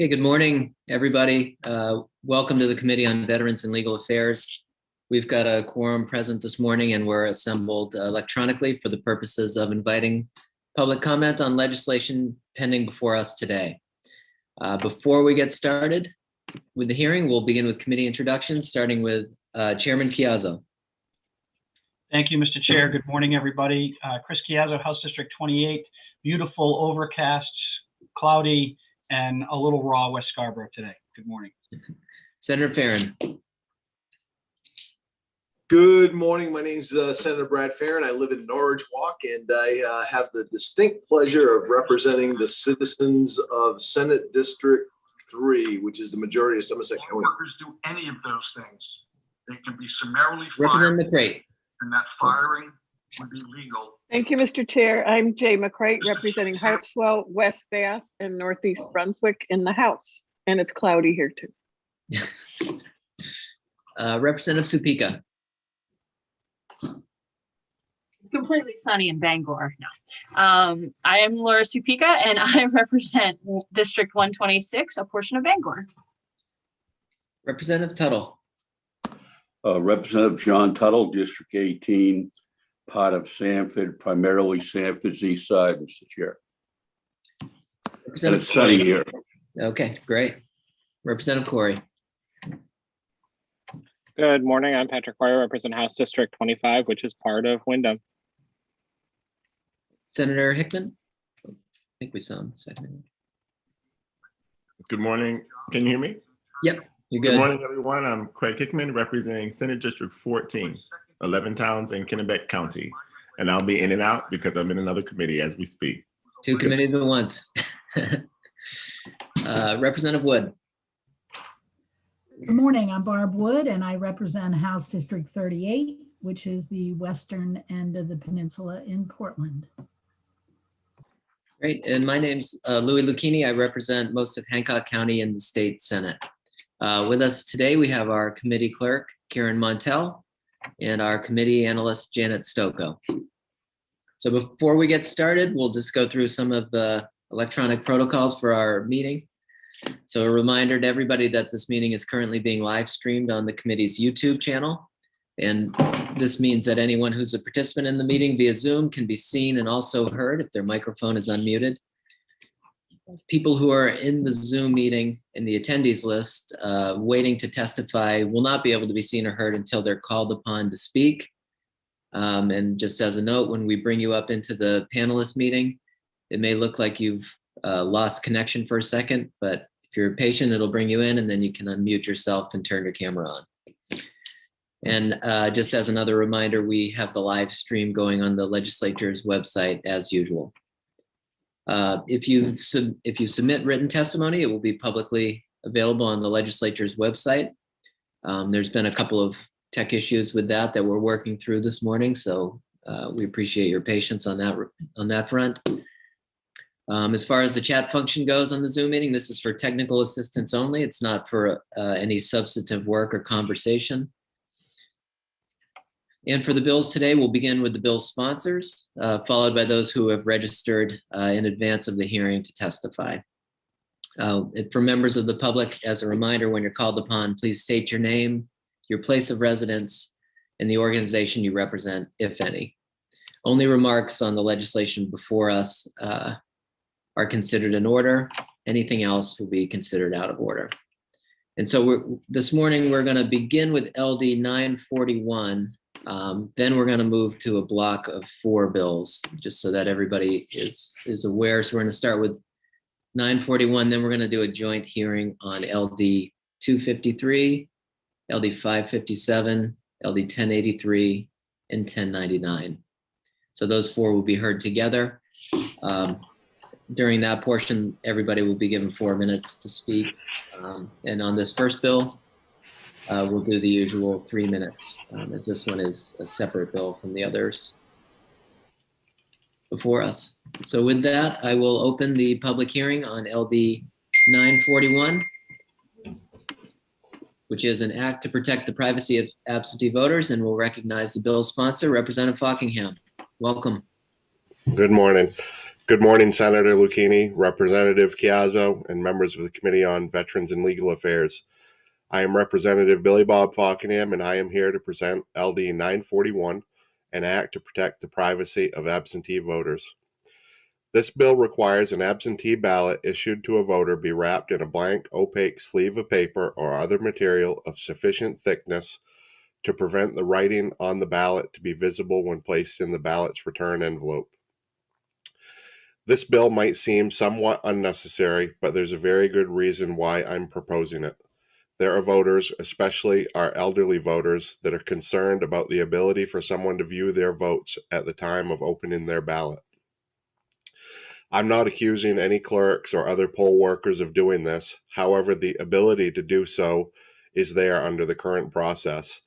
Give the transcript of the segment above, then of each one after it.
Okay, good morning, everybody. Welcome to the Committee on Veterans and Legal Affairs. We've got a quorum present this morning and we're assembled electronically for the purposes of inviting public comment on legislation pending before us today. Before we get started with the hearing, we'll begin with committee introductions, starting with Chairman Chiazzo. Thank you, Mr. Chair. Good morning, everybody. Chris Chiazzo, House District 28. Beautiful, overcast, cloudy, and a little raw West Scarborough today. Good morning. Senator Farron. Good morning. My name is Senator Brad Farron. I live in Norwich Walk, and I have the distinct pleasure of representing the citizens of Senate District 3, which is the majority of Somerset County. Workers do any of those things. They can be summarily Representative fired, McCrate. and that firing would be legal. Thank you, Mr. Chair. I'm Jay McCrate, representing Harpswell, West Bath, and Northeast Brunswick in the House. And it's cloudy here too. Representative Supika. Completely sunny in Bangor. No. I am Laura Supika, and I represent District 126, a portion of Bangor. Representative Tuttle. Representative John Tuttle, District 18, part of Sanford, primarily Sanford's east side, Mr. Chair. And it's sunny here. Okay, great. Representative Corey. Good morning. I'm Patrick Coyer, represent House District 25, which is part of Wyndham. Senator Hickman. I think we saw him a second ago. Good morning. Can you hear me? Yep, you're good. Good morning, everyone. I'm Craig Hickman, representing Senate District 14, 11 towns in Kennebec County. And I'll be in and out because I'm in another committee as we speak. Two committees at once. Representative Wood. Good morning. I'm Barb Wood, and I represent House District 38, which is the western end of the peninsula in Portland. Great. And my name's Louis Lucchini. I represent most of Hancock County in the state Senate. With us today, we have our committee clerk, Karen Montel, and our committee analyst, Janet Stocco. So before we get started, we'll just go through some of the electronic protocols for our meeting. So a reminder to everybody that this meeting is currently being live streamed on the committee's YouTube channel. And this means that anyone who's a participant in the meeting via Zoom can be seen and also heard if their microphone is unmuted. People who are in the Zoom meeting in the attendees list waiting to testify will not be able to be seen or heard until they're called upon to speak. And just as a note, when we bring you up into the panelist meeting, it may look like you've lost connection for a second, but if you're patient, it'll bring you in and then you can unmute yourself and turn your camera on. And just as another reminder, we have the live stream going on the legislature's website as usual. If you submit written testimony, it will be publicly available on the legislature's website. There's been a couple of tech issues with that we're working through this morning, so we appreciate your patience on that front. As far as the chat function goes on the Zoom meeting, this is for technical assistance only. It's not for any substantive work or conversation. And for the bills today, we'll begin with the bill sponsors, followed by those who have registered in advance of the hearing to testify. For members of the public, as a reminder, when you're called upon, please state your name, your place of residence, and the organization you represent, if any. Only remarks on the legislation before us are considered in order. Anything else will be considered out of order. And so this morning, we're going to begin with LD 941. Then we're going to move to a block of 4 bills, just so that everybody is aware. So we're going to start with 941. Then we're going to do a joint hearing on LD 253, LD 557, LD 1083, and 1099. So those 4 will be heard together. During that portion, everybody will be given 4 minutes to speak. And on this first bill, we'll do the usual 3 minutes, as this one is a separate bill from the others before us. So with that, I will open the public hearing on LD 941, which is an act to protect the privacy of absentee voters, and will recognize the bill's sponsor, Representative Fockingham. Welcome. Good morning. Good morning, Senator Lucchini, Representative Chiazzo, and members of the Committee on Veterans and Legal Affairs. I am Representative Billy Bob Fockingham, and I am here to present LD 941, an act to protect the privacy of absentee voters. This bill requires an absentee ballot issued to a voter be wrapped in a blank, opaque sleeve of paper or other material of sufficient thickness to prevent the writing on the ballot to be visible when placed in the ballot's return envelope. This bill might seem somewhat unnecessary, but there's a very good reason why I'm proposing it. There are voters, especially our elderly voters, that are concerned about the ability for someone to view their votes at the time of opening their ballot. I'm not accusing any clerks or other poll workers of doing this. However, the ability to do so is there under the current process.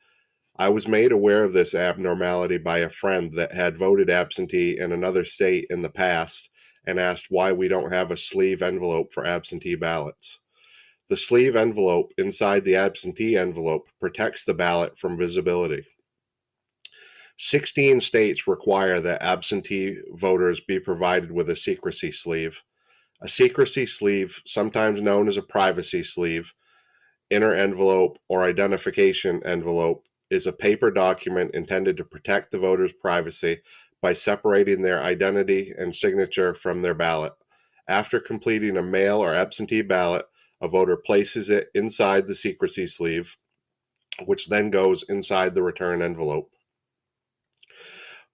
I was made aware of this abnormality by a friend that had voted absentee in another state in the past and asked why we don't have a sleeve envelope for absentee ballots. The sleeve envelope inside the absentee envelope protects the ballot from visibility. 16 states require that absentee voters be provided with a secrecy sleeve. A secrecy sleeve, sometimes known as a privacy sleeve, inner envelope, or identification envelope, is a paper document intended to protect the voter's privacy by separating their identity and signature from their ballot. After completing a mail or absentee ballot, a voter places it inside the secrecy sleeve, which then goes inside the return envelope.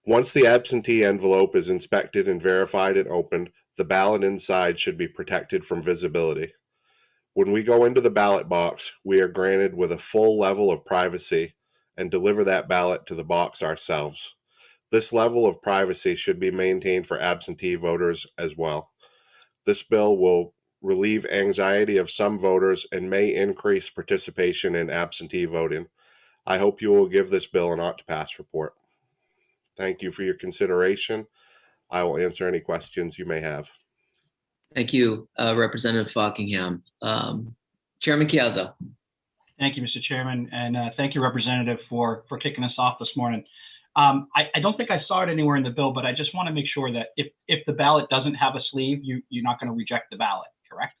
Once the absentee envelope is inspected and verified and opened, the ballot inside should be protected from visibility. When we go into the ballot box, we are granted with a full level of privacy and deliver that ballot to the box ourselves. This level of privacy should be maintained for absentee voters as well. This bill will relieve anxiety of some voters and may increase participation in absentee voting. I hope you will give this bill an ought to pass report. Thank you for your consideration. I will answer any questions you may have. Thank you, Representative Fockingham. Chairman Chiazzo. Thank you, Mr. Chairman, and thank you, Representative, for kicking us off this morning. I don't think I saw it anywhere in the bill, but I just want to make sure that if the ballot doesn't have a sleeve, you're not going to reject the ballot, correct?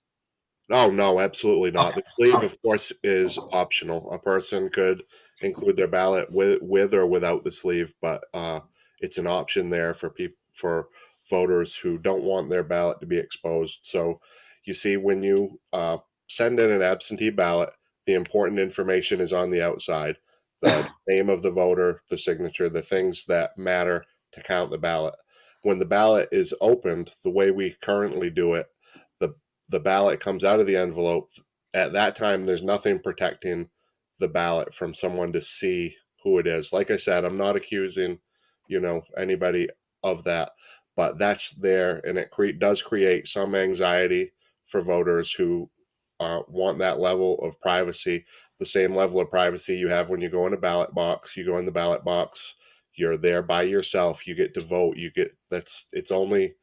Oh, no, absolutely not. Okay. The sleeve, of course, is optional. A person could include their ballot with or without the sleeve, but it's an option there for voters who don't want their ballot to be exposed. So you see, when you send in an absentee ballot, the important information is on the outside. The name of the voter, the signature, the things that matter to count the ballot. When the ballot is opened, the way we currently do it, the ballot comes out of the envelope. At that time, there's nothing protecting the ballot from someone to see who it is. Like I said, I'm not accusing, anybody of that, but that's there, and it does create some anxiety for voters who want that level of privacy, the same level of privacy you have when you go in a ballot box. You go in the ballot box, you're there by yourself, you get to vote, it's only,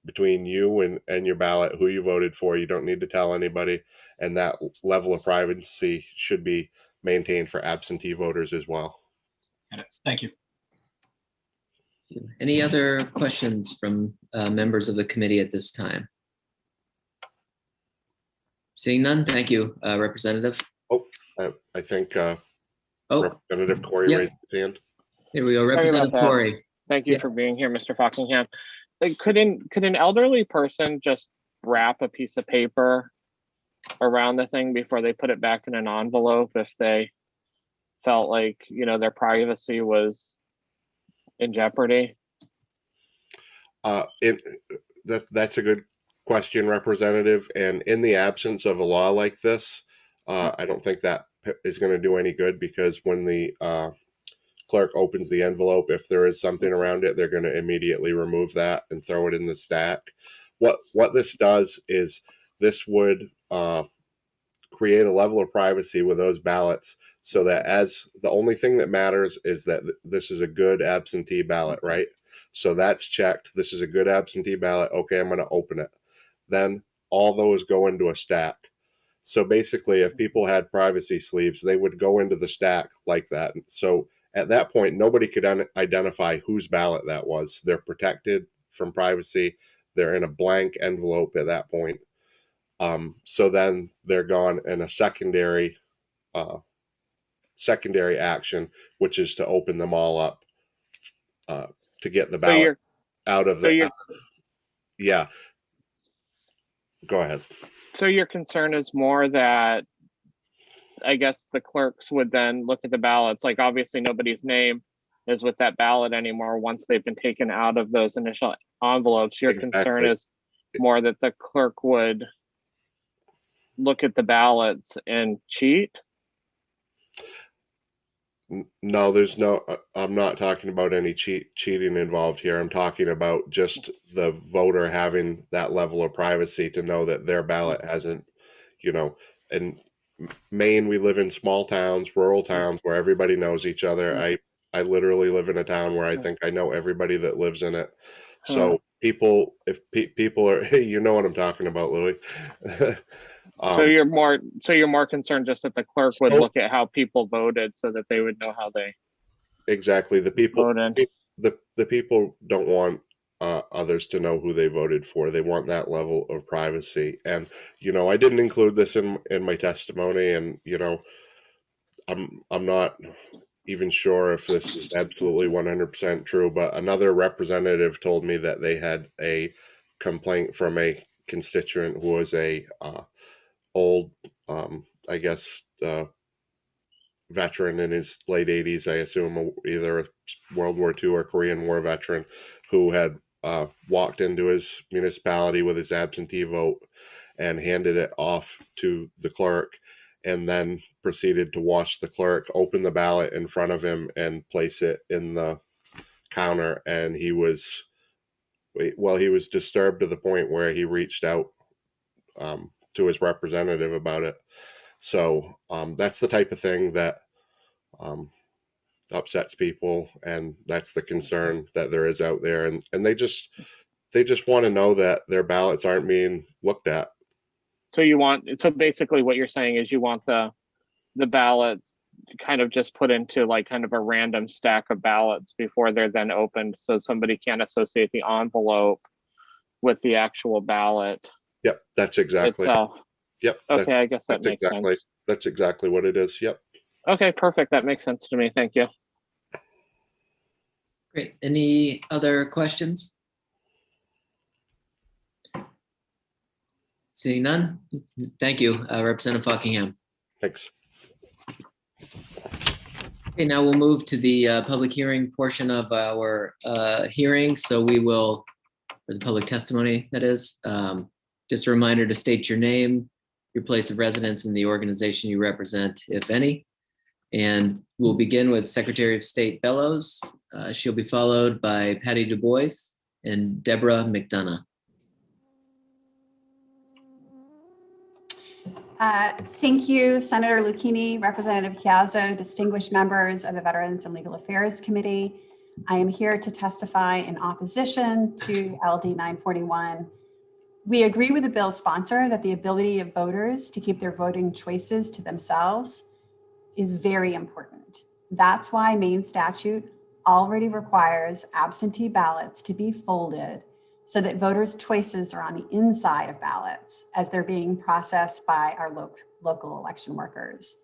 between you and your ballot, who you voted for. You don't need to tell anybody, and that level of privacy should be maintained for absentee voters as well. Thank you. Any other questions from members of the committee at this time? Seeing none, thank you, Representative. Oh, I think Representative Corey raised his hand. Here we go, Representative Corey. Thank you for being here, Mr. Fockingham. Could an elderly person just wrap a piece of paper around the thing before they put it back in an envelope if they felt like, their privacy was in jeopardy? That's a good question, Representative. And in the absence of a law like this, I don't think that is going to do any good, because when the clerk opens the envelope, if there is something around it, they're going to immediately remove that and throw it in the stack. What this does is this would create a level of privacy with those ballots, so that as the only thing that matters is that this is a good absentee ballot, right? So that's checked. This is a good absentee ballot. Okay, I'm going to open it. Then all those go into a stack. So basically, if people had privacy sleeves, they would go into the stack like that. So at that point, nobody could identify whose ballot that was. They're protected from privacy. They're in a blank envelope at that point. So then they're gone in a secondary action, which is to open them all up to get the ballot out of the. Yeah. Go ahead. So your concern is more that I guess the clerks would then look at the ballots, like obviously nobody's name is with that ballot anymore once they've been taken out of those initial envelopes. Your concern is more that the clerk would look at the ballots and cheat? No, there's no, I'm not talking about any cheating involved here. I'm talking about just the voter having that level of privacy to know that their ballot hasn't, in Maine, we live in small towns, rural towns where everybody knows each other. I literally live in a town where I think I know everybody that lives in it. So people, if people are, hey, you know what I'm talking about, Louis. So you're more concerned just that the clerk would look at how people voted so that they would know how they exactly the people voted. The people don't want others to know who they voted for. They want that level of privacy. And I didn't include this in my testimony, and I'm not even sure if this is absolutely 100% true, but another representative told me that they had a complaint from a constituent who was a old, I guess, veteran in his late 80s, I assume either a World War II or Korean War veteran, who had walked into his municipality with his absentee vote and handed it off to the clerk, and then proceeded to watch the clerk open the ballot in front of him and place it in the counter. And he was disturbed to the point where he reached out to his representative about it. So that's the type of thing that upsets people, and that's the concern that there is out there. And they just want to know that their ballots aren't being looked at. So basically what you're saying is you want the ballots kind of just put into like kind of a random stack of ballots before they're then opened, so somebody can't associate the envelope with the actual ballot. Yep, that's exactly itself. Yep. Okay, I guess that makes sense. That's exactly what it is. Yep. Okay, perfect. That makes sense to me. Thank you. Great. Any other questions? Seeing none. Thank you, Representative Buckingham. Thanks. Okay, now we'll move to the public hearing portion of our hearing. So we will, for the public testimony, that is, just a reminder to state your name, your place of residence, and the organization you represent, if any. And we'll begin with Secretary of State Bellows. She'll be followed by Patty Du Bois and Deborah McDonough. Thank you, Senator Lucchini, Representative Chiazzo, distinguished members of the Veterans and Legal Affairs Committee. I am here to testify in opposition to LD 941. We agree with the bill's sponsor that the ability of voters to keep their voting choices to themselves is very important. That's why Maine statute already requires absentee ballots to be folded so that voters' choices are on the inside of ballots as they're being processed by our local election workers.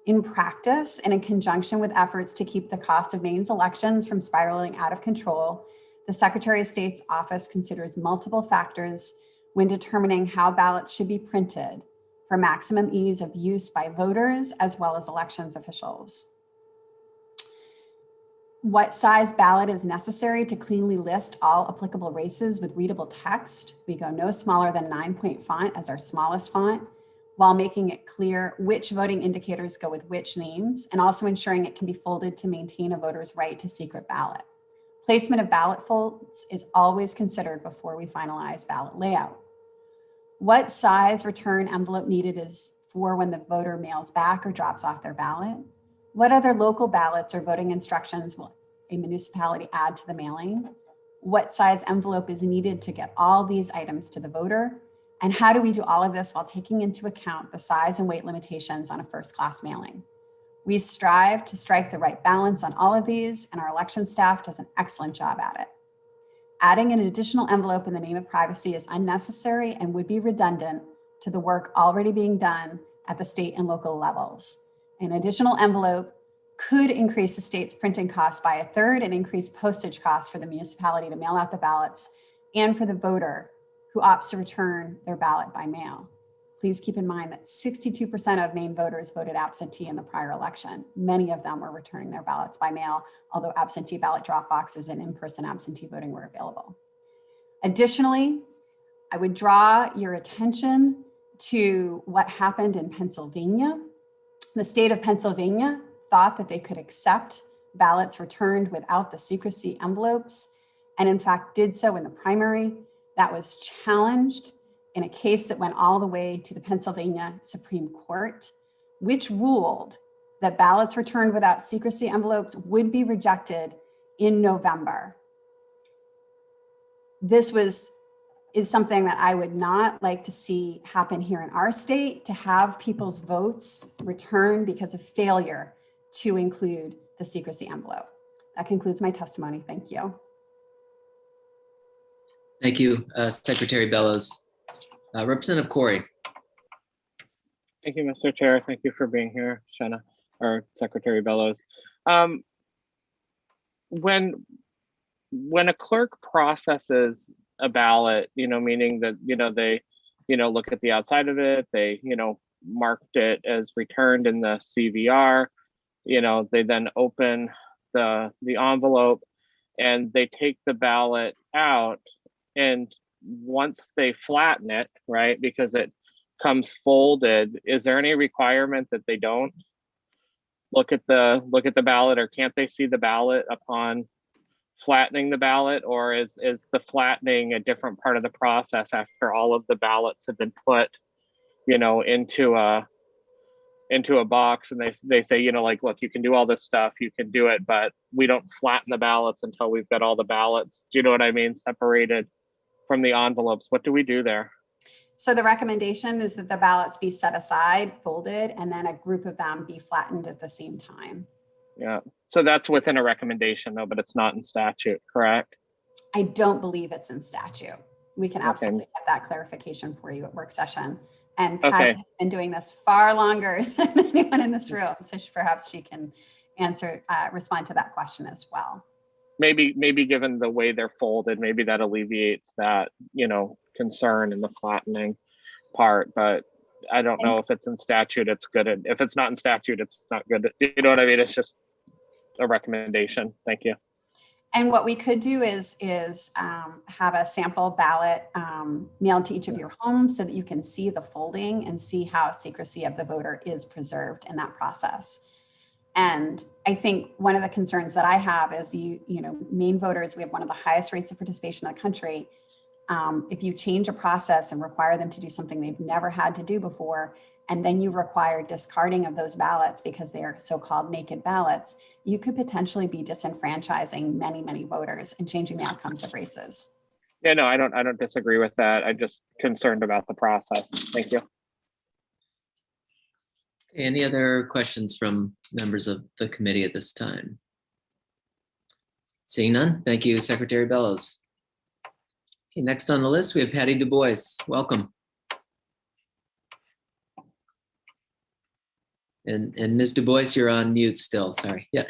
In practice, and in conjunction with efforts to keep the cost of Maine's elections from spiraling out of control, the Secretary of State's office considers multiple factors when determining how ballots should be printed for maximum ease of use by voters as well as elections officials. What size ballot is necessary to cleanly list all applicable races with readable text? We go no smaller than 9-point font as our smallest font, while making it clear which voting indicators go with which names, and also ensuring it can be folded to maintain a voter's right to secret ballot. Placement of ballot folds is always considered before we finalize ballot layout. What size return envelope needed is for when the voter mails back or drops off their ballot? What other local ballots or voting instructions will a municipality add to the mailing? What size envelope is needed to get all these items to the voter? And how do we do all of this while taking into account the size and weight limitations on a first-class mailing? We strive to strike the right balance on all of these, and our election staff does an excellent job at it. Adding an additional envelope in the name of privacy is unnecessary and would be redundant to the work already being done at the state and local levels. An additional envelope could increase the state's printing costs by 1/3 and increase postage costs for the municipality to mail out the ballots and for the voter who opts to return their ballot by mail. Please keep in mind that 62% of Maine voters voted absentee in the prior election. Many of them were returning their ballots by mail, although absentee ballot drop boxes and in-person absentee voting were available. Additionally, I would draw your attention to what happened in Pennsylvania. The state of Pennsylvania thought that they could accept ballots returned without the secrecy envelopes, and in fact did so in the primary. That was challenged in a case that went all the way to the Pennsylvania Supreme Court, which ruled that ballots returned without secrecy envelopes would be rejected in November. This is something that I would not like to see happen here in our state, to have people's votes returned because of failure to include the secrecy envelope. That concludes my testimony. Thank you. Thank you, Secretary Bellows. Representative Corey. Thank you, Mr. Chair. Thank you for being here, Shanna, or Secretary Bellows. When a clerk processes a ballot, meaning that, they, look at the outside of it, they, marked it as returned in the CVR, they then open the envelope and they take the ballot out, and once they flatten it, right, because it comes folded, is there any requirement that they don't look at the ballot, or can't they see the ballot upon flattening the ballot, or is the flattening a different part of the process after all of the ballots have been put, into a box, and they say, look, you can do all this stuff, you can do it, but we don't flatten the ballots until we've got all the ballots, do you know what I mean, separated from the envelopes? What do we do there? So the recommendation is that the ballots be set aside, folded, and then a group of them be flattened at the same time. Yeah, so that's within a recommendation though, but it's not in statute, correct? I don't believe it's in statute. We can absolutely get that clarification for you at work session. And Patty has been doing this far longer than anyone in this room, so perhaps she can respond to that question as well. Maybe given the way they're folded, maybe that alleviates that, concern in the flattening part, but I don't know if it's in statute, it's good. If it's not in statute, it's not good. You know what I mean? It's just a recommendation. Thank you. And what we could do is have a sample ballot mailed to each of your homes so that you can see the folding and see how secrecy of the voter is preserved in that process. And I think one of the concerns that I have is, Maine voters, we have one of the highest rates of participation in the country. If you change a process and require them to do something they've never had to do before, and then you require discarding of those ballots because they are so-called naked ballots, you could potentially be disenfranchising many, many voters and changing the outcomes of races. Yeah, no, I don't disagree with that. I'm just concerned about the process. Thank you. Any other questions from members of the committee at this time? Seeing none, thank you, Secretary Bellows. Okay, next on the list, we have Patty Du Bois. Welcome. And Ms. Du Bois, you're on mute still, sorry. Yeah.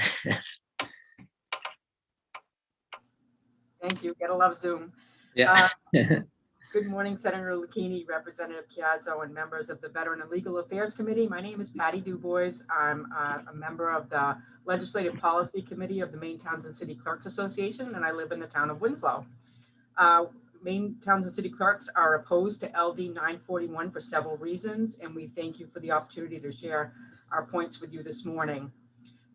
Thank you, gotta love Zoom. Yeah. Good morning, Senator Lucchini, Representative Chiazzo, and members of the Veteran and Legal Affairs Committee. My name is Patty Du Bois. I'm a member of the Legislative Policy Committee of the Maine Towns and City Clerks Association, and I live in the town of Winslow. Maine Towns and City Clerks are opposed to LD 941 for several reasons, and we thank you for the opportunity to share our points with you this morning.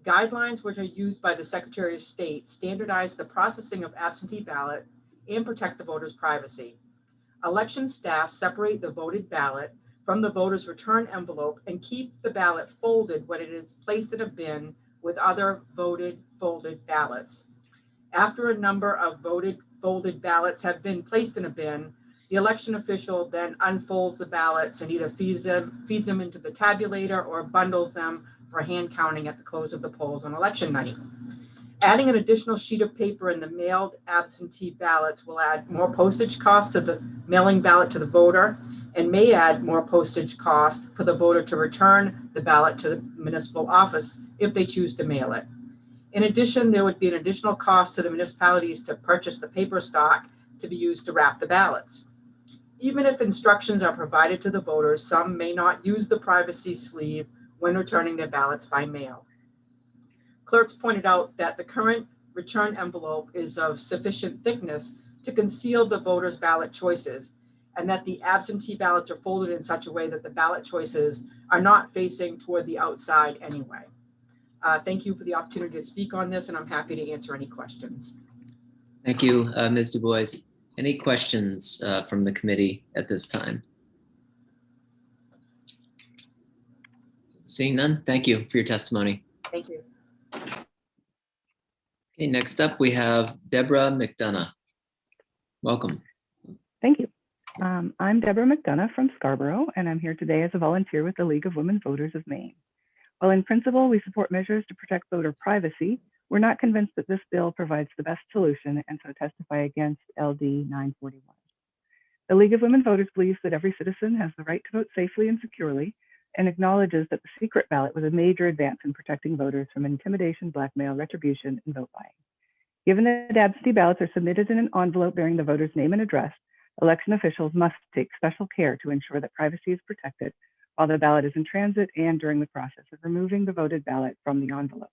Guidelines which are used by the Secretary of State standardize the processing of absentee ballot and protect the voter's privacy. Election staff separate the voted ballot from the voter's return envelope and keep the ballot folded when it is placed in a bin with other voted folded ballots. After a number of voted folded ballots have been placed in a bin, the election official then unfolds the ballots and either feeds them into the tabulator or bundles them for hand counting at the close of the polls on election night. Adding an additional sheet of paper in the mailed absentee ballots will add more postage cost to the mailing ballot to the voter and may add more postage cost for the voter to return the ballot to the municipal office if they choose to mail it. In addition, there would be an additional cost to the municipalities to purchase the paper stock to be used to wrap the ballots. Even if instructions are provided to the voters, some may not use the privacy sleeve when returning their ballots by mail. Clerks pointed out that the current return envelope is of sufficient thickness to conceal the voters' ballot choices, and that the absentee ballots are folded in such a way that the ballot choices are not facing toward the outside anyway. Thank you for the opportunity to speak on this, and I'm happy to answer any questions. Thank you, Ms. Du Bois. Any questions from the committee at this time? Seeing none, thank you for your testimony. Thank you. Okay, next up we have Deborah McDonough. Welcome. Thank you. I'm Deborah McDonough from Scarborough, and I'm here today as a volunteer with the League of Women Voters of Maine. While in principle we support measures to protect voter privacy, we're not convinced that this bill provides the best solution, and so testify against LD 941. The League of Women Voters believes that every citizen has the right to vote safely and securely, and acknowledges that the secret ballot was a major advance in protecting voters from intimidation, blackmail, retribution, and vote buying. Given that absentee ballots are submitted in an envelope bearing the voter's name and address, election officials must take special care to ensure that privacy is protected while the ballot is in transit and during the process of removing the voted ballot from the envelope.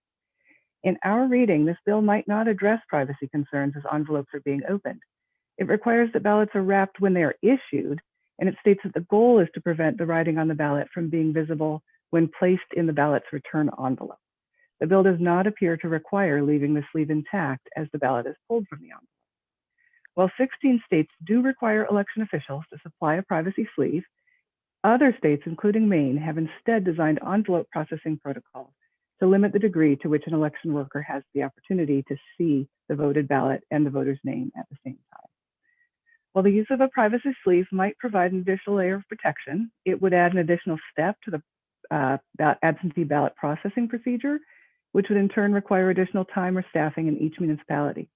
In our reading, this bill might not address privacy concerns as envelopes are being opened. It requires that ballots are wrapped when they are issued, and it states that the goal is to prevent the writing on the ballot from being visible when placed in the ballot's return envelope. The bill does not appear to require leaving the sleeve intact as the ballot is pulled from the envelope. While 16 states do require election officials to supply a privacy sleeve, other states, including Maine, have instead designed envelope processing protocols to limit the degree to which an election worker has the opportunity to see the voted ballot and the voter's name at the same time. While the use of a privacy sleeve might provide an additional layer of protection, it would add an additional step to the absentee ballot processing procedure, which would in turn require additional time or staffing in each municipality.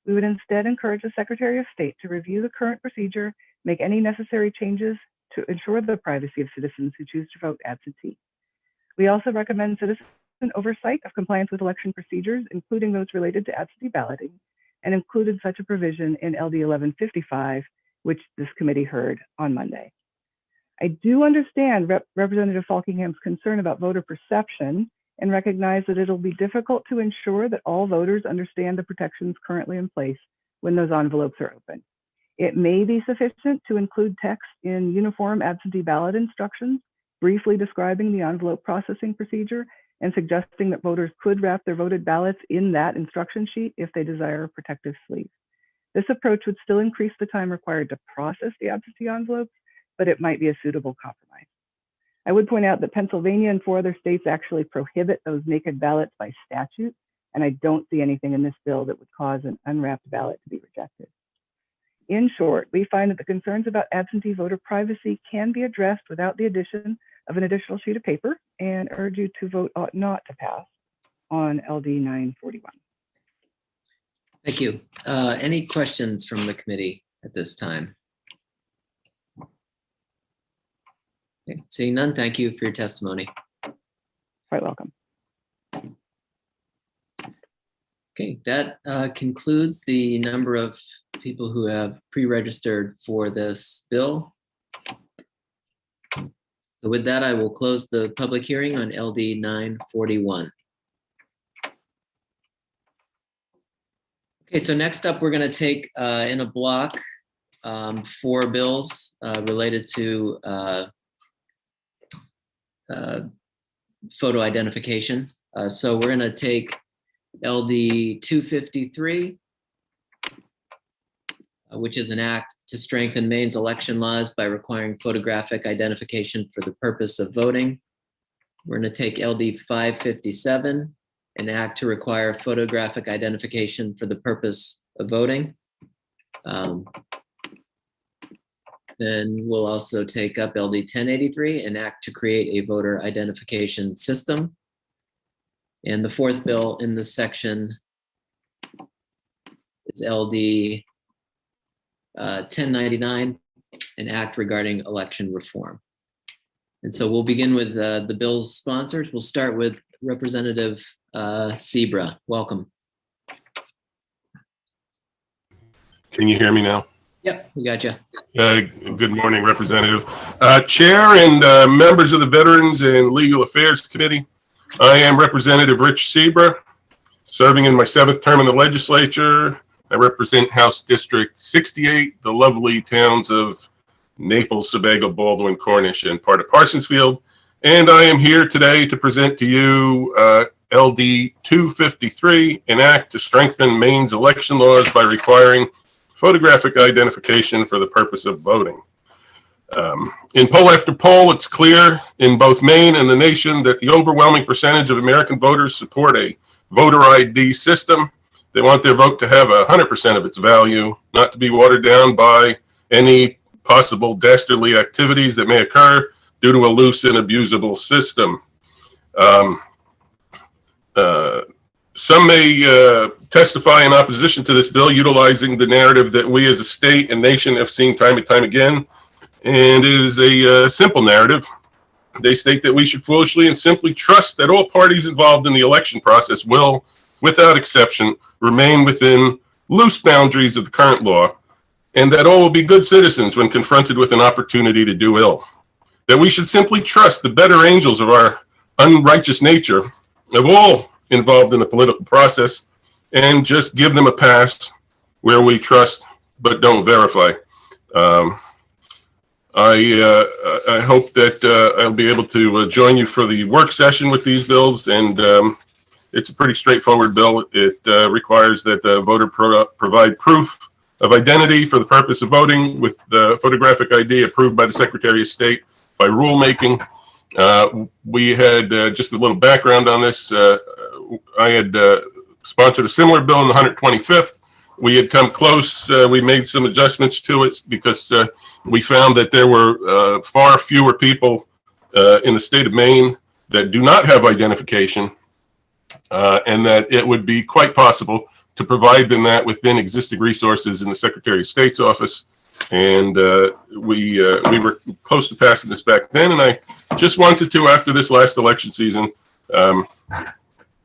We would instead encourage the Secretary of State to review the current procedure, make any necessary changes to ensure the privacy of citizens who choose to vote absentee. We also recommend citizen oversight of compliance with election procedures, including those related to absentee balloting, and included such a provision in LD 1155, which this committee heard on Monday. I do understand Representative Falkingham's concern about voter perception and recognize that it'll be difficult to ensure that all voters understand the protections currently in place when those envelopes are open. It may be sufficient to include text in uniform absentee ballot instructions, briefly describing the envelope processing procedure and suggesting that voters could wrap their voted ballots in that instruction sheet if they desire a protective sleeve. This approach would still increase the time required to process the absentee envelopes, but it might be a suitable compromise. I would point out that Pennsylvania and 4 other states actually prohibit those naked ballots by statute, and I don't see anything in this bill that would cause an unwrapped ballot to be rejected. In short, we find that the concerns about absentee voter privacy can be addressed without the addition of an additional sheet of paper, and urge you to vote ought not to pass on LD 941. Thank you. Any questions from the committee at this time? Okay, seeing none, thank you for your testimony. Quite welcome. Okay, that concludes the number of people who have pre-registered for this bill. So with that, I will close the public hearing on LD 941. Okay, so next up, we're going to take in a block 4 bills related to photo identification. So we're going to take LD 253, which is an act to strengthen Maine's election laws by requiring photographic identification for the purpose of voting. We're going to take LD 557, an act to require photographic identification for the purpose of voting. Then we'll also take up LD 1083, an act to create a voter identification system. And the 4th bill in this section It's LD 1099, an act regarding election reform. And so we'll begin with the bill's sponsors. We'll start with Representative Sebra. Welcome. Can you hear me now? Yep, we got you. Good morning, Representative. Chair and members of the Veterans and Legal Affairs Committee. I am Representative Rich Sebra, serving in my 7th term in the legislature. I represent House District 68, the lovely towns of Naples, Sebago, Baldwin, Cornish, and part of Parsonsfield. And I am here today to present to you LD 253, an act to strengthen Maine's election laws by requiring photographic identification for the purpose of voting. In poll after poll, it's clear in both Maine and the nation that the overwhelming percentage of American voters support a voter ID system. They want their vote to have 100% of its value, not to be watered down by any possible dastardly activities that may occur due to a loose and abusable system. Some may testify in opposition to this bill, utilizing the narrative that we as a state and nation have seen time and time again. And it is a simple narrative. They state that we should foolishly and simply trust that all parties involved in the election process will, without exception, remain within loose boundaries of the current law, and that all will be good citizens when confronted with an opportunity to do ill. That we should simply trust the better angels of our unrighteous nature, of all involved in the political process, and just give them a pass where we trust but don't verify. I hope that I'll be able to join you for the work session with these bills, and it's a pretty straightforward bill. It requires that the voter provide proof of identity for the purpose of voting with the photographic ID approved by the Secretary of State by rulemaking. We had just a little background on this. I had sponsored a similar bill in the 125th. We had come close. We made some adjustments to it because we found that there were far fewer people in the state of Maine that do not have identification, and that it would be quite possible to provide them that within existing resources in the Secretary of State's office. And we were close to passing this back then, and I just wanted to, after this last election season,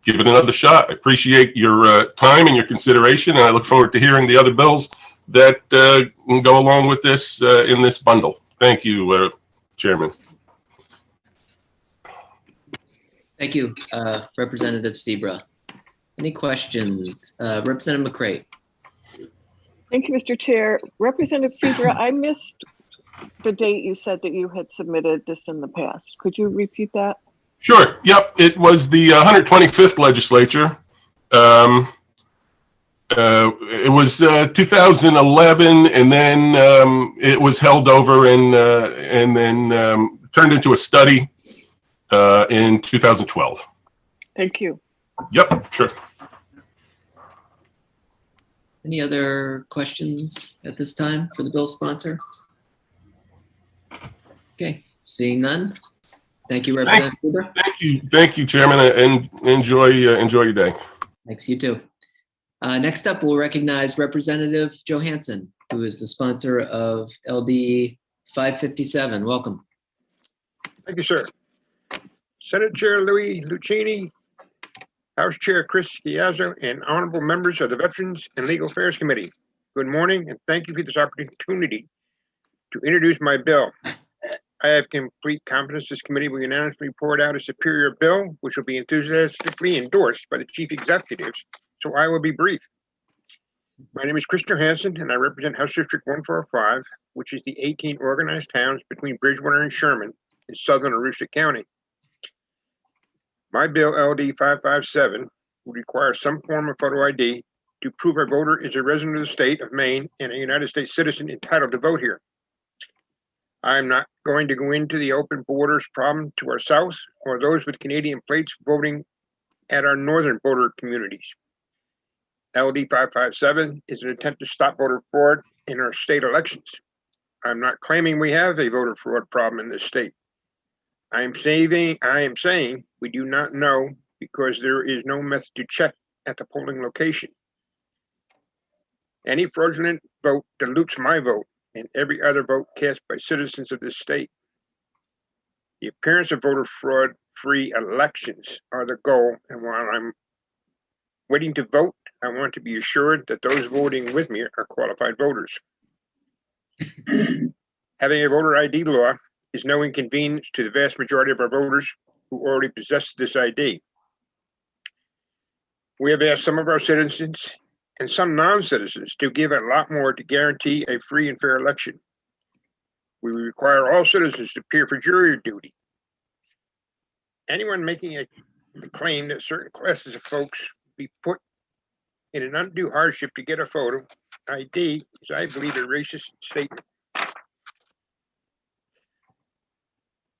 give it another shot. I appreciate your time and your consideration, and I look forward to hearing the other bills that go along with this in this bundle. Thank you, Chairman. Thank you, Representative Sebra. Any questions? Representative McCray. Thank you, Mr. Chair. Representative Sebra, I missed the date you said that you had submitted this in the past. Could you repeat that? Sure. Yep. It was the 125th legislature. It was 2011, and then it was held over and then turned into a study in 2012. Thank you. Yep. Sure. Any other questions at this time for the bill sponsor? Okay, seeing none. Thank you, Representative Cooper. Thank you, Chairman, and enjoy your day. Thanks, you too. Next up, we'll recognize Representative Johansson, who is the sponsor of LD 557. Welcome. Thank you, sir. Senate Chair Louis Lucchini, House Chair Chris Chiazzo, and honorable members of the Veterans and Legal Affairs Committee. Good morning, and thank you for this opportunity to introduce my bill. I have complete confidence this committee will unanimously report out a superior bill, which will be enthusiastically endorsed by the chief executives, so I will be brief. My name is Chris Johansson, and I represent House District 145, which is the 18 organized towns between Bridgewater and Sherman in southern Aroostook County. My bill, LD 557, would require some form of photo ID to prove a voter is a resident of the state of Maine and a United States citizen entitled to vote here. I'm not going to go into the open borders problem to our south or those with Canadian plates voting at our northern border communities. LD 557 is an attempt to stop voter fraud in our state elections. I'm not claiming we have a voter fraud problem in this state. I am saying we do not know because there is no method to check at the polling location. Any fraudulent vote dilutes my vote and every other vote cast by citizens of this state. The appearance of voter fraud-free elections are the goal, and while I'm waiting to vote, I want to be assured that those voting with me are qualified voters. Having a voter ID law is no inconvenience to the vast majority of our voters who already possess this ID. We have asked some of our citizens and some non-citizens to give a lot more to guarantee a free and fair election. We require all citizens to appear for jury duty. Anyone making a claim that certain classes of folks be put in an undue hardship to get a photo ID is, I believe, a racist statement.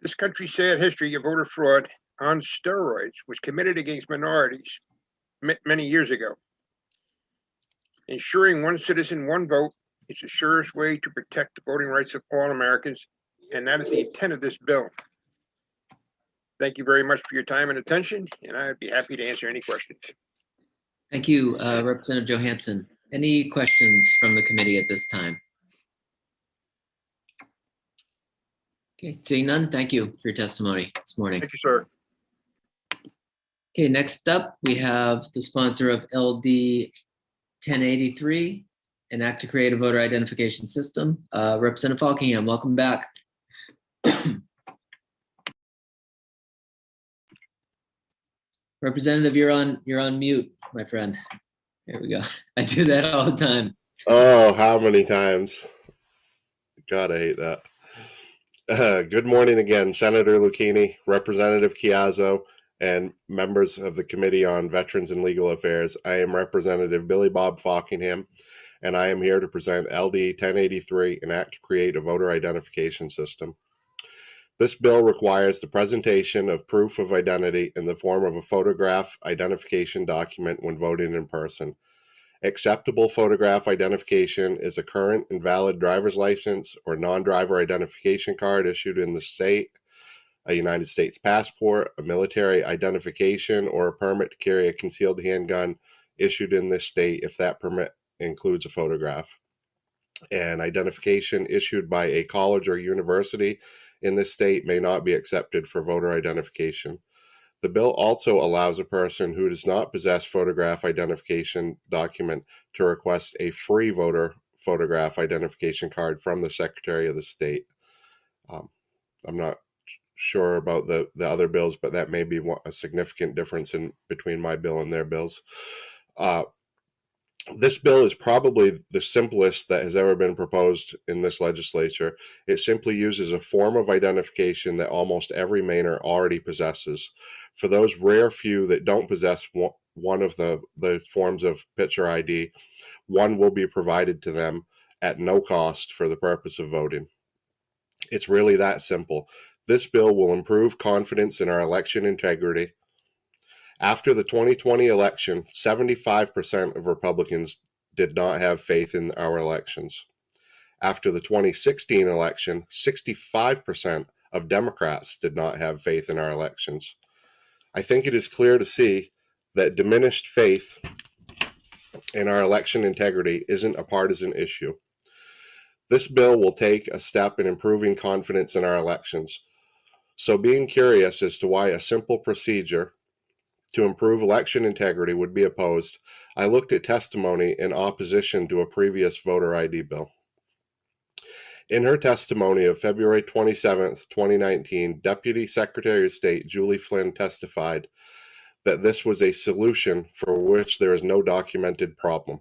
This country's sad history of voter fraud on steroids was committed against minorities many years ago. Ensuring one citizen, one vote is the surest way to protect the voting rights of all Americans, and that is the intent of this bill. Thank you very much for your time and attention, and I'd be happy to answer any questions. Thank you, Representative Johansson. Any questions from the committee at this time? Okay, seeing none, thank you for your testimony this morning. Thank you, sir. Okay, next up, we have the sponsor of LD 1083, an act to create a voter identification system. Representative Falkingham, welcome back. Representative, you're on mute, my friend. There we go. I do that all the time. Oh, how many times? God, I hate that. Good morning again, Senator Lucchini, Representative Chiazzo, and members of the Committee on Veterans and Legal Affairs. I am Representative Billy Bob Falkingham, and I am here to present LD 1083, an act to create a voter identification system. This bill requires the presentation of proof of identity in the form of a photograph identification document when voting in person. Acceptable photograph identification is a current and valid driver's license or non-driver identification card issued in the state, a United States passport, a military identification, or a permit to carry a concealed handgun issued in this state if that permit includes a photograph. An identification issued by a college or university in this state may not be accepted for voter identification. The bill also allows a person who does not possess photograph identification document to request a free voter photograph identification card from the Secretary of the State. I'm not sure about the other bills, but that may be a significant difference between my bill and their bills. This bill is probably the simplest that has ever been proposed in this legislature. It simply uses a form of identification that almost every Mainer already possesses. For those rare few that don't possess one of the forms of picture ID, one will be provided to them at no cost for the purpose of voting. It's really that simple. This bill will improve confidence in our election integrity. After the 2020 election, 75% of Republicans did not have faith in our elections. After the 2016 election, 65% of Democrats did not have faith in our elections. I think it is clear to see that diminished faith in our election integrity isn't a partisan issue. This bill will take a step in improving confidence in our elections. So being curious as to why a simple procedure to improve election integrity would be opposed, I looked at testimony in opposition to a previous voter ID bill. In her testimony of February 27th, 2019, Deputy Secretary of State Julie Flynn testified that this was a solution for which there is no documented problem.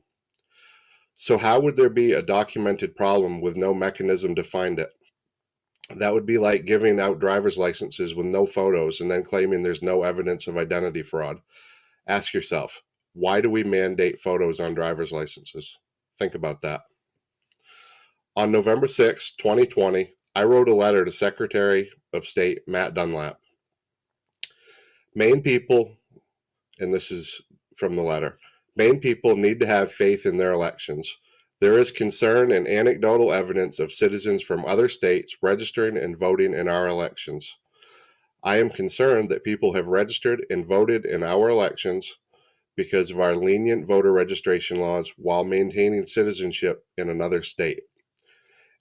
So how would there be a documented problem with no mechanism to find it? That would be like giving out driver's licenses with no photos and then claiming there's no evidence of identity fraud. Ask yourself, why do we mandate photos on driver's licenses? Think about that. On November 6, 2020, I wrote a letter to Secretary of State Matt Dunlap. Maine people, and this is from the letter, Maine people need to have faith in their elections. There is concern and anecdotal evidence of citizens from other states registering and voting in our elections. I am concerned that people have registered and voted in our elections, because of our lenient voter registration laws while maintaining citizenship in another state.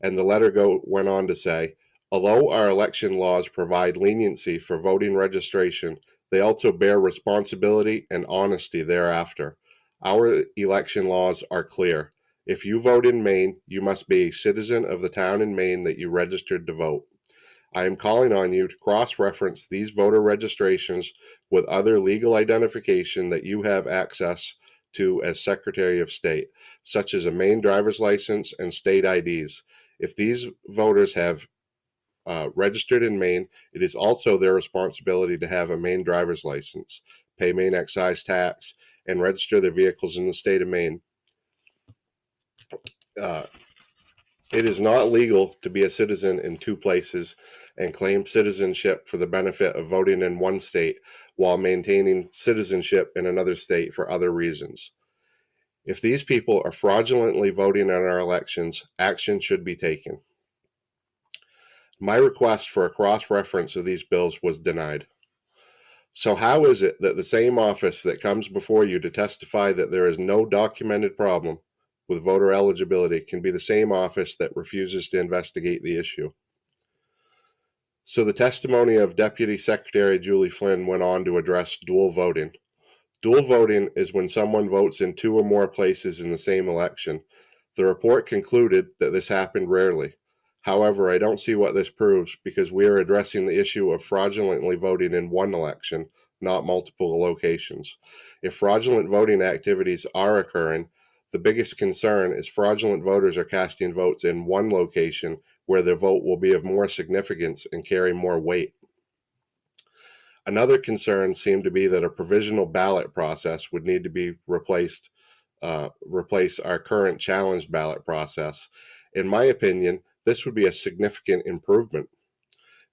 And the letter went on to say, although our election laws provide leniency for voting registration, they also bear responsibility and honesty thereafter. Our election laws are clear. If you vote in Maine, you must be a citizen of the town in Maine that you registered to vote. I am calling on you to cross-reference these voter registrations with other legal identification that you have access to as Secretary of State, such as a Maine driver's license and state IDs. If these voters have registered in Maine, it is also their responsibility to have a Maine driver's license, pay Maine excise tax, and register their vehicles in the state of Maine. It is not legal to be a citizen in two places and claim citizenship for the benefit of voting in one state while maintaining citizenship in another state for other reasons. If these people are fraudulently voting in our elections, action should be taken. My request for a cross-reference of these bills was denied. So how is it that the same office that comes before you to testify that there is no documented problem with voter eligibility can be the same office that refuses to investigate the issue? So the testimony of Deputy Secretary Julie Flynn went on to address dual voting. Dual voting is when someone votes in two or more places in the same election. The report concluded that this happened rarely. However, I don't see what this proves because we are addressing the issue of fraudulently voting in one election, not multiple locations. If fraudulent voting activities are occurring, the biggest concern is fraudulent voters are casting votes in one location where their vote will be of more significance and carry more weight. Another concern seemed to be that a provisional ballot process would need to be replace our current challenged ballot process. In my opinion, this would be a significant improvement.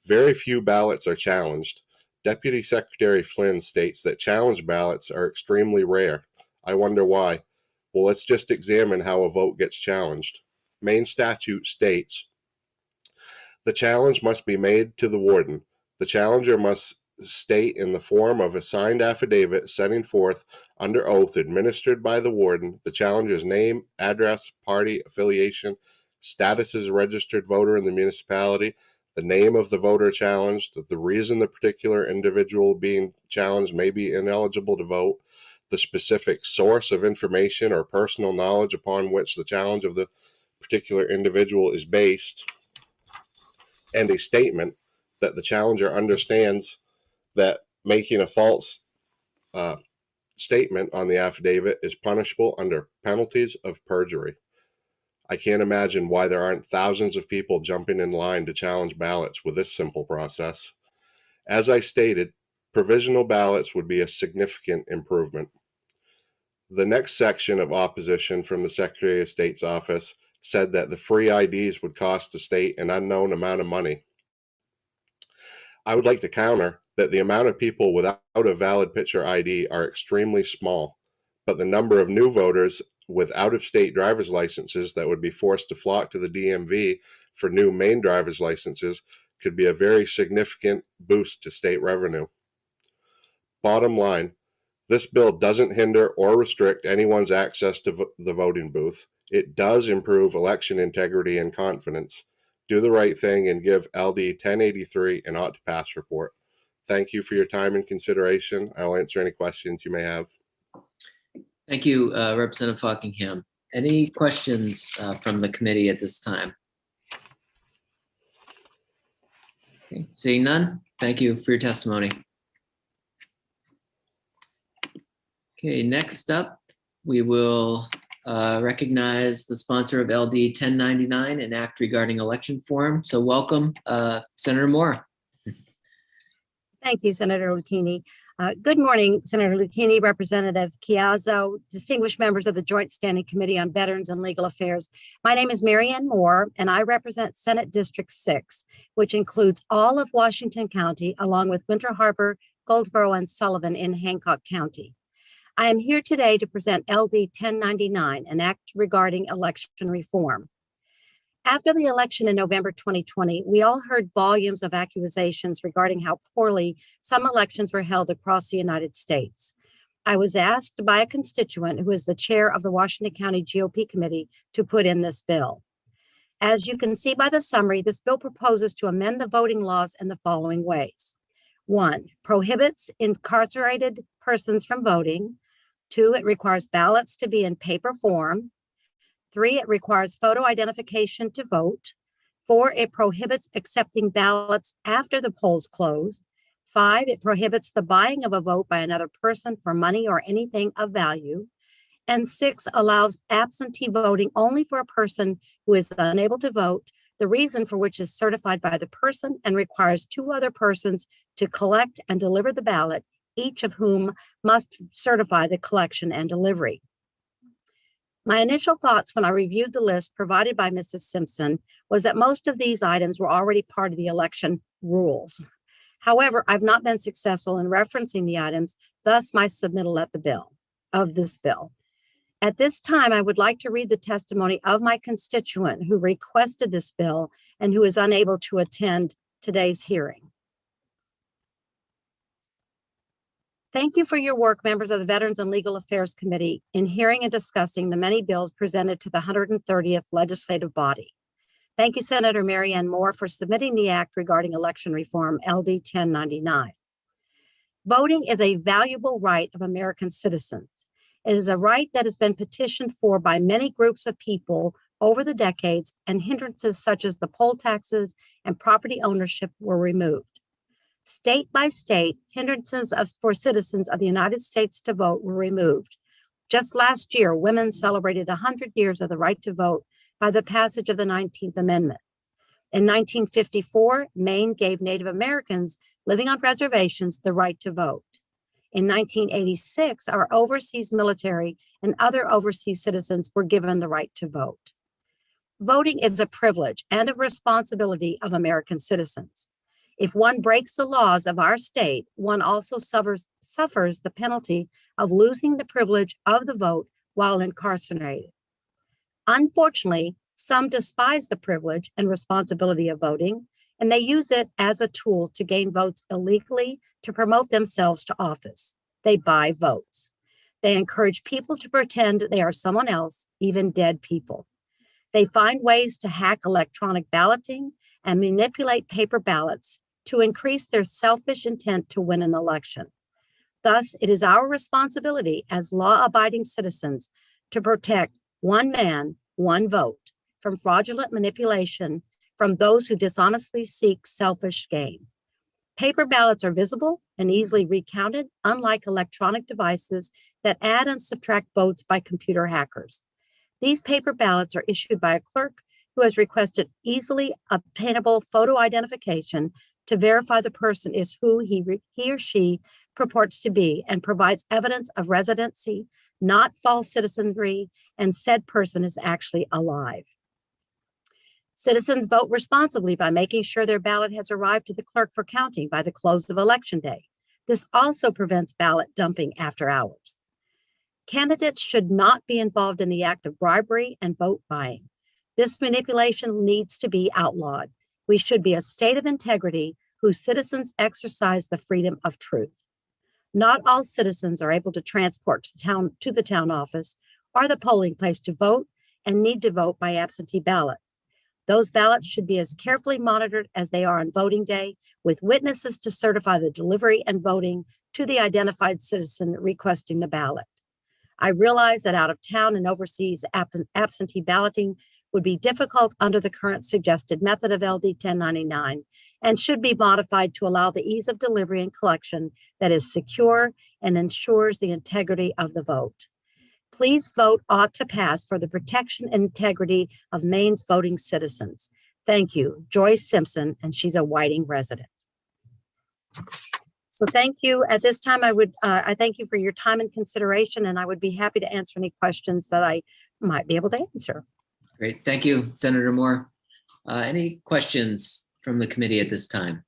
Very few ballots are challenged. Deputy Secretary Flynn states that challenged ballots are extremely rare. I wonder why. Well, let's just examine how a vote gets challenged. Maine statute states, the challenge must be made to the warden. The challenger must state in the form of a signed affidavit setting forth under oath administered by the warden the challenger's name, address, party, affiliation, status as a registered voter in the municipality, the name of the voter challenged, the reason the particular individual being challenged may be ineligible to vote, the specific source of information or personal knowledge upon which the challenge of the particular individual is based, and a statement that the challenger understands that making a false statement on the affidavit is punishable under penalties of perjury. I can't imagine why there aren't thousands of people jumping in line to challenge ballots with this simple process. As I stated, provisional ballots would be a significant improvement. The next section of opposition from the Secretary of State's office said that the free IDs would cost the state an unknown amount of money. I would like to counter that the amount of people without a valid picture ID are extremely small, but the number of new voters with out-of-state driver's licenses that would be forced to flock to the DMV for new Maine driver's licenses could be a very significant boost to state revenue. Bottom line, this bill doesn't hinder or restrict anyone's access to the voting booth. It does improve election integrity and confidence. Do the right thing and give LD 1083 an ought to pass report. Thank you for your time and consideration. I'll answer any questions you may have. Thank you, Representative Fockingham. Any questions from the committee at this time? Okay, seeing none, thank you for your testimony. Okay, next up, we will recognize the sponsor of LD 1099, an act regarding election form. So welcome, Senator Moore. Thank you, Senator Lucchini. Good morning, Senator Lucchini, Representative Chiazzo, distinguished members of the Joint Standing Committee on Veterans and Legal Affairs. My name is Mary Ann Moore, and I represent Senate District 6, which includes all of Washington County, along with Winter Harbor, Goldsboro, and Sullivan in Hancock County. I am here today to present LD 1099, an act regarding election reform. After the election in November 2020, we all heard volumes of accusations regarding how poorly some elections were held across the United States. I was asked by a constituent who is the chair of the Washington County GOP committee to put in this bill. As you can see by the summary, this bill proposes to amend the voting laws in the following ways. 1, prohibits incarcerated persons from voting. 2, it requires ballots to be in paper form. 3, it requires photo identification to vote. 4, it prohibits accepting ballots after the polls close. 5, it prohibits the buying of a vote by another person for money or anything of value. And 6, allows absentee voting only for a person who is unable to vote, the reason for which is certified by the person, and requires 2 other persons to collect and deliver the ballot, each of whom must certify the collection and delivery. My initial thoughts when I reviewed the list provided by Mrs. Simpson was that most of these items were already part of the election rules. However, I've not been successful in referencing the items, thus my submittal of this bill. At this time, I would like to read the testimony of my constituent who requested this bill and who is unable to attend today's hearing. Thank you for your work, members of the Veterans and Legal Affairs Committee, in hearing and discussing the many bills presented to the 130th legislative body. Thank you, Senator Mary Ann Moore, for submitting the act regarding election reform, LD 1099. Voting is a valuable right of American citizens. It is a right that has been petitioned for by many groups of people over the decades, and hindrances such as the poll taxes and property ownership were removed. State by state, hindrances for citizens of the United States to vote were removed. Just last year, women celebrated 100 years of the right to vote by the passage of the 19th Amendment. In 1954, Maine gave Native Americans living on reservations the right to vote. In 1986, our overseas military and other overseas citizens were given the right to vote. Voting is a privilege and a responsibility of American citizens. If one breaks the laws of our state, one also suffers the penalty of losing the privilege of the vote while incarcerated. Unfortunately, some despise the privilege and responsibility of voting, and they use it as a tool to gain votes illegally to promote themselves to office. They buy votes. They encourage people to pretend they are someone else, even dead people. They find ways to hack electronic balloting and manipulate paper ballots to increase their selfish intent to win an election. Thus, it is our responsibility as law-abiding citizens to protect one man, one vote from fraudulent manipulation from those who dishonestly seek selfish gain. Paper ballots are visible and easily recounted, unlike electronic devices that add and subtract votes by computer hackers. These paper ballots are issued by a clerk who has requested easily obtainable photo identification to verify the person is who he or she purports to be and provides evidence of residency, not false citizenry, and said person is actually alive. Citizens vote responsibly by making sure their ballot has arrived to the clerk for counting by the close of Election Day. This also prevents ballot dumping after hours. Candidates should not be involved in the act of bribery and vote buying. This manipulation needs to be outlawed. We should be a state of integrity whose citizens exercise the freedom of truth. Not all citizens are able to transport to the town office or the polling place to vote and need to vote by absentee ballot. Those ballots should be as carefully monitored as they are on voting day, with witnesses to certify the delivery and voting to the identified citizen requesting the ballot. I realize that out of town and overseas absentee balloting would be difficult under the current suggested method of LD 1099 and should be modified to allow the ease of delivery and collection that is secure and ensures the integrity of the vote. Please vote ought to pass for the protection and integrity of Maine's voting citizens. Thank you, Joyce Simpson, and she's a Whiting resident. So thank you. At this time, I thank you for your time and consideration, and I would be happy to answer any questions that I might be able to answer. Great. Thank you, Senator Moore. Any questions from the committee at this time?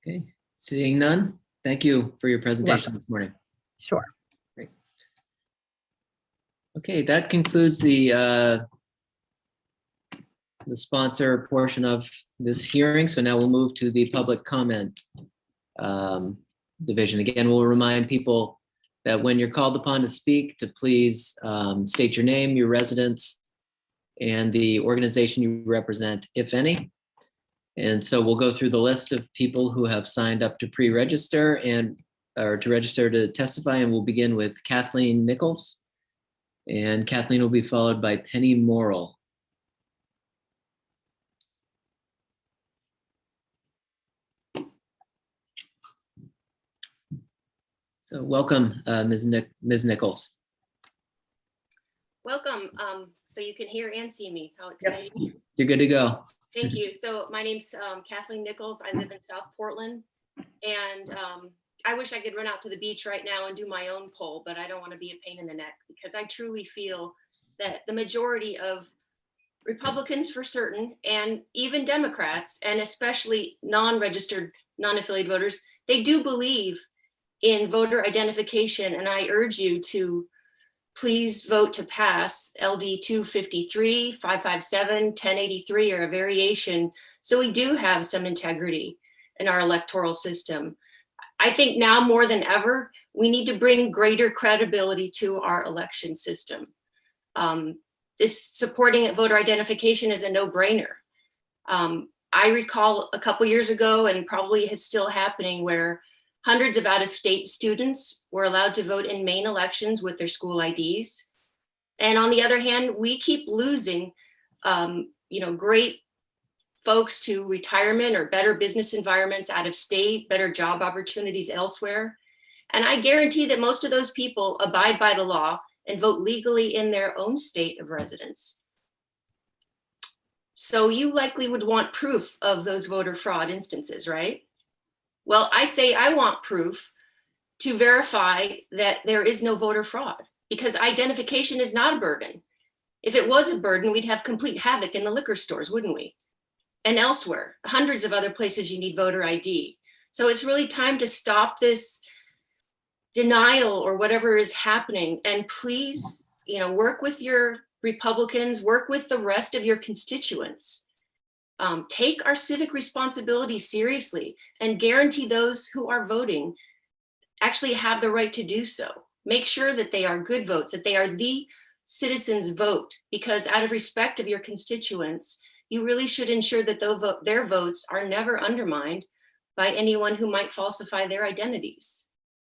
Okay, seeing none. Thank you for your presentation this morning. Sure. Great. Okay, that concludes the sponsor portion of this hearing. So now we'll move to the public comment division. Again, we'll remind people that when you're called upon to speak, to please state your name, your residence, and the organization you represent, if any. And so we'll go through the list of people who have signed up to pre-register or to register to testify, and we'll begin with Kathleen Nichols. And Kathleen will be followed by Penny Morrill. So welcome, Ms. Nichols. Welcome. So you can hear and see me. How exciting. Yep. You're good to go. Thank you. So my name's Kathleen Nichols. I live in South Portland. And I wish I could run out to the beach right now and do my own poll, but I don't want to be a pain in the neck, because I truly feel that the majority of Republicans for certain, and even Democrats, and especially non-registered, non-affiliated voters, they do believe in voter identification. And I urge you to please vote to pass LD 253, 557, 1083, or a variation, so we do have some integrity in our electoral system. I think now more than ever, we need to bring greater credibility to our election system. This supporting voter identification is a no-brainer. I recall a couple years ago, and probably is still happening, where hundreds of out-of-state students were allowed to vote in Maine elections with their school IDs. And on the other hand, we keep losing, great folks to retirement or better business environments out of state, better job opportunities elsewhere. And I guarantee that most of those people abide by the law and vote legally in their own state of residence. So you likely would want proof of those voter fraud instances, right? Well, I say I want proof to verify that there is no voter fraud, because identification is not a burden. If it was a burden, we'd have complete havoc in the liquor stores, wouldn't we? And elsewhere, hundreds of other places you need voter ID. So it's really time to stop this denial or whatever is happening. And please, work with your Republicans, work with the rest of your constituents. Take our civic responsibility seriously and guarantee those who are voting actually have the right to do so. Make sure that they are good votes, that they are the citizens' vote, because out of respect of your constituents, you really should ensure that their votes are never undermined by anyone who might falsify their identities.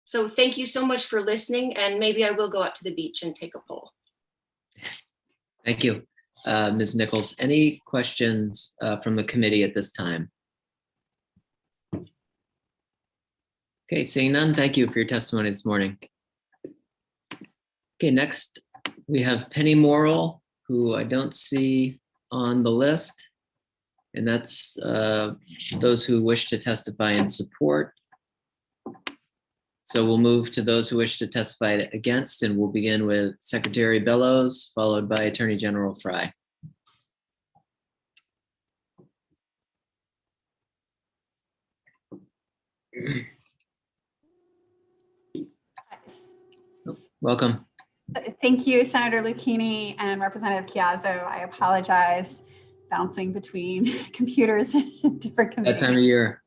So thank you so much for listening, and maybe I will go out to the beach and take a poll. Thank you, Ms. Nichols. Any questions from the committee at this time? Okay, seeing none, thank you for your testimony this morning. Okay, next we have Penny Morrill, who I don't see on the list, and that's those who wish to testify in support. So we'll move to those who wish to testify against, and we'll begin with Secretary Bellows, followed by Attorney General Fry. Welcome. Thank you, Senator Lucchini and Representative Chiazzo. I apologize, bouncing between computers and different committees. That time of year.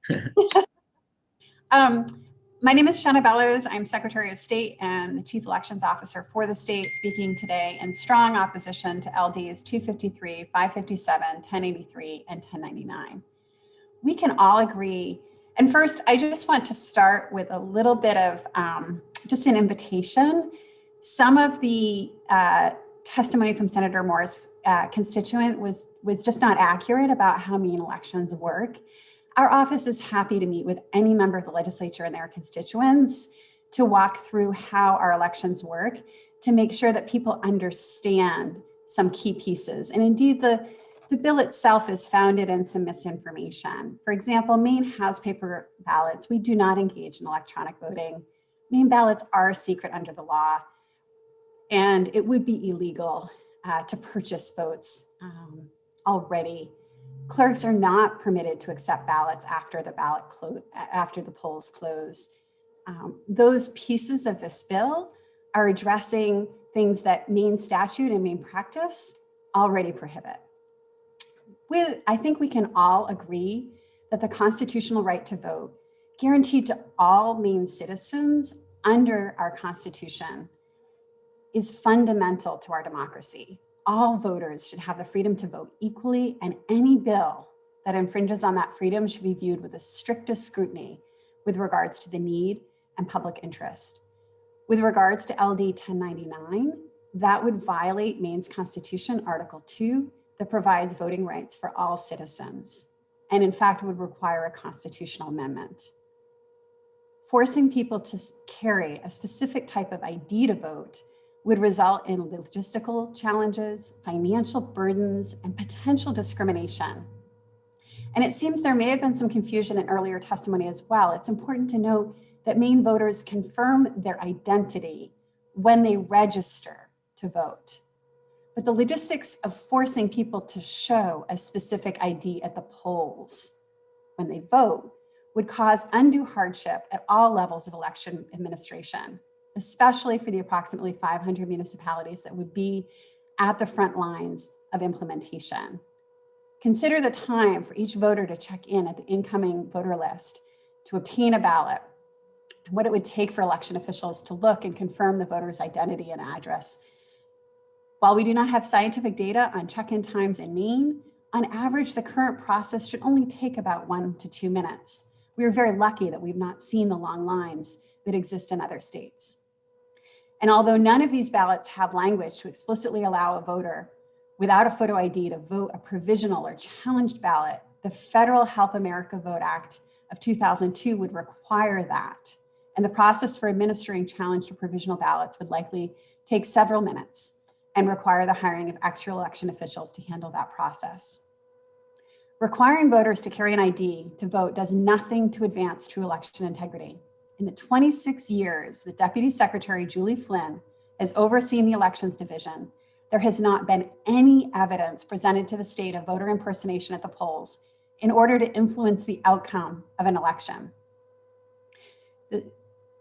My name is Shanna Bellows. I'm Secretary of State and the Chief Elections Officer for the state, speaking today in strong opposition to LDs 253, 557, 1083, and 1099. We can all agree. And first, I just want to start with a little bit of just an invitation. Some of the testimony from Senator Moore's constituent was just not accurate about how Maine elections work. Our office is happy to meet with any member of the legislature and their constituents to walk through how our elections work, to make sure that people understand some key pieces. And indeed, the bill itself is founded in some misinformation. For example, Maine has paper ballots. We do not engage in electronic voting. Maine ballots are secret under the law, and it would be illegal to purchase votes already. Clerks are not permitted to accept ballots after the polls close. Those pieces of this bill are addressing things that Maine statute and Maine practice already prohibit. I think we can all agree that the constitutional right to vote guaranteed to all Maine citizens under our Constitution is fundamental to our democracy. All voters should have the freedom to vote equally, and any bill that infringes on that freedom should be viewed with the strictest scrutiny with regards to the need and public interest. With regards to LD 1099, that would violate Maine's Constitution, Article 2, that provides voting rights for all citizens, and in fact would require a constitutional amendment. Forcing people to carry a specific type of ID to vote would result in logistical challenges, financial burdens, and potential discrimination. And it seems there may have been some confusion in earlier testimony as well. It's important to note that Maine voters confirm their identity when they register to vote. But the logistics of forcing people to show a specific ID at the polls when they vote would cause undue hardship at all levels of election administration, especially for the approximately 500 municipalities that would be at the front lines of implementation. Consider the time for each voter to check in at the incoming voter list to obtain a ballot, and what it would take for election officials to look and confirm the voter's identity and address. While we do not have scientific data on check-in times in Maine, on average, the current process should only take about 1 to 2 minutes. We are very lucky that we've not seen the long lines that exist in other states. And although none of these ballots have language to explicitly allow a voter without a photo ID to vote a provisional or challenged ballot, the Federal Help America Vote Act of 2002 would require that. And the process for administering challenged or provisional ballots would likely take several minutes and require the hiring of extra election officials to handle that process. Requiring voters to carry an ID to vote does nothing to advance true election integrity. In the 26 years that Deputy Secretary Julie Flynn has overseen the Elections Division, there has not been any evidence presented to the state of voter impersonation at the polls in order to influence the outcome of an election. The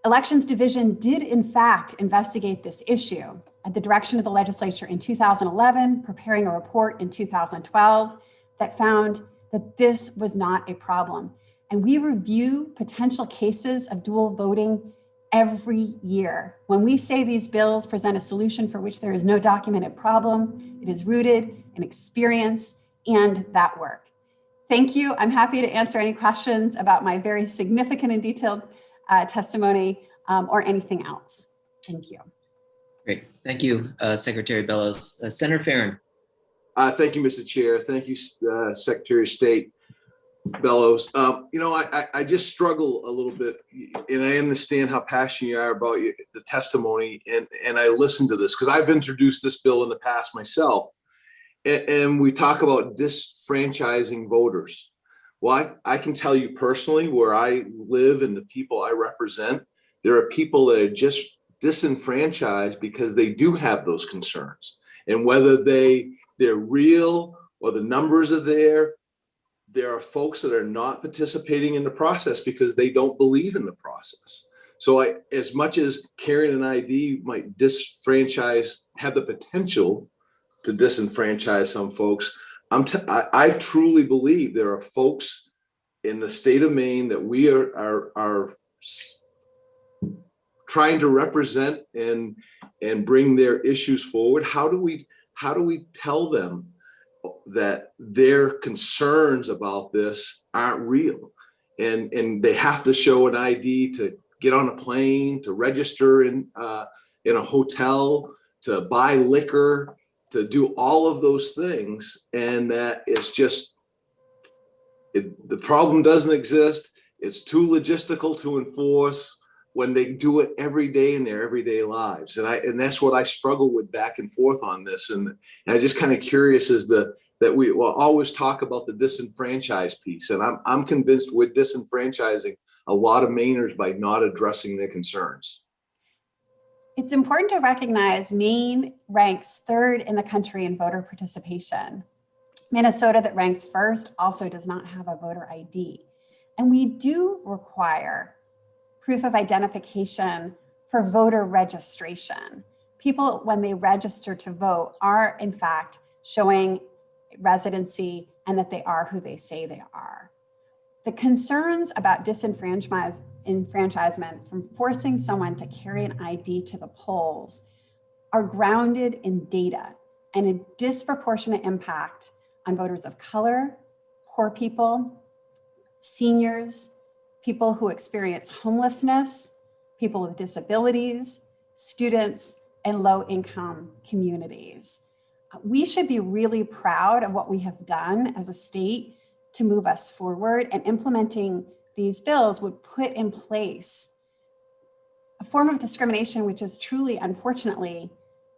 Elections Division did in fact investigate this issue at the direction of the legislature in 2011, preparing a report in 2012 that found that this was not a problem. And we review potential cases of dual voting every year. When we say these bills present a solution for which there is no documented problem, it is rooted in experience and that work. Thank you. I'm happy to answer any questions about my very significant and detailed testimony or anything else. Thank you. Great. Thank you, Secretary Bellows. Senator Farron. Thank you, Mr. Chair. Thank you, Secretary of State Bellows. I just struggle a little bit, and I understand how passionate you are about the testimony, and I listen to this because I've introduced this bill in the past myself, and we talk about disfranchising voters. Well, I can tell you personally, where I live and the people I represent, there are people that are just disenfranchised because they do have those concerns, and whether they're real or the numbers are there are folks that are not participating in the process because they don't believe in the process. So as much as carrying an ID might have the potential to disenfranchise some folks, I truly believe there are folks in the state of Maine that we are trying to represent and bring their issues forward. How do we tell them that their concerns about this aren't real, and they have to show an ID to get on a plane, to register in a hotel, to buy liquor, to do all of those things, and that it's just the problem doesn't exist. It's too logistical to enforce when they do it every day in their everyday lives. And that's what I struggle with back and forth on this. And I'm just kind of curious that we will always talk about the disenfranchised piece. And I'm convinced we're disenfranchising a lot of Mainers by not addressing their concerns. It's important to recognize Maine ranks 3rd in the country in voter participation. Minnesota, that ranks 1st, also does not have a voter ID. And we do require proof of identification for voter registration. People, when they register to vote, are in fact showing residency and that they are who they say they are. The concerns about disenfranchisement from forcing someone to carry an ID to the polls are grounded in data and a disproportionate impact on voters of color, poor people, seniors, people who experience homelessness, people with disabilities, students, and low-income communities. We should be really proud of what we have done as a state to move us forward, and implementing these bills would put in place a form of discrimination which is truly, unfortunately,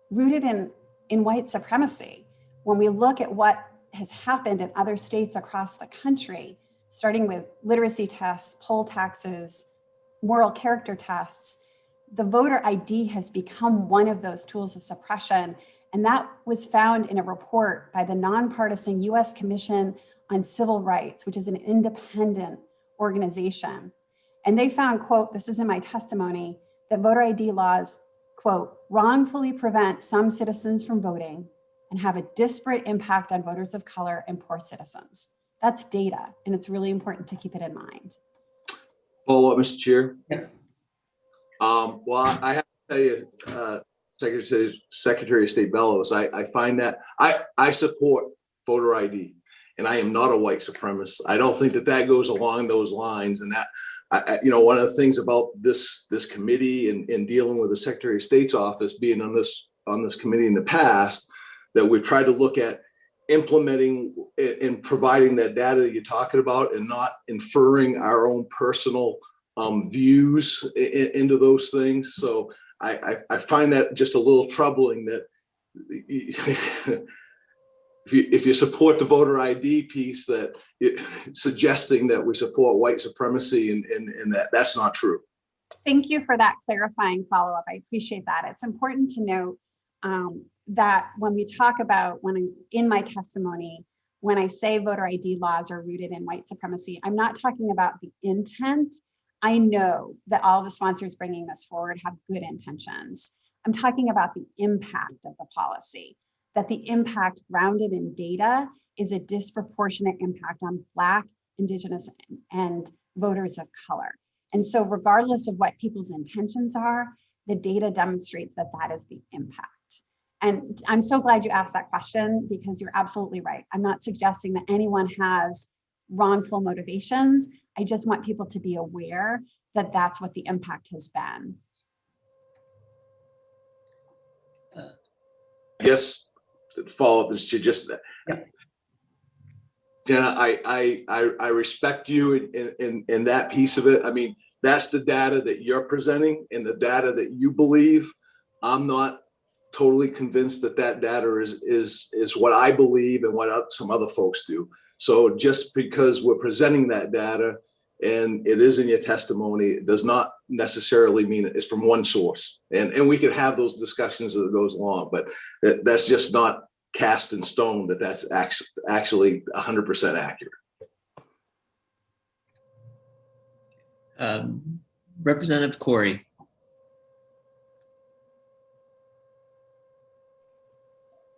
rooted in white supremacy. When we look at what has happened in other states across the country, starting with literacy tests, poll taxes, moral character tests, the voter ID has become one of those tools of suppression. And that was found in a report by the nonpartisan US Commission on Civil Rights, which is an independent organization. And they found, quote, this is in my testimony, that voter ID laws, quote, wrongfully prevent some citizens from voting and have a disparate impact on voters of color and poor citizens. That's data, and it's really important to keep it in mind. Follow up, Mr. Chair. Yeah. Well, I have to tell you, Secretary of State Bellows, I find that I support voter ID, and I am not a white supremacist. I don't think that goes along those lines. And that, one of the things about this committee and dealing with the Secretary of State's office, being on this committee in the past, that we've tried to look at implementing and providing that data that you're talking about, and not inferring our own personal views into those things. So I find that just a little troubling, that if you support the voter ID piece, that suggesting that we support white supremacy, and that's not true. Thank you for that clarifying follow-up. I appreciate that. It's important to note that when we talk about, in my testimony, when I say voter ID laws are rooted in white supremacy, I'm not talking about the intent. I know that all the sponsors bringing this forward have good intentions. I'm talking about the impact of the policy, that the impact grounded in data is a disproportionate impact on Black, Indigenous, and voters of color. And so regardless of what people's intentions are, the data demonstrates that that is the impact. And I'm so glad you asked that question, because you're absolutely right. I'm not suggesting that anyone has wrongful motivations. I just want people to be aware that that's what the impact has been. Yes, follow up is to just that. Jenna, I respect you in that piece of it. I mean, that's the data that you're presenting and the data that you believe. I'm not totally convinced that data is what I believe and what some other folks do. So just because we're presenting that data and it is in your testimony, it does not necessarily mean it's from one source. And we can have those discussions as it goes along, but that's just not cast in stone that that's actually 100% accurate. Representative Corey.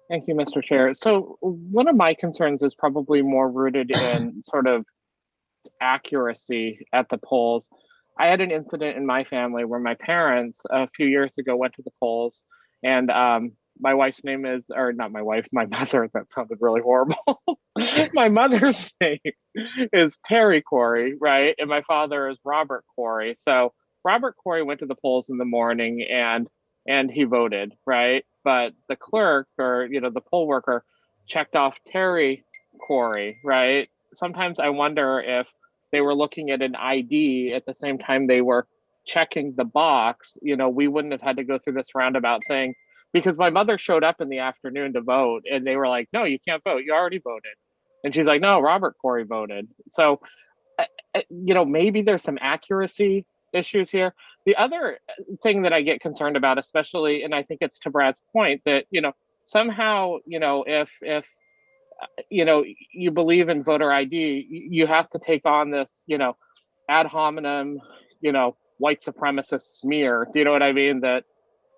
Thank you, Mr. Chair. So one of my concerns is probably more rooted in sort of accuracy at the polls. I had an incident in my family where my parents a few years ago went to the polls, and my wife's name is, or not my wife, my mother, that sounded really horrible. My mother's name is Terry Corey, right? And my father is Robert Corey. So Robert Corey went to the polls in the morning and he voted, right? But the clerk, or the poll worker, checked off Terry Corey, right? Sometimes I wonder if they were looking at an ID at the same time they were checking the box. We wouldn't have had to go through this roundabout thing, because my mother showed up in the afternoon to vote, and they were like, "No, you can't vote. You already voted." And she's like, "No, Robert Corey voted." So, maybe there's some accuracy issues here. The other thing that I get concerned about, especially, and I think it's to Brad's point, that somehow if you believe in voter ID, you have to take on this ad hominem white supremacist smear. Do you know what I mean? That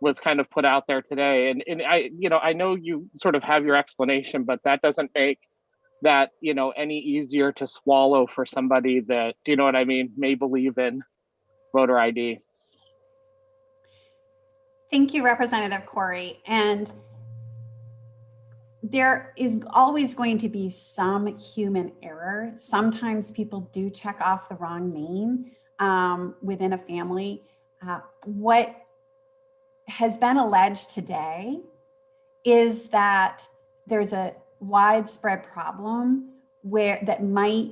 was kind of put out there today, and I know you sort of have your explanation, but that doesn't make that, you know, any easier to swallow for somebody that, do you know what I mean, may believe in voter ID. Thank you, Representative Corey. And there is always going to be some human error. Sometimes people do check off the wrong name within a family. What has been alleged today is that there's a widespread problem that might,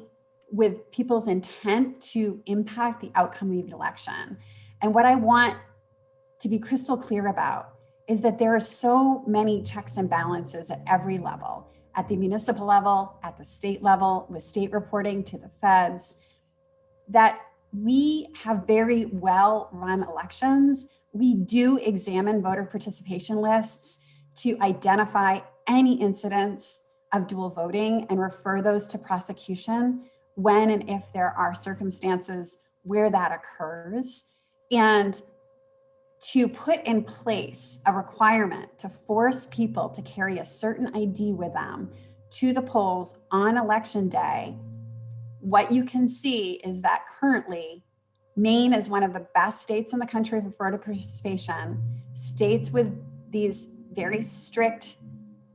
with people's intent to impact the outcome of the election. And what I want to be crystal clear about is that there are so many checks and balances at every level, at the municipal level, at the state level, with state reporting to the feds, that we have very well-run elections. We do examine voter participation lists to identify any incidents of dual voting and refer those to prosecution when and if there are circumstances where that occurs. And to put in place a requirement to force people to carry a certain ID with them to the polls on election day, what you can see is that currently Maine is one of the best states in the country for voter participation. States with these very strict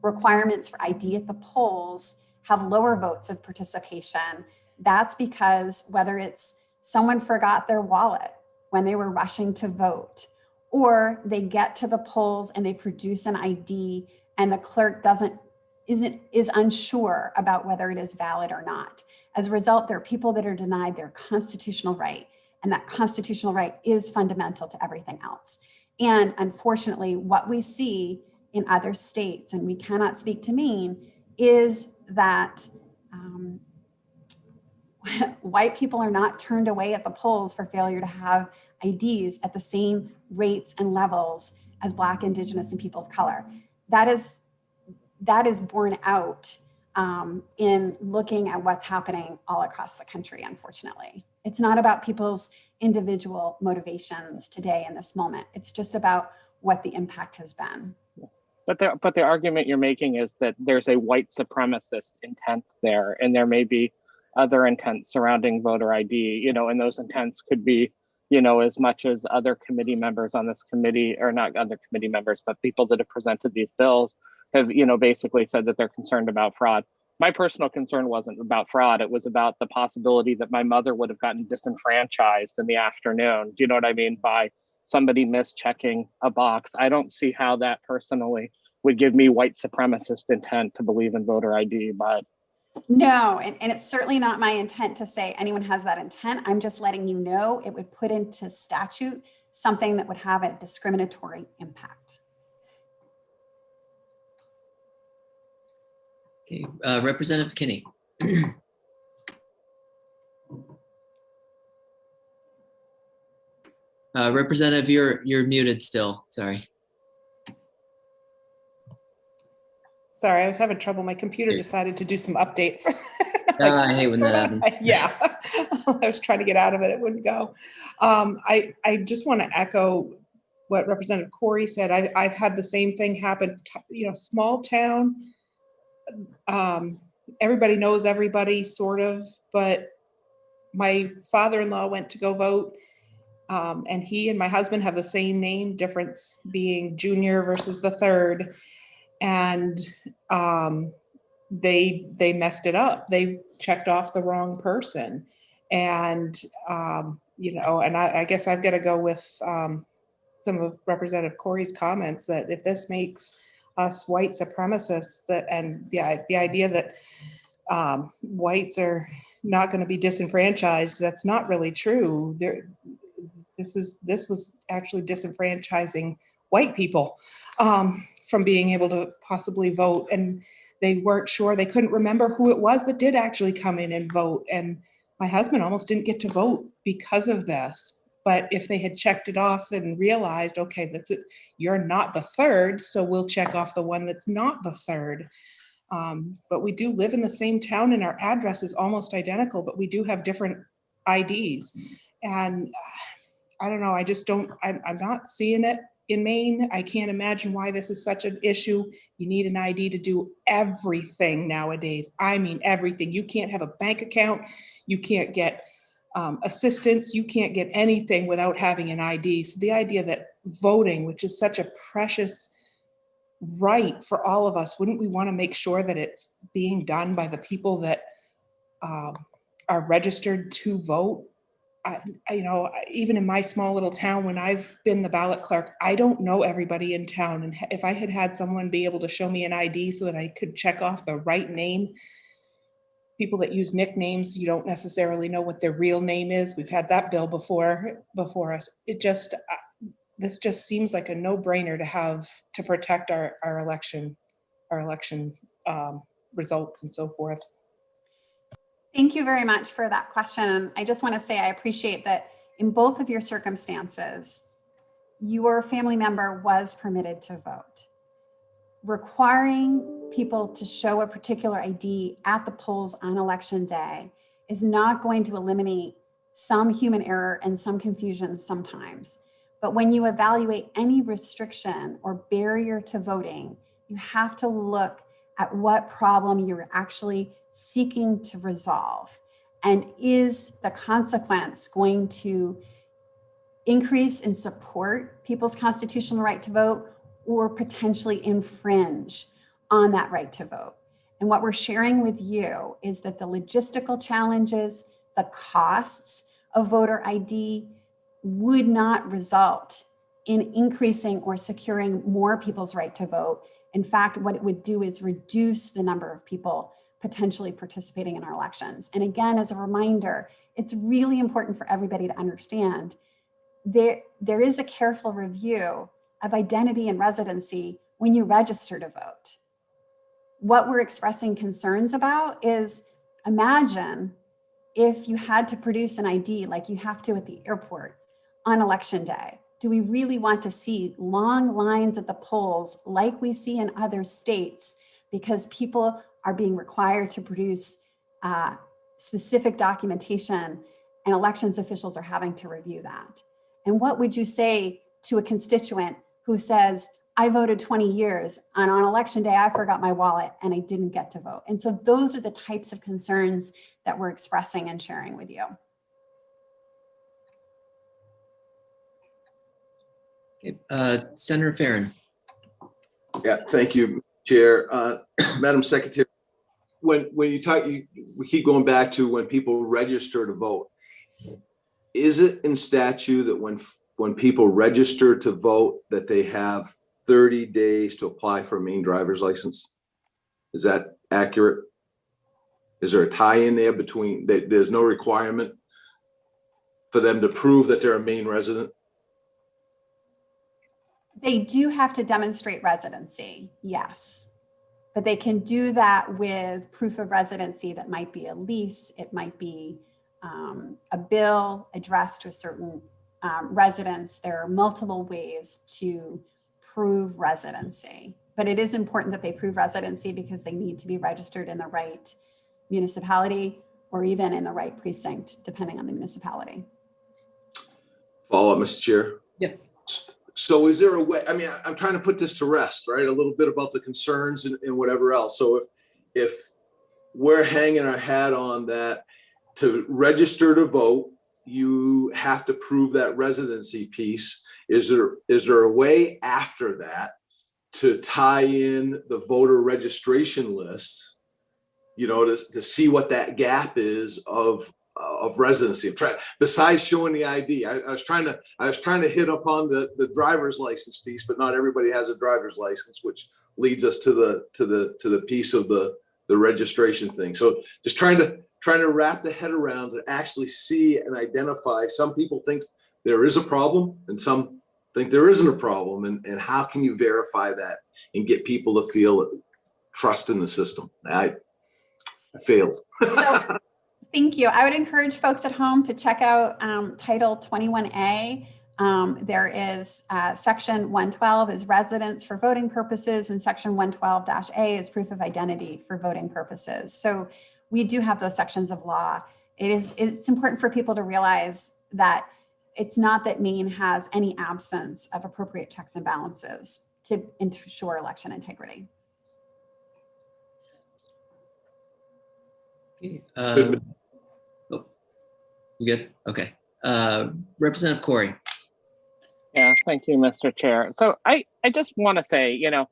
requirements for ID at the polls have lower votes of participation. That's because whether it's someone forgot their wallet when they were rushing to vote, or they get to the polls and they produce an ID and the clerk is unsure about whether it is valid or not. As a result, there are people that are denied their constitutional right, and that constitutional right is fundamental to everything else. And unfortunately, what we see in other states, and we cannot speak to Maine, is that white people are not turned away at the polls for failure to have IDs at the same rates and levels as Black, Indigenous, and people of color. That is borne out in looking at what's happening all across the country, unfortunately. It's not about people's individual motivations today in this moment. It's just about what the impact has been. But the argument you're making is that there's a white supremacist intent there, and there may be other intents surrounding voter ID, you know, and those intents could be, you know, as much as other committee members on this committee, or not other committee members, but people that have presented these bills have, you know, basically said that they're concerned about fraud. My personal concern wasn't about fraud. It was about the possibility that my mother would have gotten disenfranchised in the afternoon. Do you know what I mean? By somebody mischecking a box. I don't see how that personally would give me white supremacist intent to believe in voter ID, but. No, and it's certainly not my intent to say anyone has that intent. I'm just letting you know it would put into statute something that would have a discriminatory impact. Okay, Representative Kinney. Representative, you're muted still, sorry. Sorry, I was having trouble. My computer decided to do some updates. I hate when that happens. Yeah, I was trying to get out of it. It wouldn't go. I just want to echo what Representative Corey said. I've had the same thing happen. You know, small town. Everybody knows everybody, sort of. But my father-in-law went to go vote, and he and my husband have the same name, difference being Junior versus the third. And they messed it up. They checked off the wrong person. And, you know, and I guess I've got to go with some of Representative Corey's comments that if this makes us white supremacists, that, and the idea that whites are not going to be disenfranchised, that's not really true. This was actually disenfranchising white people from being able to possibly vote, and they weren't sure. They couldn't remember who it was that did actually come in and vote. And my husband almost didn't get to vote because of this. But if they had checked it off and realized, okay, that's it, you're not the third, so we'll check off the one that's not the third. But we do live in the same town and our address is almost identical, but we do have different IDs. And I don't know, I just don't, I'm not seeing it in Maine. I can't imagine why this is such an issue. You need an ID to do everything nowadays. I mean, everything. You can't have a bank account. You can't get assistance. You can't get anything without having an ID. So the idea that voting, which is such a precious right for all of us, wouldn't we want to make sure that it's being done by the people that are registered to vote? You know, even in my small little town, when I've been the ballot clerk, I don't know everybody in town. And if I had had someone be able to show me an ID so that I could check off the right name, people that use nicknames, you don't necessarily know what their real name is. We've had that bill before us. It just, this just seems like a no-brainer to have to protect our election results and so forth. Thank you very much for that question. I just want to say I appreciate that in both of your circumstances, your family member was permitted to vote. Requiring people to show a particular ID at the polls on election day is not going to eliminate some human error and some confusion sometimes. But when you evaluate any restriction or barrier to voting, you have to look at what problem you're actually seeking to resolve. And is the consequence going to increase and support people's constitutional right to vote or potentially infringe on that right to vote? And what we're sharing with you is that the logistical challenges, the costs of voter ID would not result in increasing or securing more people's right to vote. In fact, what it would do is reduce the number of people potentially participating in our elections. And again, as a reminder, it's really important for everybody to understand there is a careful review of identity and residency when you register to vote. What we're expressing concerns about is, imagine if you had to produce an ID like you have to at the airport on election day. Do we really want to see long lines at the polls like we see in other states because people are being required to produce specific documentation and elections officials are having to review that? And what would you say to a constituent who says, I voted 20 years and on election day, I forgot my wallet and I didn't get to vote? And so those are the types of concerns that we're expressing and sharing with you. Okay, Senator Farron. Yeah, thank you, Chair. Madam Secretary, when you talk, we keep going back to when people register to vote. Is it in statute that when people register to vote that they have 30 days to apply for a Maine driver's license? Is that accurate? Is there a tie-in there between, there's no requirement for them to prove that they're a Maine resident? They do have to demonstrate residency, yes. But they can do that with proof of residency that might be a lease, it might be a bill addressed to a certain residence. There are multiple ways to prove residency, but it is important that they prove residency because they need to be registered in the right municipality or even in the right precinct, depending on the municipality. Follow up, Mr. Chair. Yeah. So is there a way, I mean, I'm trying to put this to rest, right? A little bit about the concerns and whatever else. So if we're hanging our hat on that, to register to vote, you have to prove that residency piece. Is there a way after that to tie in the voter registration list, you know, to see what that gap is of residency? Besides showing the ID, I was trying to hit upon the driver's license piece, but not everybody has a driver's license, which leads us to the piece of the registration thing. So just trying to wrap the head around and actually see and identify. Some people think there is a problem and some think there isn't a problem. And how can you verify that and get people to feel trust in the system? I failed. So thank you. I would encourage folks at home to check out Title 21A. There is Section 112 is residence for voting purposes, and Section 112-A is proof of identity for voting purposes. So we do have those sections of law. It's important for people to realize that it's not that Maine has any absence of appropriate checks and balances to ensure election integrity. Oh, you good? Okay. Representative Corey. Yeah, thank you, Mr. Chair. So I just want to say, you know,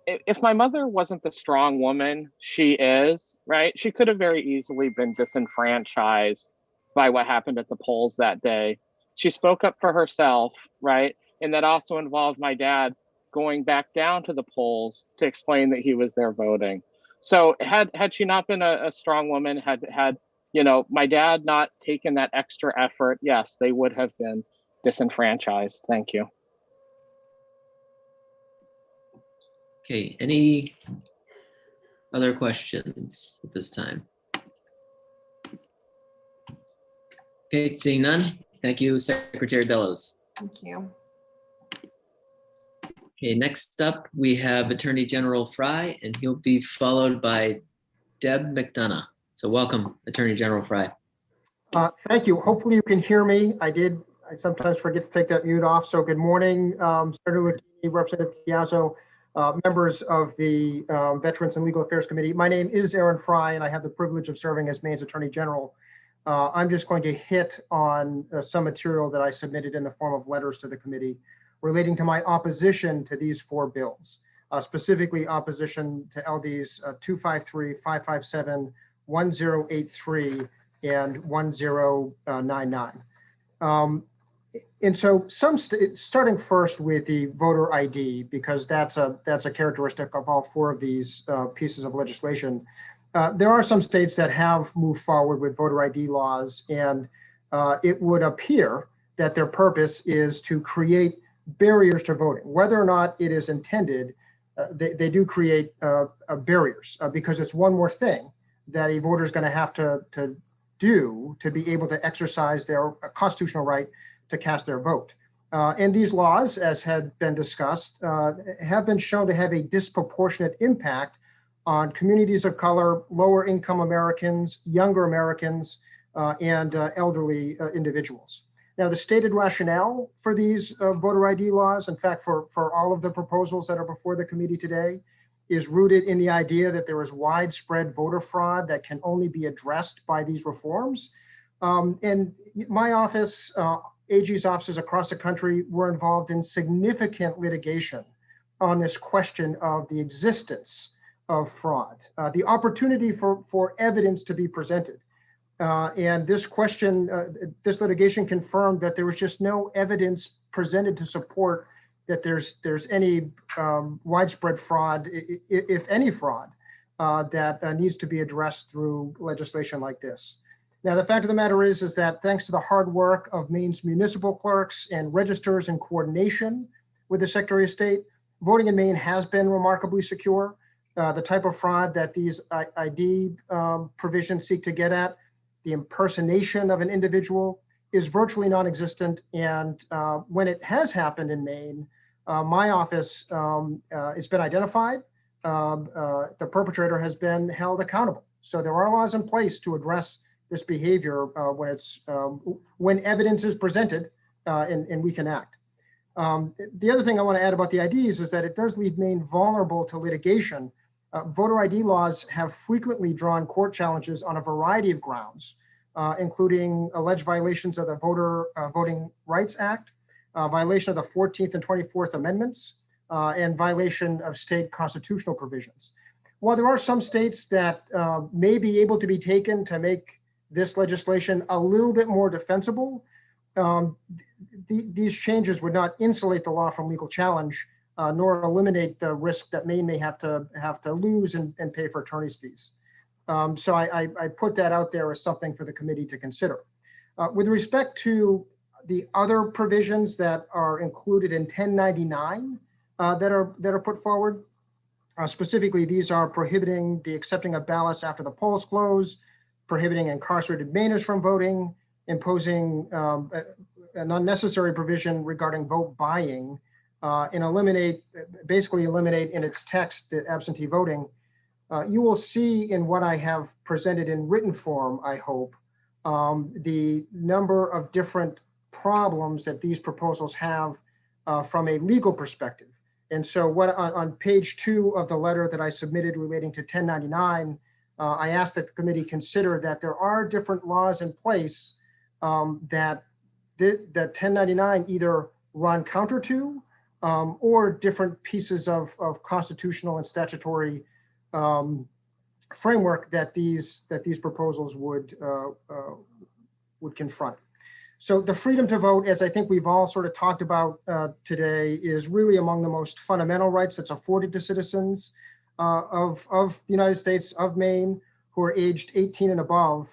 if my mother wasn't the strong woman she is, right, she could have very easily been disenfranchised by what happened at the polls that day. She spoke up for herself, right? And that also involved my dad going back down to the polls to explain that he was there voting. So had she not been a strong woman, had you know, my dad not taken that extra effort, yes, they would have been disenfranchised. Thank you. Okay, any other questions at this time? Okay, seeing none. Thank you, Secretary Bellows. Thank you. Okay, next up, we have Attorney General Fry, and he'll be followed by Deb McDonough. So welcome, Attorney General Fry. Thank you. Hopefully you can hear me. I sometimes forget to take that mute off. So good morning, Senator Lucchini, Representative Chiazzo, members of the Veterans and Legal Affairs Committee. My name is Aaron Fry, and I have the privilege of serving as Maine's Attorney General. I'm just going to hit on some material that I submitted in the form of letters to the committee relating to my opposition to these 4 bills, specifically opposition to LDs 253, 557, 1083, and 1099. And so starting first with the voter ID, because that's a characteristic of all 4 of these pieces of legislation. There are some states that have moved forward with voter ID laws, and it would appear that their purpose is to create barriers to voting. Whether or not it is intended, they do create barriers because it's one more thing that a voter is going to have to do to be able to exercise their constitutional right to cast their vote. And these laws, as had been discussed, have been shown to have a disproportionate impact on communities of color, lower income Americans, younger Americans, and elderly individuals. Now, the stated rationale for these voter ID laws, in fact, for all of the proposals that are before the committee today, is rooted in the idea that there is widespread voter fraud that can only be addressed by these reforms. And my office, AG's offices across the country were involved in significant litigation on this question of the existence of fraud, the opportunity for evidence to be presented. And this question, this litigation confirmed that there was just no evidence presented to support that there's any widespread fraud, if any fraud, that needs to be addressed through legislation like this. Now, the fact of the matter is that thanks to the hard work of Maine's municipal clerks and registers in coordination with the Secretary of State, voting in Maine has been remarkably secure. The type of fraud that these ID provisions seek to get at, the impersonation of an individual, is virtually non-existent. And when it has happened in Maine, my office, it's been identified. The perpetrator has been held accountable. So there are laws in place to address this behavior when evidence is presented and we can act. The other thing I want to add about the IDs is that it does leave Maine vulnerable to litigation. Voter ID laws have frequently drawn court challenges on a variety of grounds, including alleged violations of the Voting Rights Act, violation of the 14th and 24th Amendments, and violation of state constitutional provisions. While there are some states that may be able to be taken to make this legislation a little bit more defensible, these changes would not insulate the law from legal challenge, nor eliminate the risk that Maine may have to lose and pay for attorney's fees. So I put that out there as something for the committee to consider. With respect to the other provisions that are included in 1099 that are put forward, specifically these are prohibiting the accepting of ballots after the polls close, prohibiting incarcerated Mainers from voting, imposing an unnecessary provision regarding vote buying, and basically eliminate in its text the absentee voting. You will see in what I have presented in written form, I hope, the number of different problems that these proposals have from a legal perspective. And so what on page 2 of the letter that I submitted relating to 1099, I asked that the committee consider that there are different laws in place that 1099 either run counter to or different pieces of constitutional and statutory framework that these proposals would confront. So the freedom to vote, as I think we've all sort of talked about today, is really among the most fundamental rights that's afforded to citizens of the United States, of Maine, who are aged 18 and above,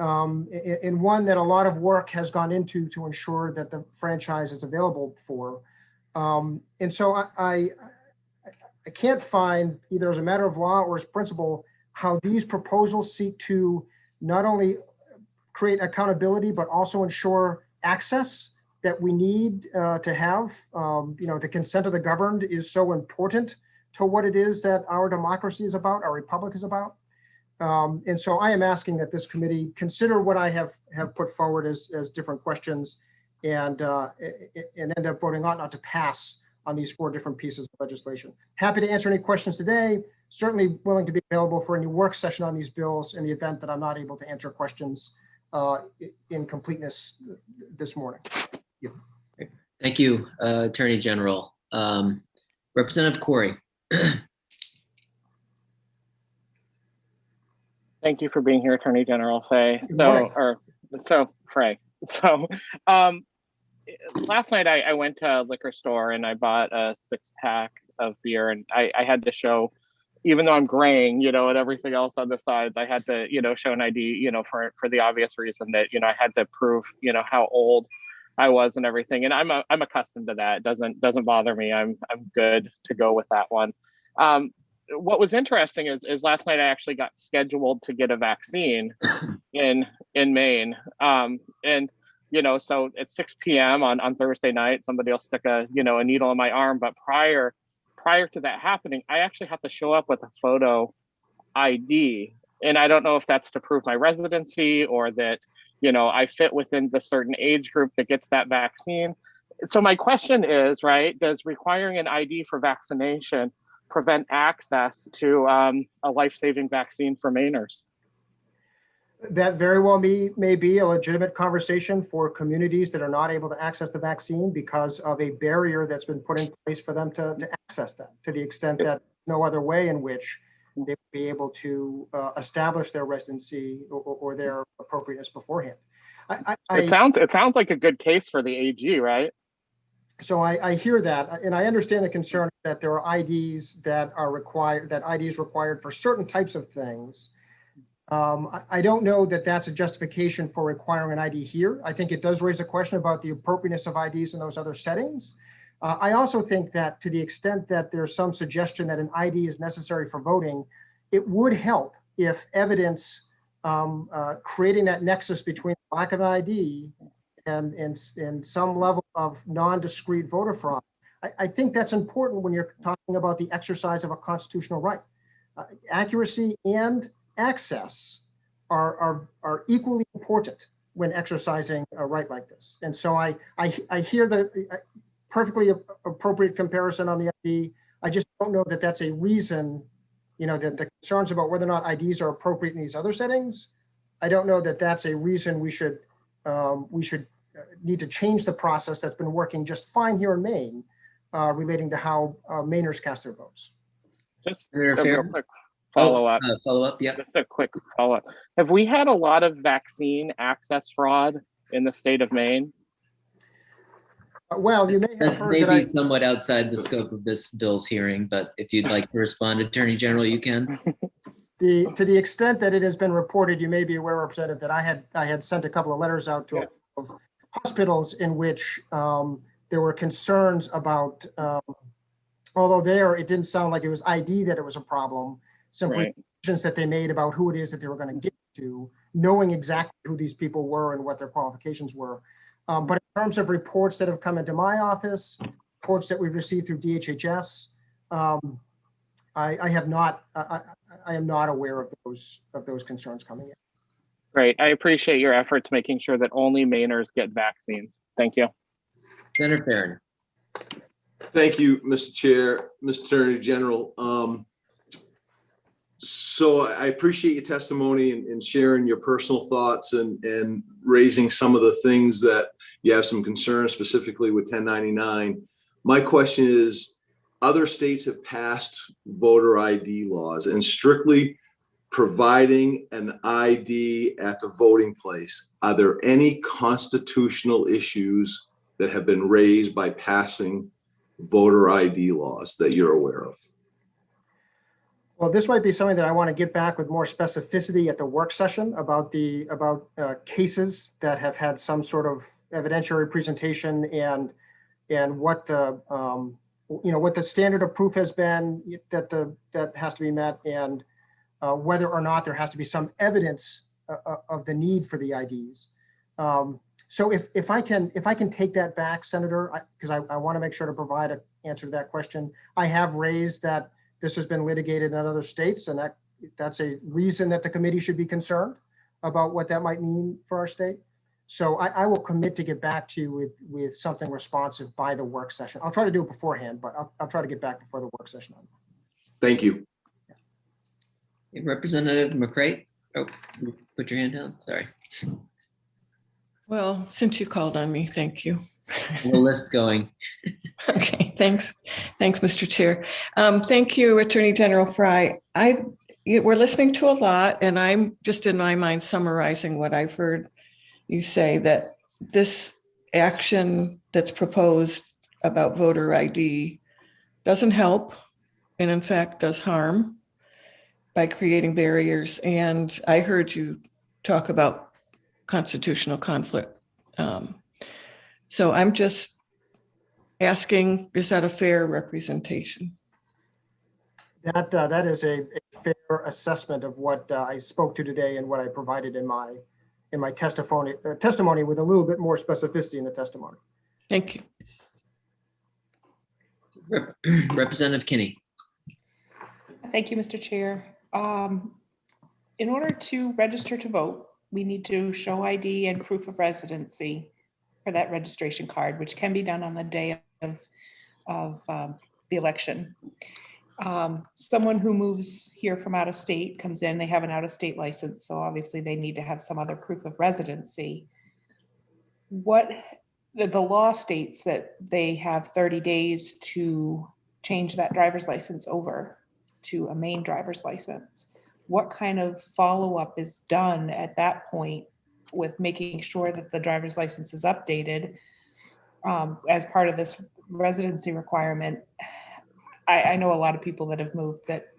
and one that a lot of work has gone into to ensure that the franchise is available for. And so I can't find, either as a matter of law or as principle, how these proposals seek to not only create accountability, but also ensure access that we need to have. The consent of the governed is so important to what it is that our democracy is about, our republic is about. And so I am asking that this committee consider what I have put forward as different questions and end up voting ought not to pass on these 4 different pieces of legislation. Happy to answer any questions today. Certainly willing to be available for any work session on these bills in the event that I'm not able to answer questions in completeness this morning. Yeah. Thank you, Attorney General. Representative Corey. Thank you for being here, Attorney General Fay. Frey. So last night I went to a liquor store and I bought a 6-pack of beer, and I had to show, even though I'm graying, and everything else on the sides, I had to, show an ID, for the obvious reason that, I had to prove, how old I was and everything. And I'm accustomed to that. It doesn't bother me. I'm good to go with that one. What was interesting is last night I actually got scheduled to get a vaccine in Maine. So at 6 p.m. on Thursday night, somebody will stick a needle in my arm. But prior to that happening, I actually have to show up with a photo ID. And I don't know if that's to prove my residency or that, I fit within the certain age group that gets that vaccine. So my question is, right, does requiring an ID for vaccination prevent access to a life-saving vaccine for Mainers? That very well may be a legitimate conversation for communities that are not able to access the vaccine because of a barrier that's been put in place for them to access that, to the extent that no other way in which they would be able to establish their residency or their appropriateness beforehand. It sounds like a good case for the AG, right? So I hear that, and I understand the concern that there are IDs that are required, that IDs required for certain types of things. I don't know that that's a justification for requiring an ID here. I think it does raise a question about the appropriateness of IDs in those other settings. I also think that to the extent that there's some suggestion that an ID is necessary for voting, it would help if evidence creating that nexus between lack of ID and some level of non-discrete voter fraud. I think that's important when you're talking about the exercise of a constitutional right. Accuracy and access are equally important when exercising a right like this. And so I hear the perfectly appropriate comparison on the ID. I just don't know that that's a reason, that the concerns about whether or not IDs are appropriate in these other settings, I don't know that that's a reason we should need to change the process that's been working just fine here in Maine relating to how Mainers cast their votes. Just a real quick follow-up. Yeah. Just a quick follow-up. Have we had a lot of vaccine access fraud in the state of Maine? Well, you may have heard that maybe somewhat outside the scope of this bill's hearing, but if you'd like to respond, Attorney General, you can. To the extent that it has been reported, you may be aware, Representative, that I had sent a couple of letters out to hospitals in which there were concerns about, although it didn't sound like it was ID that it was a problem, simply decisions that they made about who it is that they were going to get to, knowing exactly who these people were and what their qualifications were. But in terms of reports that have come into my office, reports that we've received through DHHS, I am not aware of those concerns coming in. Great. I appreciate your efforts making sure that only Mainers get vaccines. Thank you. Senator Farron. Thank you, Mr. Chair, Mr. Attorney General. So I appreciate your testimony and sharing your personal thoughts and raising some of the things that you have some concerns specifically with 1099. My question is, other states have passed voter ID laws and strictly providing an ID at the voting place. Are there any constitutional issues that have been raised by passing voter ID laws that you're aware of? Well, this might be something that I want to get back with more specificity at the work session about cases that have had some sort of evidentiary presentation and what the what the standard of proof has been that has to be met, and whether or not there has to be some evidence of the need for the IDs. So if I can take that back, Senator, because I want to make sure to provide an answer to that question. I have raised that this has been litigated in other states, and that's a reason that the committee should be concerned about what that might mean for our state. So I will commit to get back to you with something responsive by the work session. I'll try to do it beforehand, but I'll try to get back before the work session. Thank you. Representative McCray. Oh, you put your hand down. Sorry. Well, since you called on me, thank you. The list going. Okay, thanks. Thanks, Mr. Chair. Thank you, Attorney General Fry. We're listening to a lot, and I'm just in my mind summarizing what I've heard you say, that this action that's proposed about voter ID doesn't help, and in fact does harm by creating barriers. And I heard you talk about constitutional conflict. So I'm just asking, is that a fair representation? That is a fair assessment of what I spoke to today and what I provided in my testimony with a little bit more specificity in the testimony. Thank you. Representative Kinney. Thank you, Mr. Chair. In order to register to vote, we need to show ID and proof of residency for that registration card, which can be done on the day of the election. Someone who moves here from out of state comes in, they have an out of state license, so obviously they need to have some other proof of residency. The law states that they have 30 days to change that driver's license over to a Maine driver's license. What kind of follow-up is done at that point with making sure that the driver's license is updated as part of this residency requirement? I know a lot of people that have moved that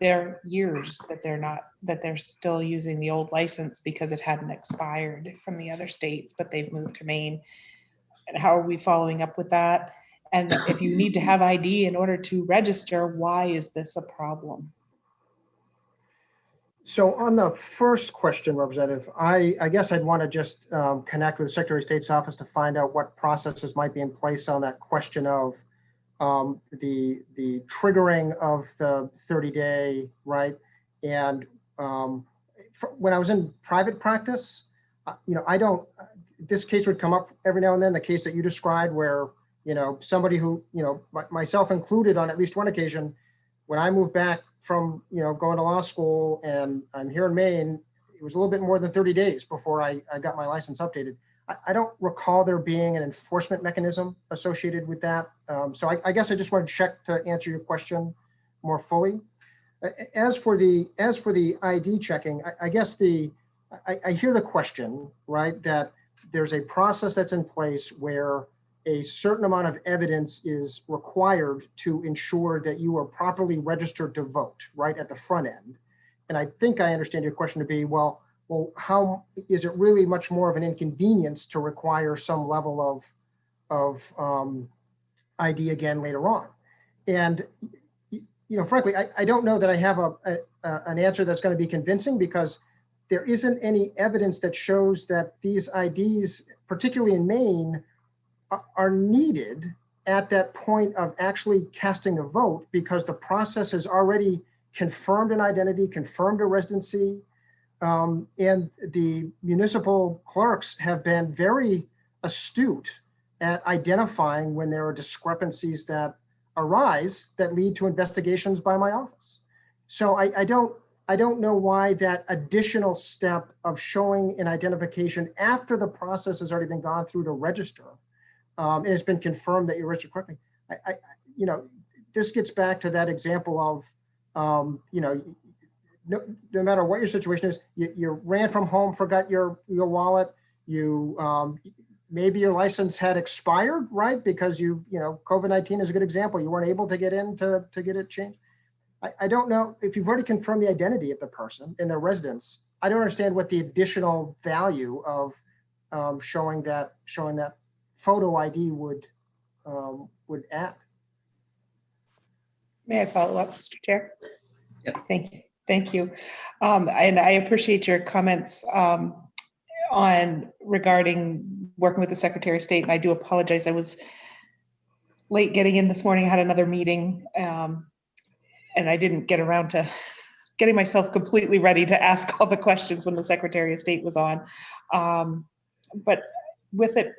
they're years that they're still using the old license because it hadn't expired from the other states, but they've moved to Maine. And how are we following up with that? And if you need to have ID in order to register, why is this a problem? So on the first question, Representative, I guess I'd want to just connect with the Secretary of State's office to find out what processes might be in place on that question of the triggering of the 30-day, right? And when I was in private practice, this case would come up every now and then, the case that you described where, somebody who, myself included on at least one occasion, when I moved back from, going to law school and I'm here in Maine, it was a little bit more than 30 days before I got my license updated. I don't recall there being an enforcement mechanism associated with that. So I guess I just want to check to answer your question more fully. As for the ID checking, I guess I hear the question, right, that there's a process that's in place where a certain amount of evidence is required to ensure that you are properly registered to vote, right, at the front end. And I think I understand your question to be, well, how is it really much more of an inconvenience to require some level of ID again later on? And frankly, I don't know that I have an answer that's going to be convincing, because there isn't any evidence that shows that these IDs, particularly in Maine, are needed at that point of actually casting a vote, because the process has already confirmed an identity, confirmed a residency. and the municipal clerks have been very astute at identifying when there are discrepancies that arise that lead to investigations by my office. So I don't know why that additional step of showing an identification after the process has already been gone through to register, and it's been confirmed that you registered correctly. This gets back to that example of, no matter what your situation is, you ran from home, forgot your wallet, maybe your license had expired, right? Because COVID-19 is a good example. You weren't able to get in to get it changed. I don't know if you've already confirmed the identity of the person in their residence. I don't understand what the additional value of showing that photo ID would add. May I follow up, Mr. Chair? Yep. Thank you. And I appreciate your comments regarding working with the Secretary of State. And I do apologize. I was late getting in this morning. I had another meeting, and I didn't get around to getting myself completely ready to ask all the questions when the Secretary of State was on. But with it,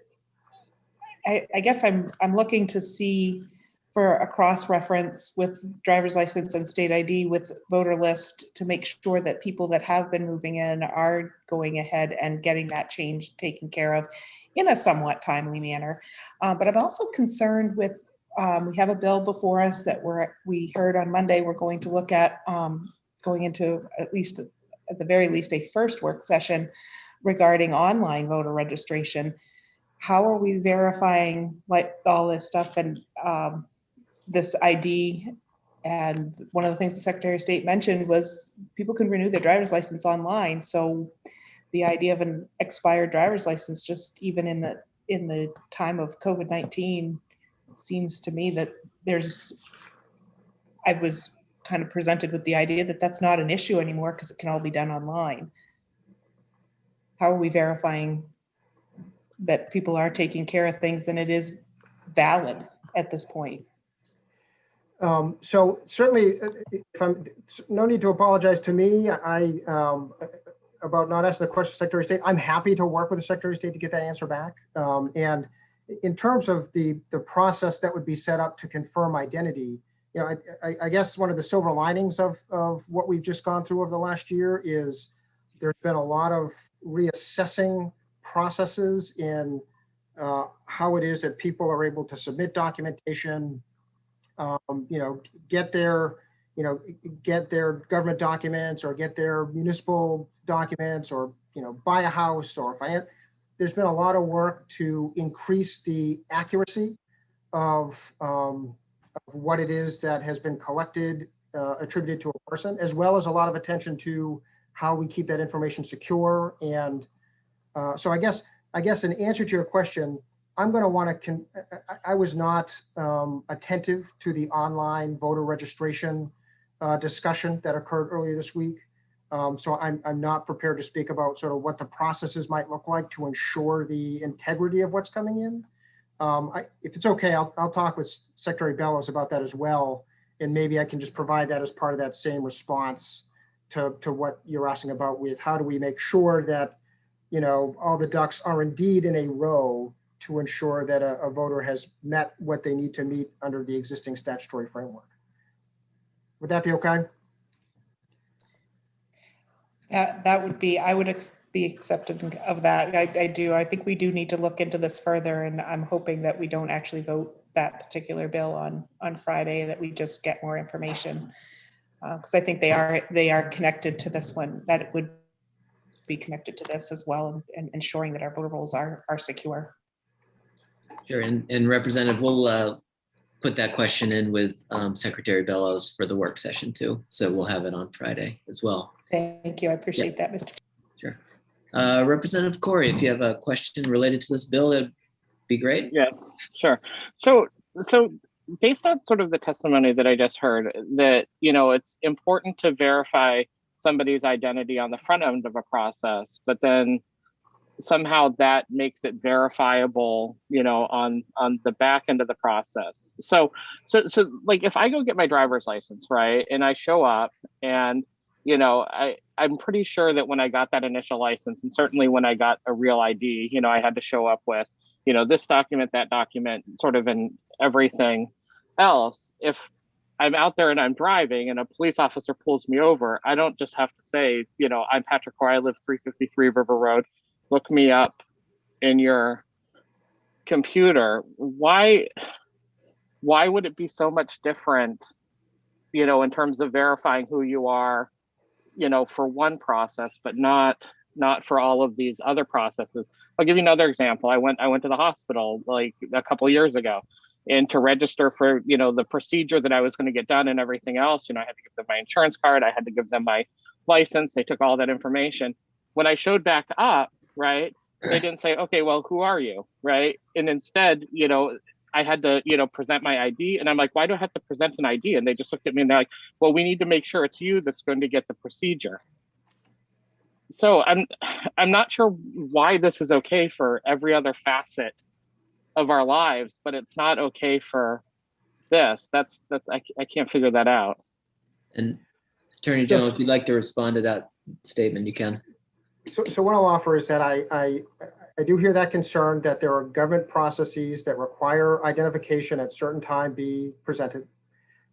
I guess I'm looking to see for a cross-reference with driver's license and state ID with voter list to make sure that people that have been moving in are going ahead and getting that change taken care of in a somewhat timely manner. But I'm also concerned with, we have a bill before us that we heard on Monday, we're going to look at going into at the very least a first work session regarding online voter registration. How are we verifying like all this stuff and this ID? And one of the things the Secretary of State mentioned was people can renew their driver's license online. So the idea of an expired driver's license, just even in the time of COVID-19, seems to me that I was kind of presented with the idea that that's not an issue anymore because it can all be done online. How are we verifying that people are taking care of things and it is valid at this point? So certainly, no need to apologize to me. About not asking the question, Secretary of State. I'm happy to work with the Secretary of State to get that answer back. And in terms of the process that would be set up to confirm identity, I guess one of the silver linings of what we've just gone through over the last year is there's been a lot of reassessing processes in how it is that people are able to submit documentation, get their government documents or get their municipal documents or, buy a house or finance. There's been a lot of work to increase the accuracy of what it is that has been collected, attributed to a person, as well as a lot of attention to how we keep that information secure. And so I guess in answer to your question, I'm going to want to, I was not attentive to the online voter registration discussion that occurred earlier this week. So I'm not prepared to speak about sort of what the processes might look like to ensure the integrity of what's coming in. If it's okay, I'll talk with Secretary Bellows about that as well. And maybe I can just provide that as part of that same response to what you're asking about with how do we make sure that, all the ducks are indeed in a row to ensure that a voter has met what they need to meet under the existing statutory framework. Would that be okay? That would be, I would be accepting of that. I do. I think we do need to look into this further, and I'm hoping that we don't actually vote that particular bill on Friday, that we just get more information. Because I think they are connected to this one, that it would be connected to this as well, and ensuring that our voter rolls are secure. Sure, and Representative, we'll put that question in with Secretary Bellows for the work session too. So we'll have it on Friday as well. Thank you. I appreciate that, Mr. Sure. Representative Corey, if you have a question related to this bill, that'd be great. Yeah, sure. So based on sort of the testimony that I just heard, that, it's important to verify somebody's identity on the front end of a process, but then somehow that makes it verifiable, on the back end of the process. So like if I go get my driver's license, right, and I show up and I'm pretty sure that when I got that initial license, and certainly when I got a real ID, I had to show up with, this document, that document, sort of in everything else. If I'm out there and I'm driving and a police officer pulls me over, I don't just have to say, I'm Patrick Corey, I live 353 River Road. Look me up in your computer. Why would it be so much different, in terms of verifying who you are, for one process, but not for all of these other processes? I'll give you another example. I went to the hospital like a couple of years ago, and to register for, the procedure that I was going to get done and everything else, I had to give them my insurance card. I had to give them my license. They took all that information. When I showed back up, right, they didn't say, okay, well, who are you? Right. And instead, I had to, present my ID. And I'm like, why do I have to present an ID? And they just looked at me and they're like, well, we need to make sure it's you that's going to get the procedure. So I'm not sure why this is okay for every other facet of our lives, but it's not okay for this. I can't figure that out. And Attorney General, if you'd like to respond to that statement, you can. So what I'll offer is that I do hear that concern that there are government processes that require identification at certain time be presented.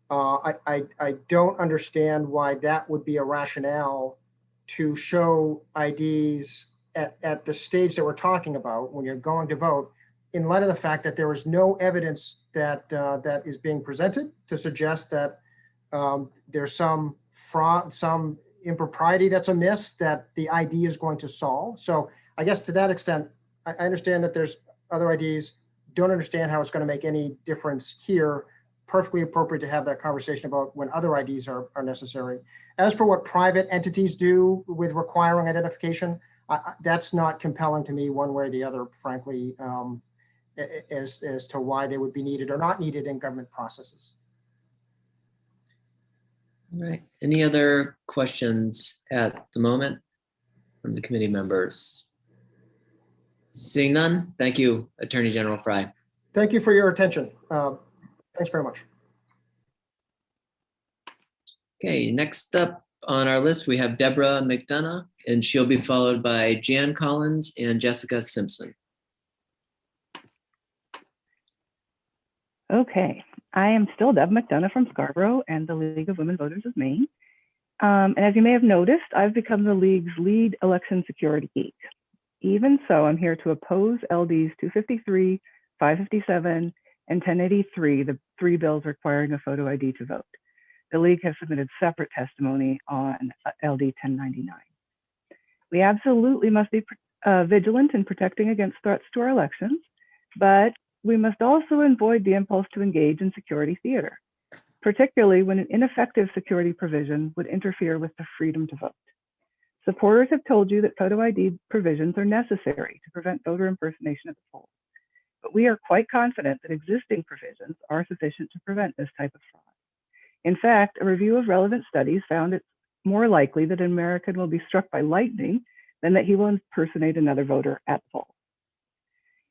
I don't understand why that would be a rationale to show IDs at the stage that we're talking about when you're going to vote, in light of the fact that there is no evidence that that is being presented to suggest that there's some fraud, some impropriety that's amiss that the ID is going to solve. So I guess to that extent, I understand that there's other IDs, don't understand how it's going to make any difference here. Perfectly appropriate to have that conversation about when other IDs are necessary. As for what private entities do with requiring identification, that's not compelling to me one way or the other, frankly, as to why they would be needed or not needed in government processes. All right. Any other questions at the moment from the committee members? Seeing none, thank you, Attorney General Fry. Thank you for your attention. Thanks very much. Okay, next up on our list, we have Deborah McDonough, and she'll be followed by Jan Collins and Jessica Simpson. Okay, I am still Deb McDonough from Scarborough and the League of Women Voters of Maine. And as you may have noticed, I've become the League's lead election security geek. Even so, I'm here to oppose LDs 253, 557, and 1083, the three bills requiring a photo ID to vote. The League has submitted separate testimony on LD 1099. We absolutely must be vigilant in protecting against threats to our elections, but we must also avoid the impulse to engage in security theater, particularly when an ineffective security provision would interfere with the freedom to vote. Supporters have told you that photo ID provisions are necessary to prevent voter impersonation at the polls, but we are quite confident that existing provisions are sufficient to prevent this type of fraud. In fact, a review of relevant studies found it's more likely that an American will be struck by lightning than that he will impersonate another voter at the poll.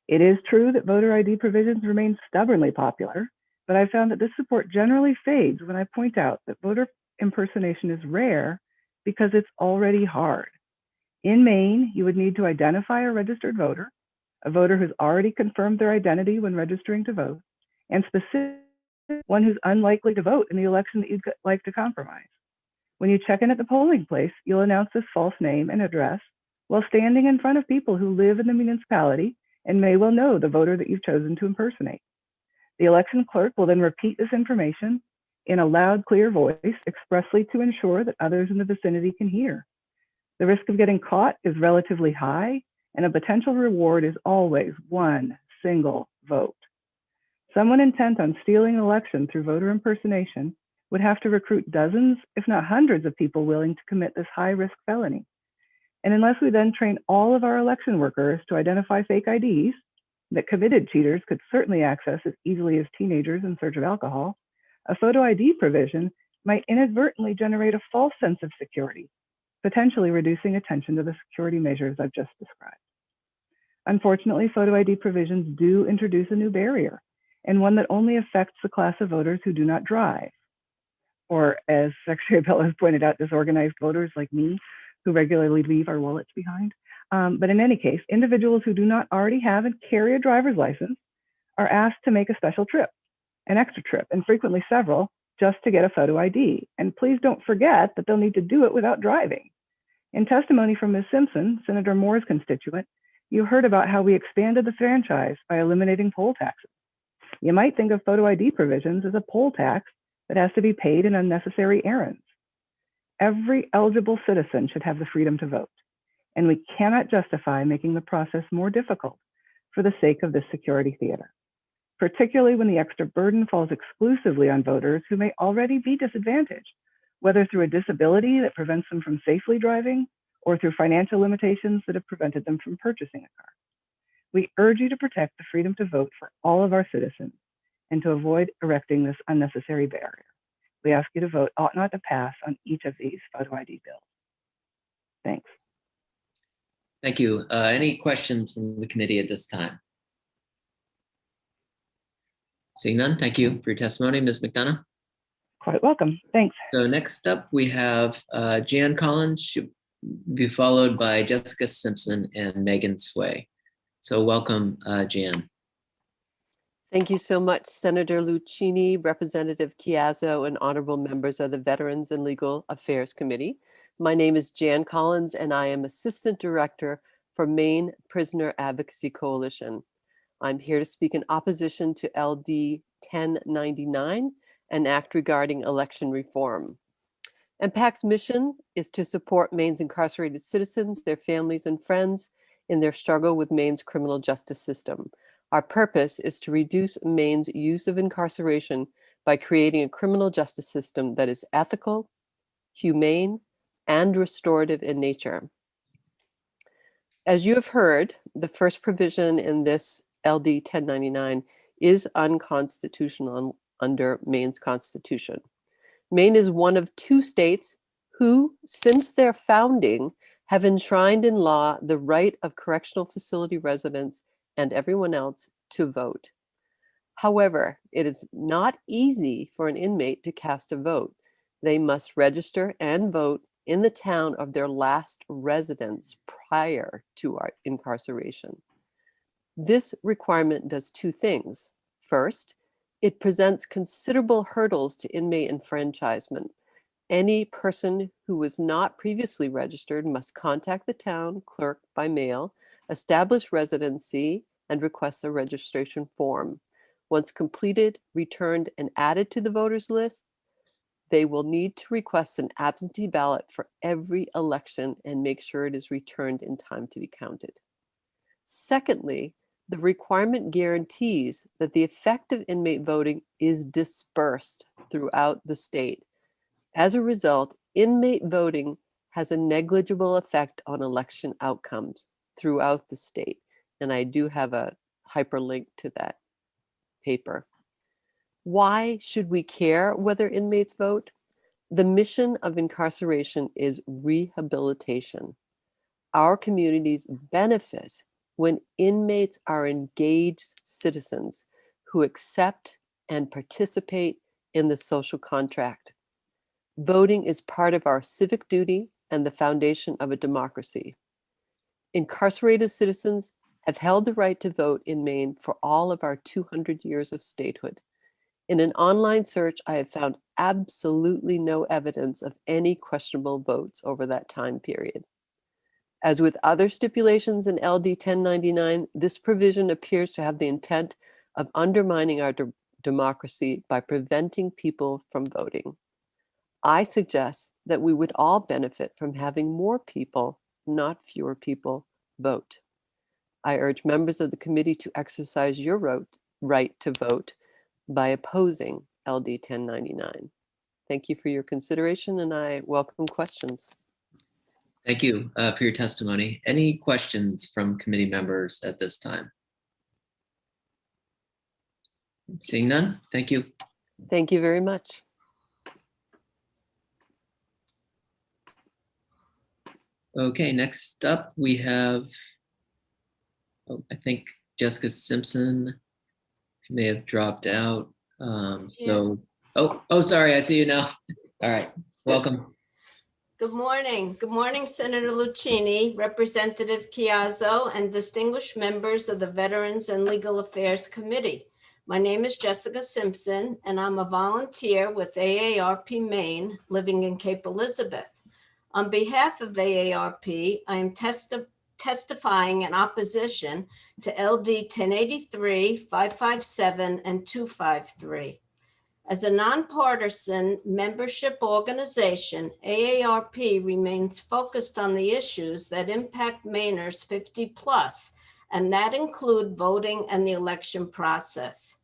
It is true that voter ID provisions remain stubbornly popular, but I found that this support generally fades when I point out that voter impersonation is rare because it's already hard. In Maine, you would need to identify a registered voter, a voter who's already confirmed their identity when registering to vote, and specifically one who's unlikely to vote in the election that you'd like to compromise. When you check in at the polling place, you'll announce this false name and address while standing in front of people who live in the municipality and may well know the voter that you've chosen to impersonate. The election clerk will then repeat this information in a loud, clear voice expressly to ensure that others in the vicinity can hear. The risk of getting caught is relatively high, and a potential reward is always one single vote. Someone intent on stealing an election through voter impersonation would have to recruit dozens, if not hundreds of people willing to commit this high-risk felony. And unless we then train all of our election workers to identify fake IDs that committed cheaters could certainly access as easily as teenagers in search of alcohol, a photo ID provision might inadvertently generate a false sense of security, potentially reducing attention to the security measures I've just described. Unfortunately, photo ID provisions do introduce a new barrier, and one that only affects the class of voters who do not drive. or as Secretary Bell has pointed out, disorganized voters like me who regularly leave our wallets behind. But in any case, individuals who do not already have and carry a driver's license are asked to make a special trip, an extra trip, and frequently several, just to get a photo ID. And please don't forget that they'll need to do it without driving. In testimony from Ms. Simpson, Senator Moore's constituent, you heard about how we expanded the franchise by eliminating poll taxes. You might think of photo ID provisions as a poll tax that has to be paid in unnecessary errands. Every eligible citizen should have the freedom to vote, and we cannot justify making the process more difficult for the sake of this security theater, particularly when the extra burden falls exclusively on voters who may already be disadvantaged, whether through a disability that prevents them from safely driving or through financial limitations that have prevented them from purchasing a car. We urge you to protect the freedom to vote for all of our citizens and to avoid erecting this unnecessary barrier. We ask you to vote ought not to pass on each of these photo ID bills. Thanks. Thank you. Any questions from the committee at this time? Seeing none, thank you for your testimony, Ms. McDonough. Quite welcome. Thanks. So next up, we have Jan Collins, she'll be followed by Jessica Simpson and Megan Sway. So welcome, Jan. Thank you so much, Senator Lucchini, Representative Chiazzo, and honorable members of the Veterans and Legal Affairs Committee. My name is Jan Collins, and I am Assistant Director for Maine Prisoner Advocacy Coalition. I'm here to speak in opposition to LD 1099, an act regarding election reform. MPAC's mission is to support Maine's incarcerated citizens, their families, and friends in their struggle with Maine's criminal justice system. Our purpose is to reduce Maine's use of incarceration by creating a criminal justice system that is ethical, humane, and restorative in nature. As you have heard, the first provision in this LD 1099 is unconstitutional under Maine's Constitution. Maine is one of 2 states who, since their founding, have enshrined in law the right of correctional facility residents and everyone else to vote. However, it is not easy for an inmate to cast a vote. They must register and vote in the town of their last residence prior to our incarceration. This requirement does 2 things. First, it presents considerable hurdles to inmate enfranchisement. Any person who was not previously registered must contact the town clerk by mail, establish residency, and request a registration form. Once completed, returned, and added to the voters list, they will need to request an absentee ballot for every election and make sure it is returned in time to be counted. Secondly, the requirement guarantees that the effect of inmate voting is dispersed throughout the state. As a result, inmate voting has a negligible effect on election outcomes throughout the state. And I do have a hyperlink to that paper. Why should we care whether inmates vote? The mission of incarceration is rehabilitation. Our communities benefit when inmates are engaged citizens who accept and participate in the social contract. Voting is part of our civic duty and the foundation of a democracy. Incarcerated citizens have held the right to vote in Maine for all of our 200 years of statehood. In an online search, I have found absolutely no evidence of any questionable votes over that time period. As with other stipulations in LD 1099, this provision appears to have the intent of undermining our democracy by preventing people from voting. I suggest that we would all benefit from having more people, not fewer people, vote. I urge members of the committee to exercise your right to vote by opposing LD 1099. Thank you for your consideration, and I welcome questions. Thank you for your testimony. Any questions from committee members at this time? Seeing none, thank you. Thank you very much. Okay, next up we have, I think Jessica Simpson. She may have dropped out. Oh, sorry, I see you now. All right, welcome. Good morning. Good morning, Senator Lucchini, Representative Chiazzo, and distinguished members of the Veterans and Legal Affairs Committee. My name is Jessica Simpson, and I'm a volunteer with AARP Maine, living in Cape Elizabeth. On behalf of AARP, I am testifying in opposition to LD 1083, 557, and 253. As a nonpartisan membership organization, AARP remains focused on the issues that impact Mainers 50 plus, and that include voting and the election process.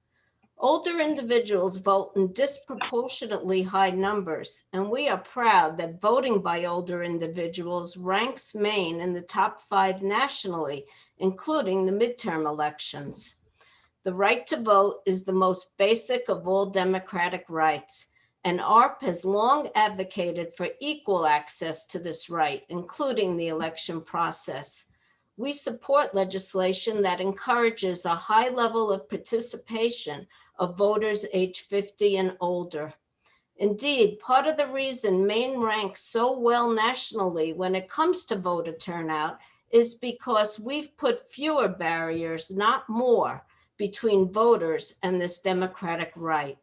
Older individuals vote in disproportionately high numbers, and we are proud that voting by older individuals ranks Maine in the top 5 nationally, including the midterm elections. The right to vote is the most basic of all democratic rights, and AARP has long advocated for equal access to this right, including the election process. We support legislation that encourages a high level of participation of voters age 50 and older. Indeed, part of the reason Maine ranks so well nationally when it comes to voter turnout is because we've put fewer barriers, not more, between voters and this democratic right.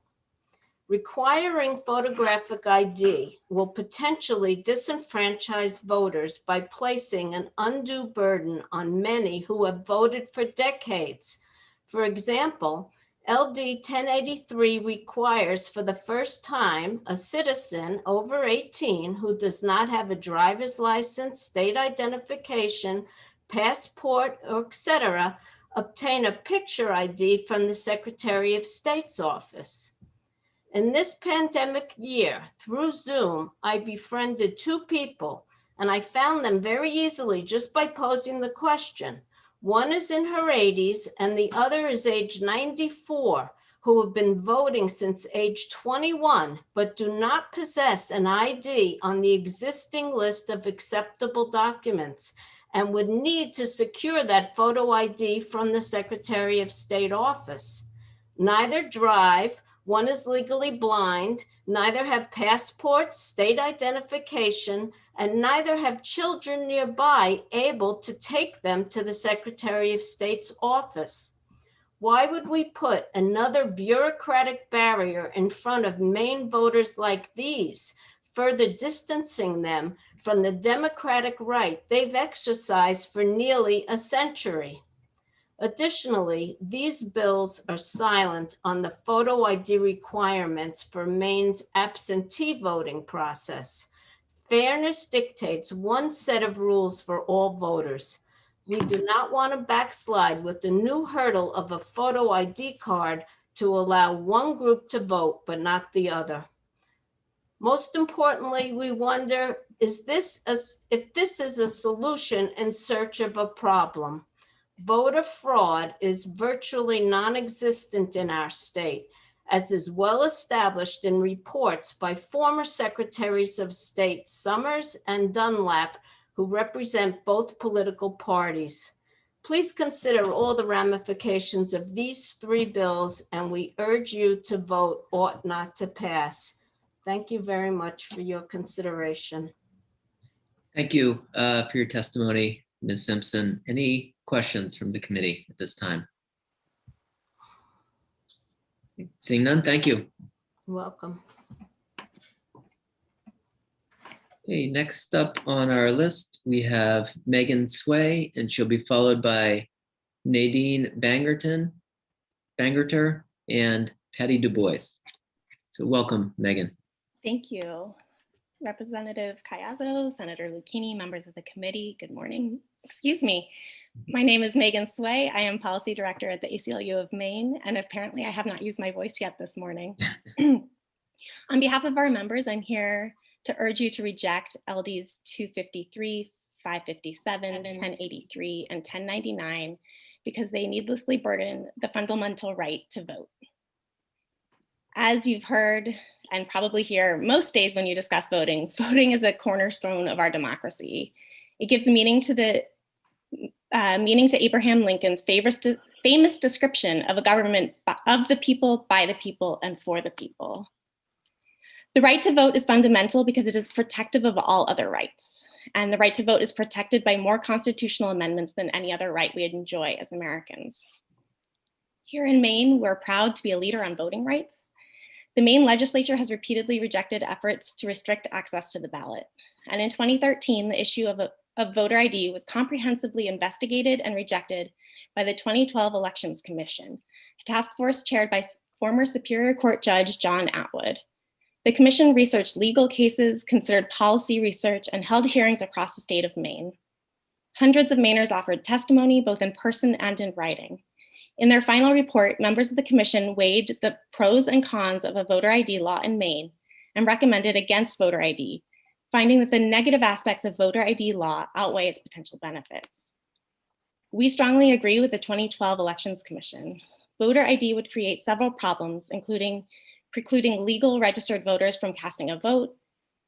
Requiring photographic ID will potentially disenfranchise voters by placing an undue burden on many who have voted for decades. For example, LD 1083 requires for the first time a citizen over 18 who does not have a driver's license, state identification, passport, or etc., obtain a picture ID from the Secretary of State's office. In this pandemic year, through Zoom, I befriended 2 people, and I found them very easily just by posing the question. One is in her 80s, and the other is age 94, who have been voting since age 21, but do not possess an ID on the existing list of acceptable documents, and would need to secure that photo ID from the Secretary of State office. Neither drive, one is legally blind, neither have passports, state identification, and neither have children nearby able to take them to the Secretary of State's office. Why would we put another bureaucratic barrier in front of Maine voters like these, further distancing them from the democratic right they've exercised for nearly a century? Additionally, these bills are silent on the photo ID requirements for Maine's absentee voting process. Fairness dictates one set of rules for all voters. We do not want to backslide with the new hurdle of a photo ID card to allow one group to vote, but not the other. Most importantly, we wonder, if this is a solution in search of a problem. Voter fraud is virtually non-existent in our state, as is well established in reports by former Secretaries of State Summers and Dunlap, who represent both political parties. Please consider all the ramifications of these 3 bills, and we urge you to vote ought not to pass. Thank you very much for your consideration. Thank you for your testimony, Ms. Simpson. Any questions from the committee at this time? Seeing none, thank you. You're welcome. Okay, next up on our list, we have Megan Sway, and she'll be followed by Nadine Bangerter and Patty Du Bois. So welcome, Megan. Thank you. Representative Chiazzo, Senator Lucchini, members of the committee, good morning. Excuse me. My name is Megan Sway. I am Policy Director at the ACLU of Maine, and apparently I have not used my voice yet this morning. On behalf of our members, I'm here to urge you to reject LDs 253, 557, 1083, and 1099 because they needlessly burden the fundamental right to vote. As you've heard and probably hear most days when you discuss voting, voting is a cornerstone of our democracy. It gives meaning to Abraham Lincoln's famous description of a government of the people, by the people, and for the people. The right to vote is fundamental because it is protective of all other rights. And the right to vote is protected by more constitutional amendments than any other right we enjoy as Americans. Here in Maine, we're proud to be a leader on voting rights. The Maine legislature has repeatedly rejected efforts to restrict access to the ballot. And in 2013, the issue of voter ID was comprehensively investigated and rejected by the 2012 Elections Commission, a task force chaired by former Superior Court Judge John Atwood. The commission researched legal cases, considered policy research, and held hearings across the state of Maine. Hundreds of Mainers offered testimony, both in person and in writing. In their final report, members of the commission weighed the pros and cons of a voter ID law in Maine and recommended against voter ID, finding that the negative aspects of voter ID law outweigh its potential benefits. We strongly agree with the 2012 Elections Commission. Voter ID would create several problems, including precluding legal registered voters from casting a vote,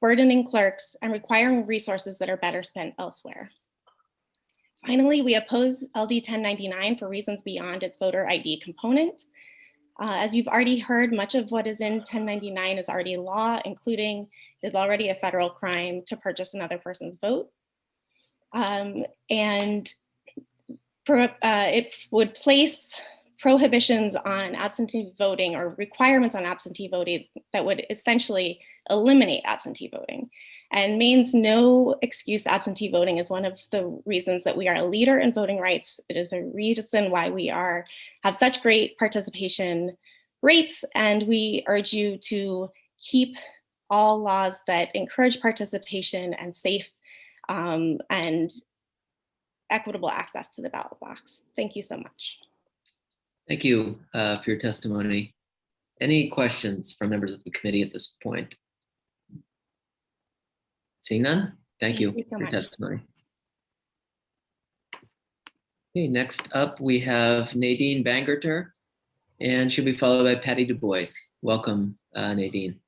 burdening clerks, and requiring resources that are better spent elsewhere. Finally, we oppose LD 1099 for reasons beyond its voter ID component. As you've already heard, much of what is in 1099 is already law, including it is already a federal crime to purchase another person's vote. It would place prohibitions on absentee voting or requirements on absentee voting that would essentially eliminate absentee voting. And Maine's no excuse absentee voting is one of the reasons that we are a leader in voting rights. It is a reason why we have such great participation rates, and we urge you to keep all laws that encourage participation and safe and equitable access to the ballot box. Thank you so much. Thank you for your testimony. Any questions from members of the committee at this point? Seeing none, thank you so for your much. testimony. Okay, next up we have Nadine Bangerter, and she'll be followed by Patty Du Bois. Welcome, Nadine.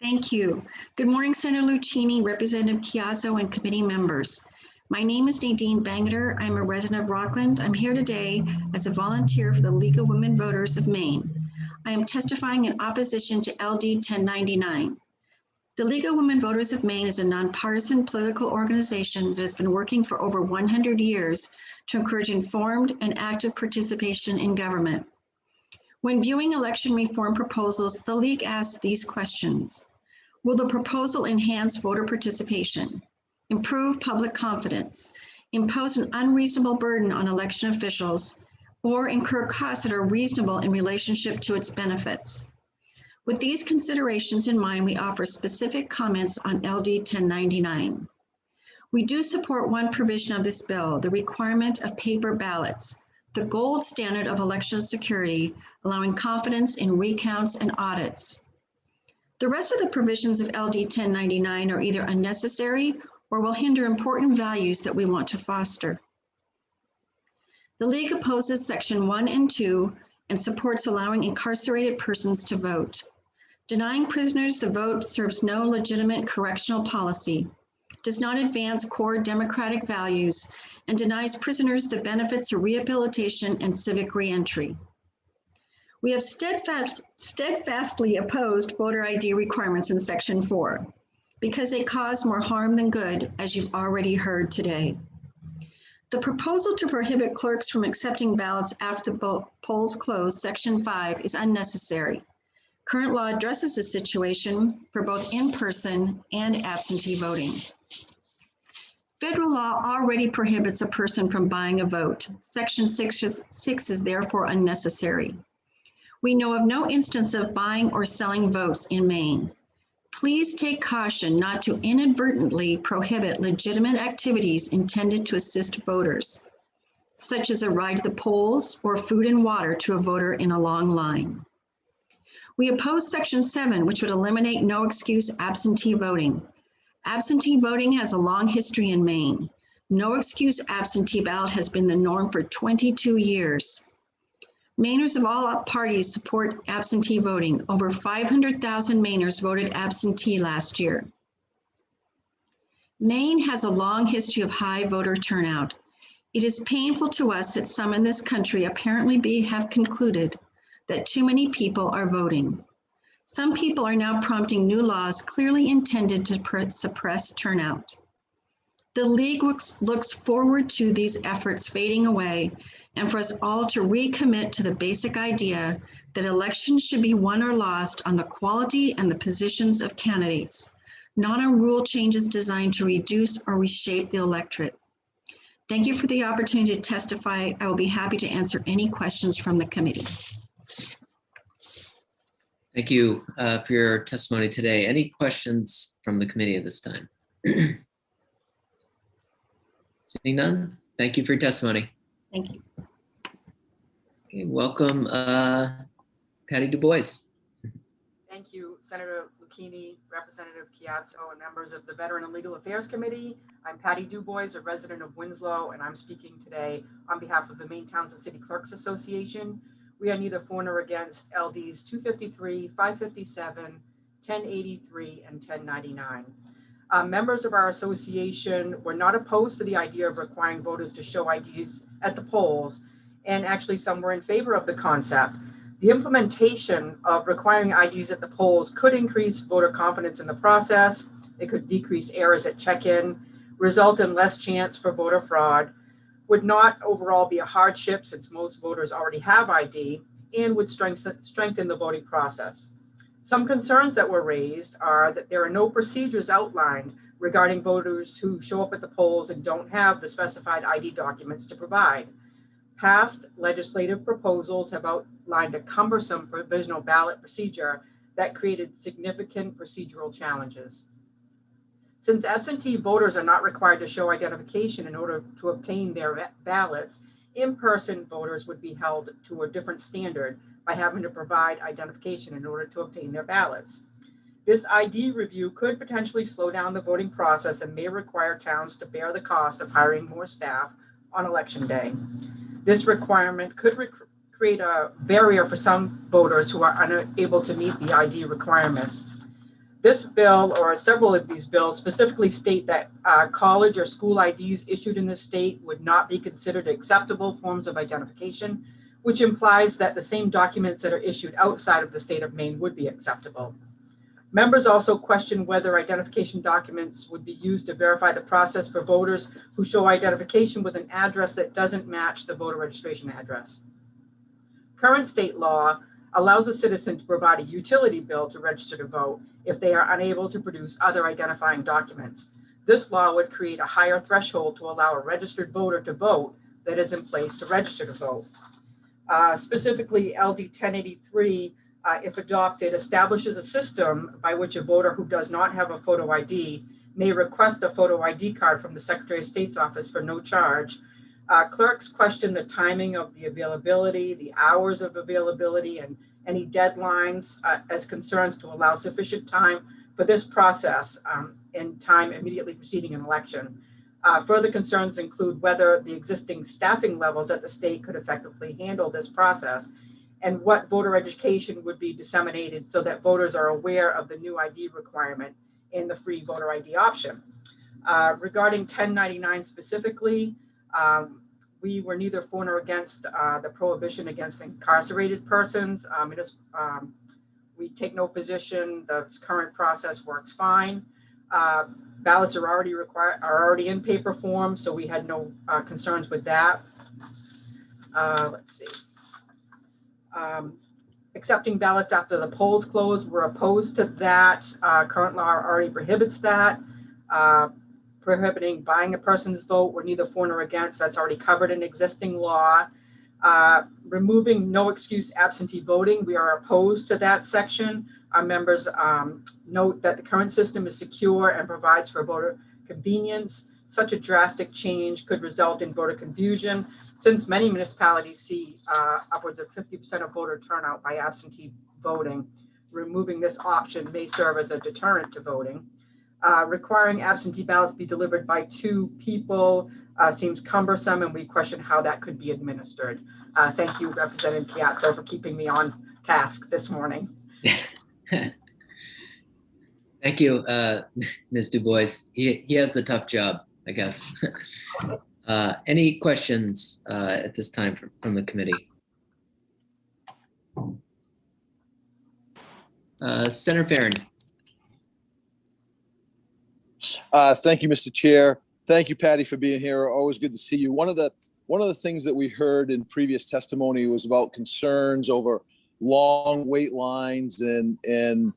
Thank you. Good morning, Senator Lucchini, Representative Chiazzo, and committee members. My name is Nadine Bangerter. I'm a resident of Rockland. I'm here today as a volunteer for the League of Women Voters of Maine. I am testifying in opposition to LD 1099. The League of Women Voters of Maine is a nonpartisan political organization that has been working for over 100 years to encourage informed and active participation in government. When viewing election reform proposals, the League asks these questions. Will the proposal enhance voter participation, improve public confidence, impose an unreasonable burden on election officials, or incur costs that are reasonable in relationship to its benefits? With these considerations in mind, we offer specific comments on LD 1099. We do support one provision of this bill, the requirement of paper ballots, the gold standard of election security, allowing confidence in recounts and audits. The rest of the provisions of LD 1099 are either unnecessary or will hinder important values that we want to foster. The League opposes Section 1 and 2 and supports allowing incarcerated persons to vote. Denying prisoners the vote serves no legitimate correctional policy, does not advance core democratic values, and denies prisoners the benefits of rehabilitation and civic reentry. We have steadfastly opposed voter ID requirements in Section 4 because they cause more harm than good, as you've already heard today. The proposal to prohibit clerks from accepting ballots after the polls close, Section 5, is unnecessary. Current law addresses the situation for both in-person and absentee voting. Federal law already prohibits a person from buying a vote. Section 6 is therefore unnecessary. We know of no instance of buying or selling votes in Maine. Please take caution not to inadvertently prohibit legitimate activities intended to assist voters, such as a ride to the polls or food and water to a voter in a long line. We oppose Section 7, which would eliminate no excuse absentee voting. Absentee voting has a long history in Maine. No excuse absentee ballot has been the norm for 22 years. Mainers of all parties support absentee voting. Over 500,000 Mainers voted absentee last year. Maine has a long history of high voter turnout. It is painful to us that some in this country apparently have concluded that too many people are voting. Some people are now prompting new laws clearly intended to suppress turnout. The League looks forward to these efforts fading away and for us all to recommit to the basic idea that elections should be won or lost on the quality and the positions of candidates, not on rule changes designed to reduce or reshape the electorate. Thank you for the opportunity to testify. I will be happy to answer any questions from the committee. Thank you for your testimony today. Any questions from the committee at this time? Seeing none, thank you for your testimony. Thank you. Okay, welcome, Patty Du Bois. Thank you, Senator Lucchini, Representative Chiazzo, and members of the Veteran and Legal Affairs Committee. I'm Patty Du Bois, a resident of Winslow, and I'm speaking today on behalf of the Maine Towns and City Clerks Association. We are neither for nor against LDs 253, 557, 1083, and 1099. Members of our association were not opposed to the idea of requiring voters to show IDs at the polls, and actually some were in favor of the concept. The implementation of requiring IDs at the polls could increase voter confidence in the process. It could decrease errors at check-in, result in less chance for voter fraud, would not overall be a hardship since most voters already have ID, and would strengthen the voting process. Some concerns that were raised are that there are no procedures outlined regarding voters who show up at the polls and don't have the specified ID documents to provide. Past legislative proposals have outlined a cumbersome provisional ballot procedure that created significant procedural challenges. Since absentee voters are not required to show identification in order to obtain their ballots, in-person voters would be held to a different standard by having to provide identification in order to obtain their ballots. This ID review could potentially slow down the voting process and may require towns to bear the cost of hiring more staff on election day. This requirement could create a barrier for some voters who are unable to meet the ID requirement. This bill, or several of these bills, specifically state that college or school IDs issued in the state would not be considered acceptable forms of identification, which implies that the same documents that are issued outside of the state of Maine would be acceptable. Members also question whether identification documents would be used to verify the process for voters who show identification with an address that doesn't match the voter registration address. Current state law allows a citizen to provide a utility bill to register to vote if they are unable to produce other identifying documents. This law would create a higher threshold to allow a registered voter to vote that is in place to register to vote. Specifically, LD 1083, if adopted, establishes a system by which a voter who does not have a photo ID may request a photo ID card from the Secretary of State's office for no charge. Clerks question the timing of the availability, the hours of availability, and any deadlines as concerns to allow sufficient time for this process in time immediately preceding an election. Further concerns include whether the existing staffing levels at the state could effectively handle this process, and what voter education would be disseminated so that voters are aware of the new ID requirement in the free voter ID option. Regarding 1099 specifically, we were neither for nor against the prohibition against incarcerated persons. We take no position. The current process works fine. Ballots are already in paper form, so we had no concerns with that. Let's see. Accepting ballots after the polls close, we're opposed to that. Current law already prohibits that. Prohibiting buying a person's vote, we're neither for nor against. That's already covered in existing law. Removing no excuse absentee voting, we are opposed to that section. Our members note that the current system is secure and provides for voter convenience. Such a drastic change could result in voter confusion, since many municipalities see upwards of 50% of voter turnout by absentee voting. Removing this option may serve as a deterrent to voting. Requiring absentee ballots be delivered by 2 people seems cumbersome, and we question how that could be administered. Thank you, Representative Chiazzo, for keeping me on task this morning. Thank you, Ms. Du Bois. He has the tough job, I guess. Any questions at this time from the committee? Senator Farron. Thank you, Mr. Chair. Thank you, Patty, for being here. Always good to see you. One of the things that we heard in previous testimony was about concerns over long wait lines and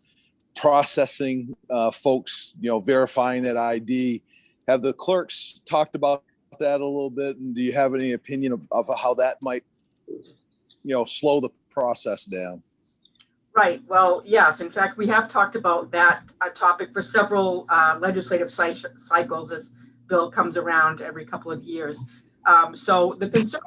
processing folks, verifying that ID. Have the clerks talked about that a little bit, and do you have any opinion of how that might, slow the process down? Right. Well, yes. In fact, we have talked about that topic for several legislative cycles. This bill comes around every couple of years. So the concern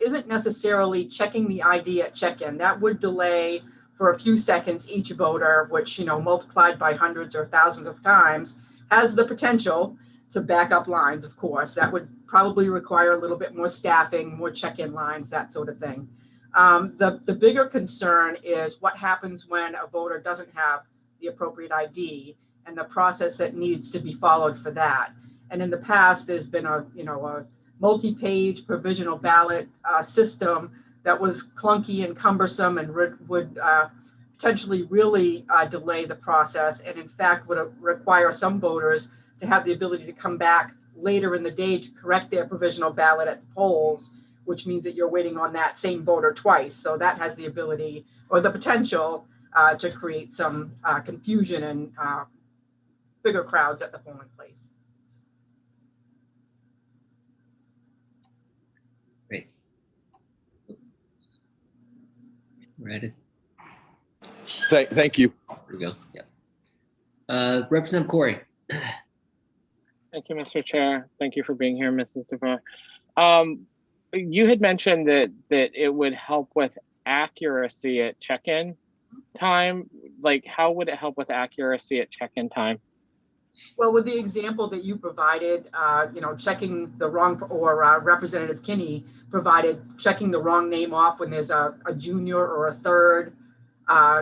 isn't necessarily checking the ID at check-in. That would delay for a few seconds each voter, which, multiplied by hundreds or thousands of times, has the potential to back up lines, of course. That would probably require a little bit more staffing, more check-in lines, that sort of thing. The bigger concern is what happens when a voter doesn't have the appropriate ID and the process that needs to be followed for that. And in the past, there's been a multi-page provisional ballot system that was clunky and cumbersome and would potentially really delay the process, and in fact would require some voters to have the ability to come back later in the day to correct their provisional ballot at the polls, which means that you're waiting on that same voter twice. So that has the ability or the potential to create some confusion and bigger crowds at the polling place. Great. Ready? Thank you. There we go. Yeah. Representative Corey. Thank you, Mr. Chair. Thank you for being here, Mrs. DeVore. You had mentioned that it would help with accuracy at check-in time. Like, how would it help with accuracy at check-in time? Well, with the example that you provided, checking the wrong, or Representative Kinney provided, checking the wrong name off when there's a junior or a third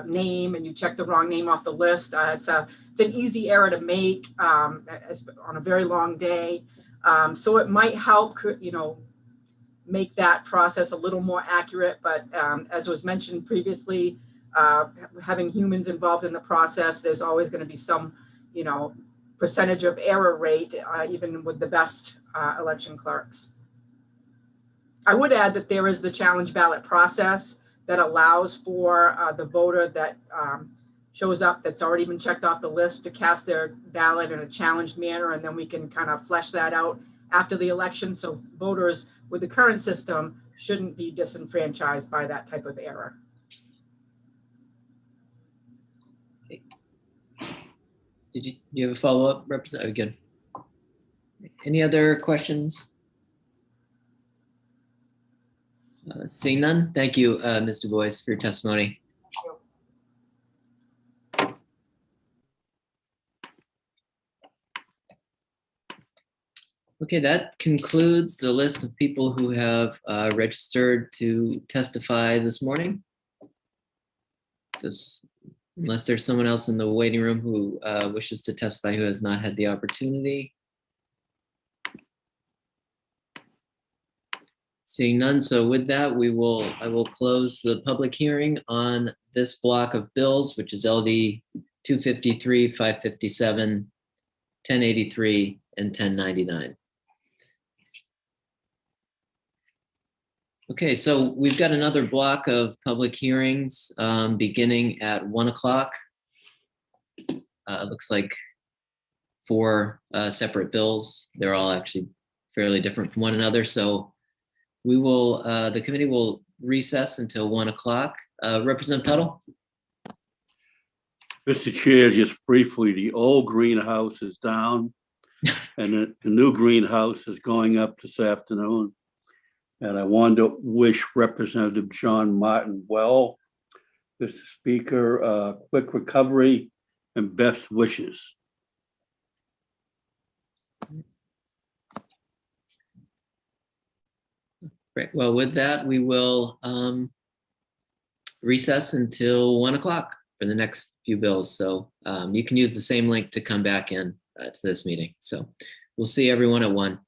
name and you check the wrong name off the list. It's an easy error to make on a very long day. So it might help, make that process a little more accurate. But as was mentioned previously, having humans involved in the process, there's always going to be some, percentage of error rate, even with the best election clerks. I would add that there is the challenge ballot process that allows for the voter that shows up that's already been checked off the list to cast their ballot in a challenged manner, and then we can kind of flesh that out after the election. So voters with the current system shouldn't be disenfranchised by that type of error. Do you have a follow-up, Representative? Good. Any other questions? Seeing none, thank you, Ms. Du Bois, for your testimony. Okay, that concludes the list of people who have registered to testify this morning. Unless there's someone else in the waiting room who wishes to testify who has not had the opportunity. Seeing none, so with that, I will close the public hearing on this block of bills, which is LD 253, 557, 1083, and 1099. Okay, so we've got another block of public hearings beginning at 1 o'clock. Looks like 4 separate bills. They're all actually fairly different from one another. So we will, the committee will recess until 1 o'clock. Representative Tuttle. Mr. Chair, just briefly, the old greenhouse is down and the new greenhouse is going up this afternoon. And I wanted to wish Representative John Martin well, Mr. Speaker, quick recovery and best wishes. Great. Well, with that, we will recess until 1 o'clock for the next few bills. So you can use the same link to come back in to this meeting. So we'll see everyone at 1.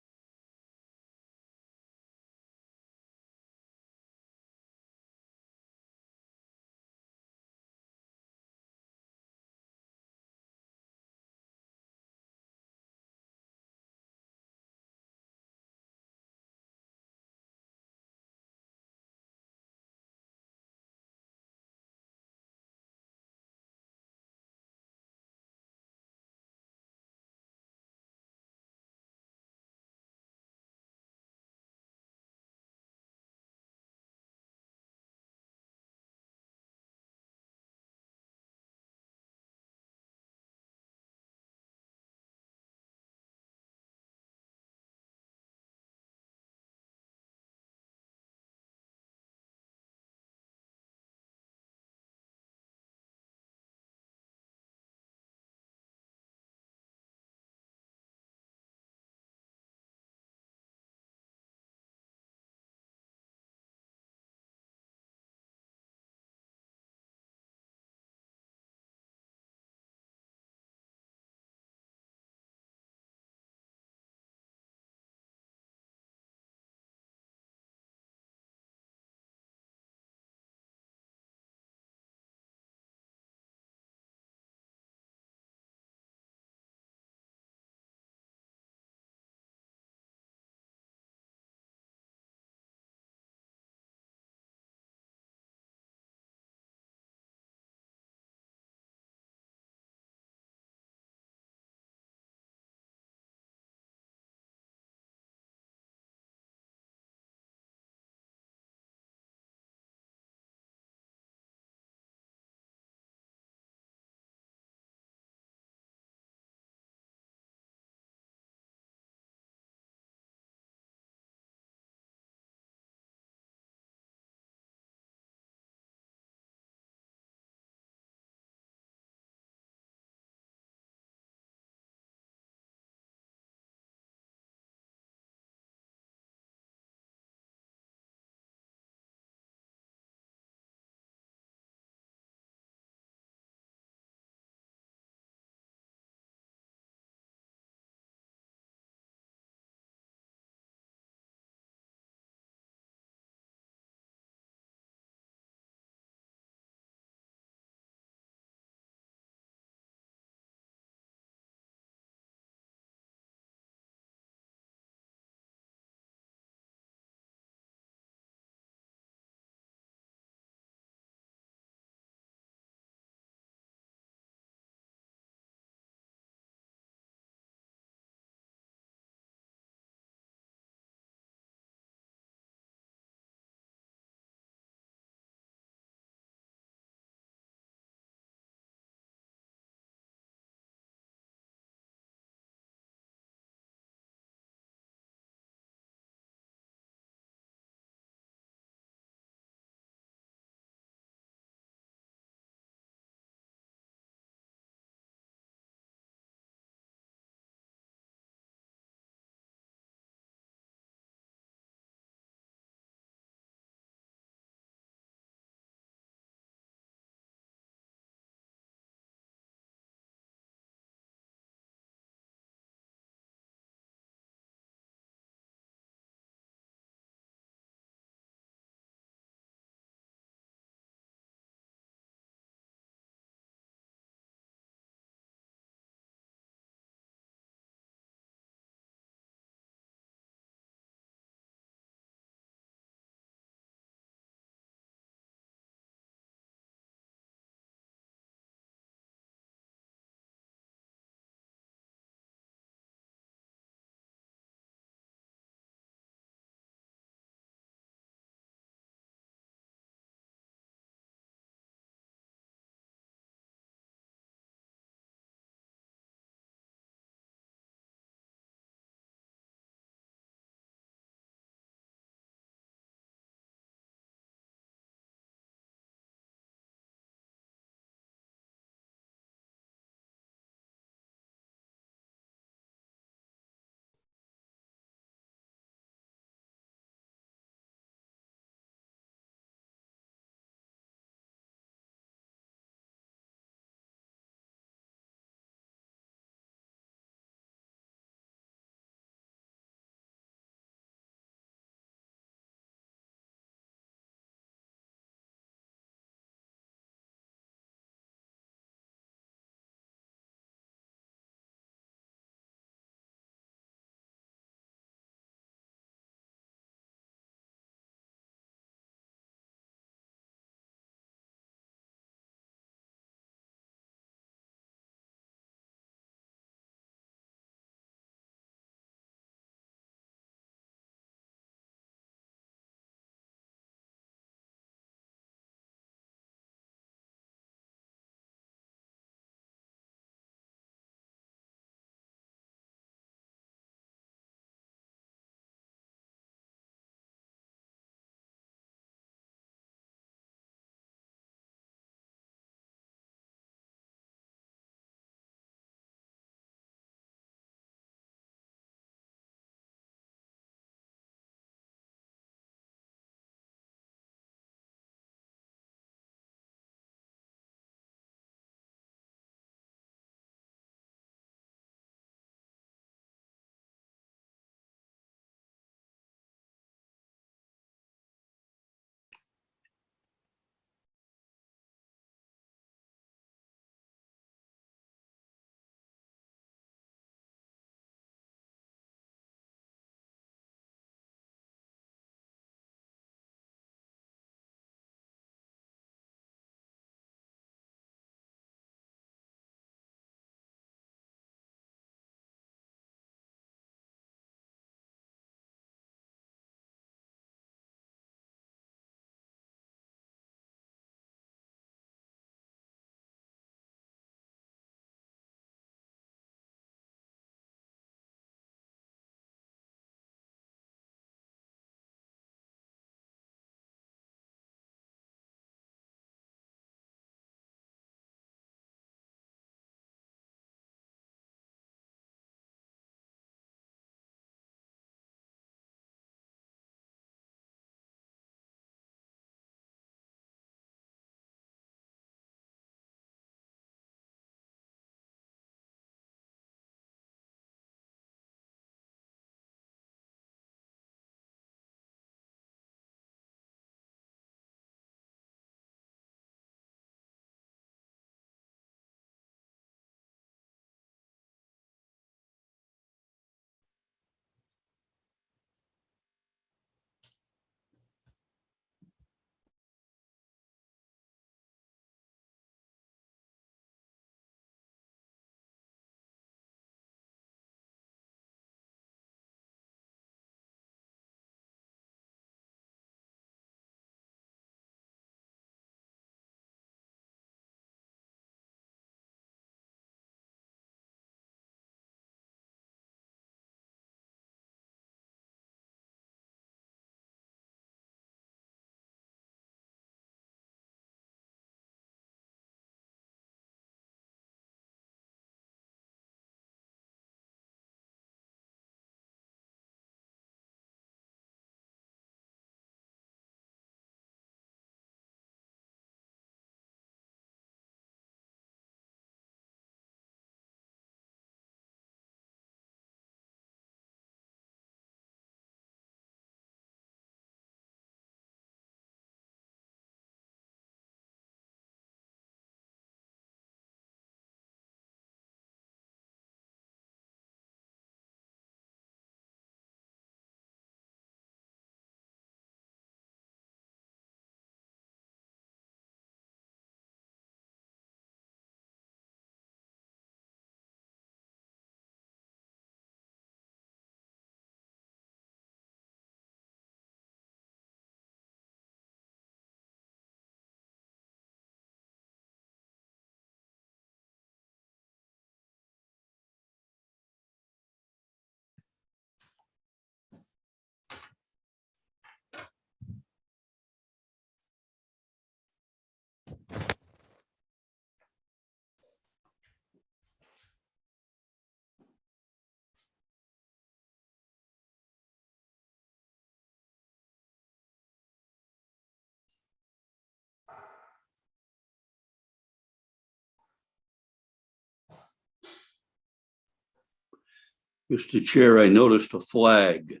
Mr. Chair, I noticed a flag.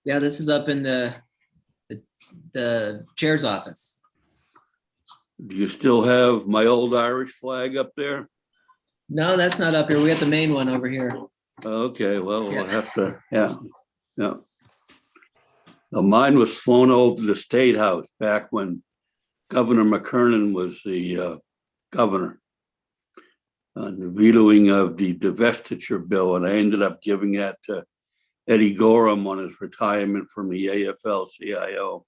Yeah, this is up in the chair's office. Do you still have my old Irish flag up there? No, that's not up here. We got the main one over here. Okay, well, Yeah. we'll have to, yeah. Now, mine was flown over the State House back when Governor McKernan was the governor on the vetoing of the divestiture bill, and I ended up giving that to Eddie Gorham on his retirement from the AFL-CIO.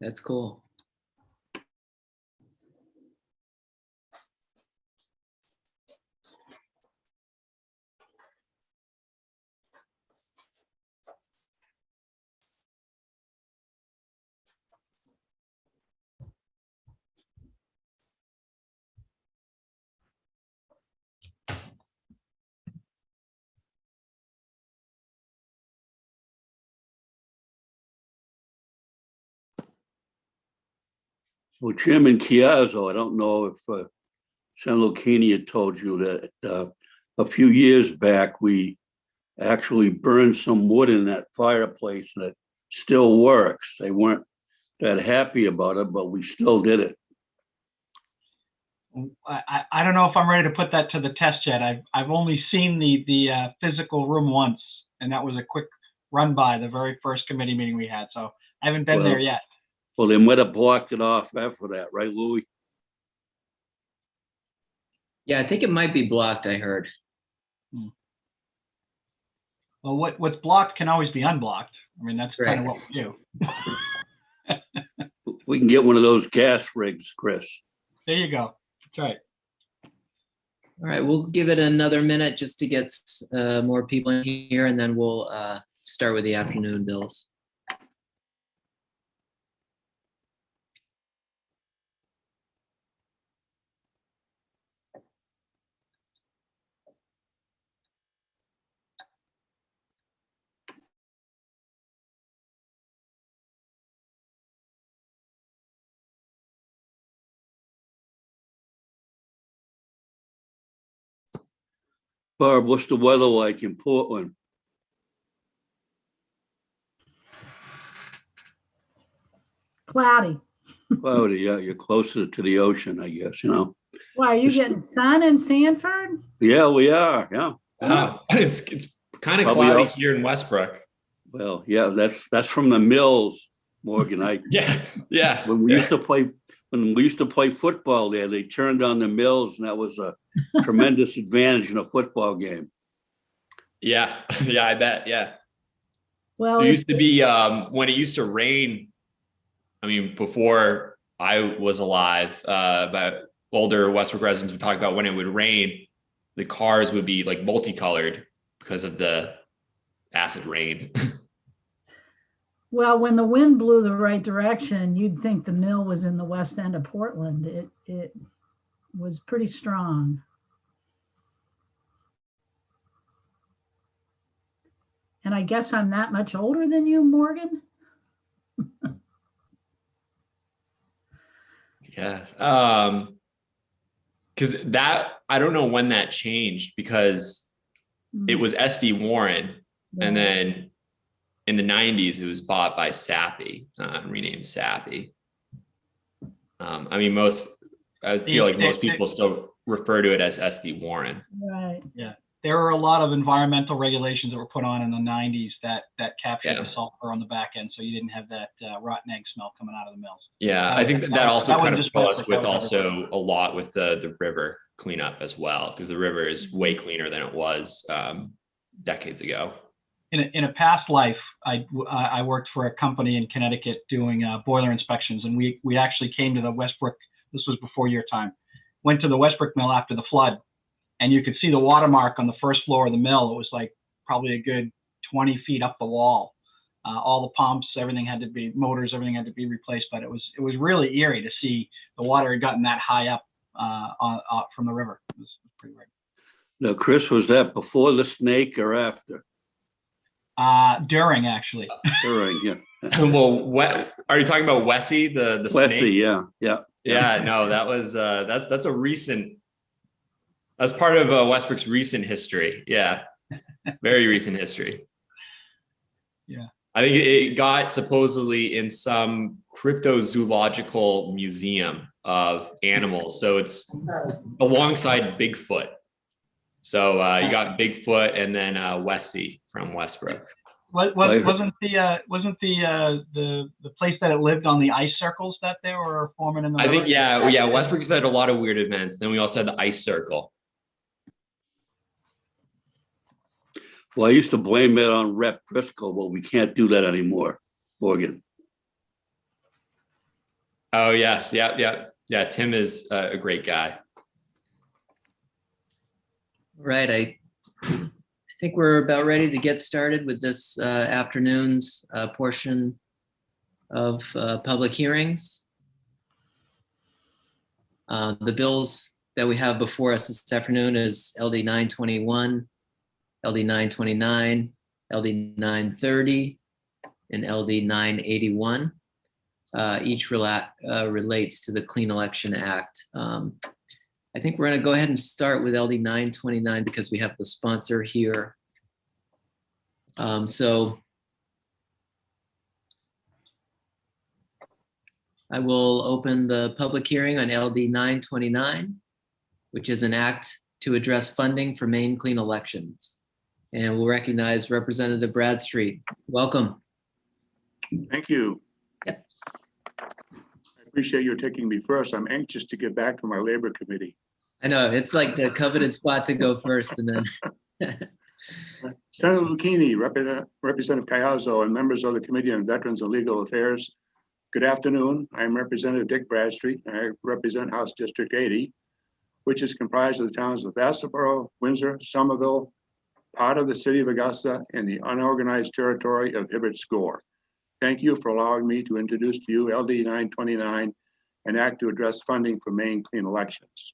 That's cool. Well, Chairman Chiazzo, I don't know if Senator Lucchini had told you that a few years back, we actually burned some wood in that fireplace and it still works. They weren't that happy about it, but we still did it. I don't know if I'm ready to put that to the test yet. I've only seen the physical room once, and that was a quick run by the very first committee meeting we had. So I haven't been there yet. Well, they might have blocked it off after that, right, Louis? Yeah, I think it might be blocked, I heard. Well, what's blocked can always be unblocked. I mean, that's kind of what we do. We can get one of those gas rigs, Chris. There you go. That's right. All right, we'll give it another minute just to get more people in here, and then we'll start with the afternoon bills. Barb, what's the weather like in Portland? Cloudy. Cloudy, yeah, you're closer to the ocean, I guess, you know. Why, are you getting sun in Sanford? Yeah, we are, yeah. It's kind of Probably cloudy up. here in Westbrook. Well, yeah, that's from the mills, Morgan. Yeah. When we used to play football there, they turned on the mills, and that was a tremendous advantage in a football game. Yeah, I bet. Yeah. Well, it used to be when it used to rain. I mean, before I was alive, but older Westbrook residents would talk about when it would rain, the cars would be like multicolored because of the acid rain. well, when the wind blew the right direction, you'd think the mill was in the west end of Portland. It was pretty strong. And I guess I'm that much older than you, Morgan? Yes. Because that, I don't know when that changed, because it was SD Warren, and then in the 90s it was bought by Sappy, renamed Sappy. I mean, I feel like most people still refer to it as SD Warren. Right. Yeah. There were a lot of environmental regulations that were put on in the 90s that captured the sulfur on the back end, so you didn't have that rotten egg smell coming out of the mills. Yeah, I think that also kind of plus with also a lot with the river cleanup as well, because the river is way cleaner than it was decades ago. In a past life, I worked for a company in Connecticut doing boiler inspections, and we actually came to the Westbrook. This was before your time. Went to the Westbrook mill after the flood, and you could see the watermark on the first floor of the mill. It was like probably a good 20 feet up the wall. All the pumps, everything had to be motors, everything had to be replaced. But it was really eerie to see the water had gotten that high up from the river. It was pretty weird. Now, Chris, was that before the snake or after? During, actually. During, yeah. Well, are you talking about Wessie, the Wesley, snake? yeah. Yeah, no, that was that's a recent. That's part of Westbrook's recent history. Yeah, very recent history. Yeah. I think it got supposedly in some cryptozoological museum of animals. So it's alongside Bigfoot. So you got Bigfoot and then Wessie from Westbrook. Wasn't the place that it lived on the ice circles that they were forming in the I think, river? yeah. Westbrook has had a lot of weird events. Then we also had the ice circle. Well, I used to blame it on Rep Briscoe, but we can't do that anymore, Morgan. Oh, yes. Yeah. Tim is a great guy. Right. I think we're about ready to get started with this afternoon's portion of public hearings. The bills that we have before us this afternoon is LD 921, LD 929, LD 930, and LD 981. Each relates to the Clean Election Act. I think we're going to go ahead and start with LD 929 because we have the sponsor here. So I will open the public hearing on LD 929, which is an act to address funding for Maine clean elections. And we'll recognize Representative Bradstreet. Welcome. Thank you. Yep. I appreciate you taking me first. I'm anxious to get back to my labor committee. I know, it's like the coveted spot to go first and then. Senator Lucchini, Representative Cayazzo, and members of the Committee on Veterans and Legal Affairs, good afternoon. I'm Representative Dick Bradstreet, and I represent House District 80, which is comprised of the towns of Vassarboro, Windsor, Somerville, part of the city of Augusta, and the unorganized territory of Hibbert Score. Thank you for allowing me to introduce to you LD 929, an act to address funding for Maine clean elections.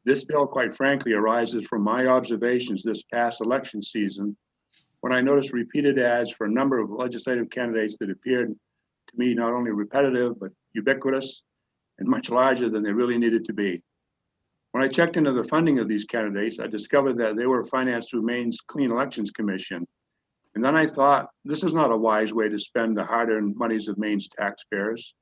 This bill, quite frankly, arises from my observations this past election season when I noticed repeated ads for a number of legislative candidates that appeared to me not only repetitive, but ubiquitous and much larger than they really needed to be. When I checked into the funding of these candidates, I discovered that they were financed through Maine's Clean Elections Commission. And then I thought, this is not a wise way to spend the hard-earned monies of Maine's taxpayers.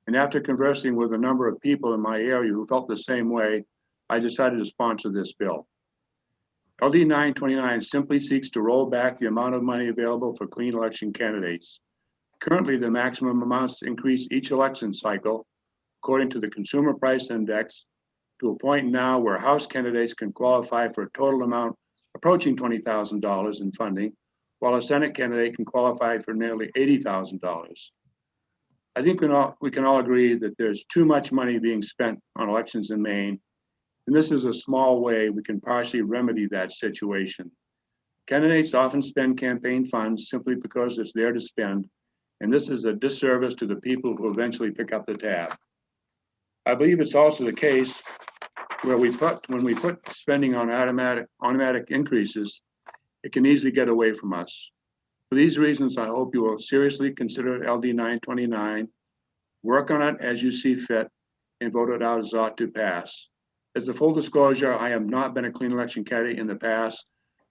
And after conversing with a number of people in my area who felt the same way, I decided to sponsor this bill. LD 929 simply seeks to roll back the amount of money available for clean election candidates. Currently, the maximum amounts increase each election cycle, according to the Consumer Price Index, to a point now where House candidates can qualify for a total amount approaching $20,000 in funding, while a Senate candidate can qualify for nearly $80,000. I think we can all agree that there's too much money being spent on elections in Maine, and this is a small way we can partially remedy that situation. Candidates often spend campaign funds simply because it's there to spend, and this is a disservice to the people who eventually pick up the tab. I believe it's also the case where when we put spending on automatic increases, it can easily get away from us. For these reasons, I hope you will seriously consider LD 929, work on it as you see fit, and vote it out as ought to pass. As a full disclosure, I have not been a clean election candidate in the past.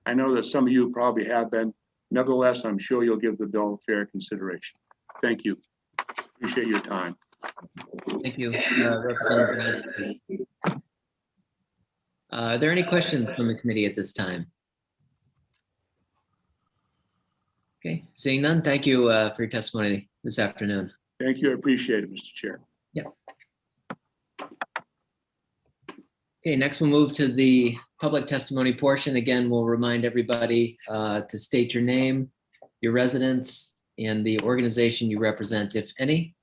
I know that some of you probably have been. Nevertheless, I'm sure you'll give the bill fair consideration. Thank you. Appreciate your time. Thank you, Representative Bradstreet. Are there any questions from the committee at this time? Okay, seeing none, thank you for your testimony this afternoon. Thank you. I appreciate it, Mr. Chair. Yep. Okay, next we'll move to the public testimony portion. Again, we'll remind everybody to state your name, your residence, and the organization you represent, if any.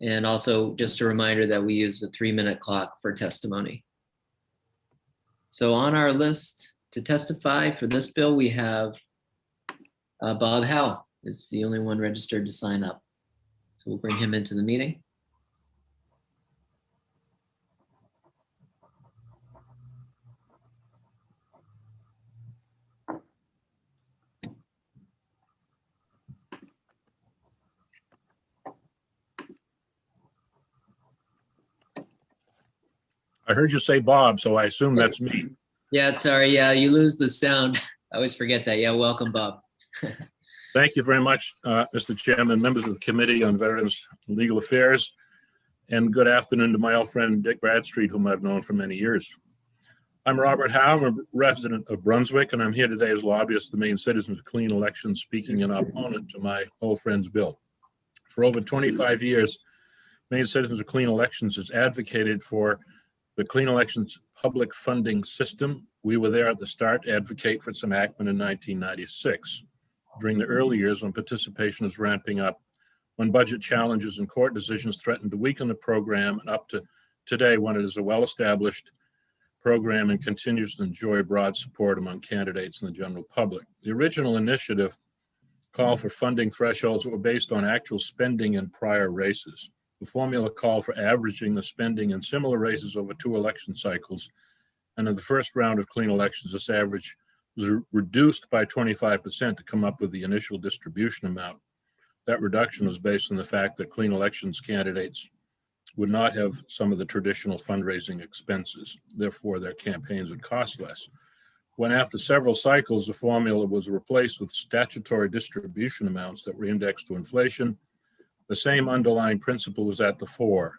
And also just a reminder that we use the 3-minute clock for testimony. So on our list to testify for this bill, we have Bob Howe is the only one registered to sign up. So we'll bring him into the meeting. I heard you say Bob, so I assume that's me. Yeah, sorry. Yeah, you lose the sound. I always forget that. Yeah, welcome, Bob. Thank you very much, Mr. Chairman, members of the Committee on Veterans and Legal Affairs, and good afternoon to my old friend Dick Bradstreet, whom I've known for many years. I'm Robert Howe, I'm a resident of Brunswick, and I'm here today as lobbyist of the Maine Citizens of Clean Elections, speaking in opponent to my old friend's bill. For over 25 years, Maine Citizens of Clean Elections has advocated for the Clean Elections public funding system. We were there at the start to advocate for its enactment in 1996. During the early years when participation was ramping up, when budget challenges and court decisions threatened to weaken the program, and up to today when it is a well-established program and continues to enjoy broad support among candidates and the general public. The original initiative called for funding thresholds that were based on actual spending in prior races. The formula called for averaging the spending in similar races over 2 election cycles. And in the first round of clean elections, this average was reduced by 25% to come up with the initial distribution amount. That reduction was based on the fact that clean elections candidates would not have some of the traditional fundraising expenses. Therefore, their campaigns would cost less. When after several cycles, the formula was replaced with statutory distribution amounts that were indexed to inflation, the same underlying principle was at the fore.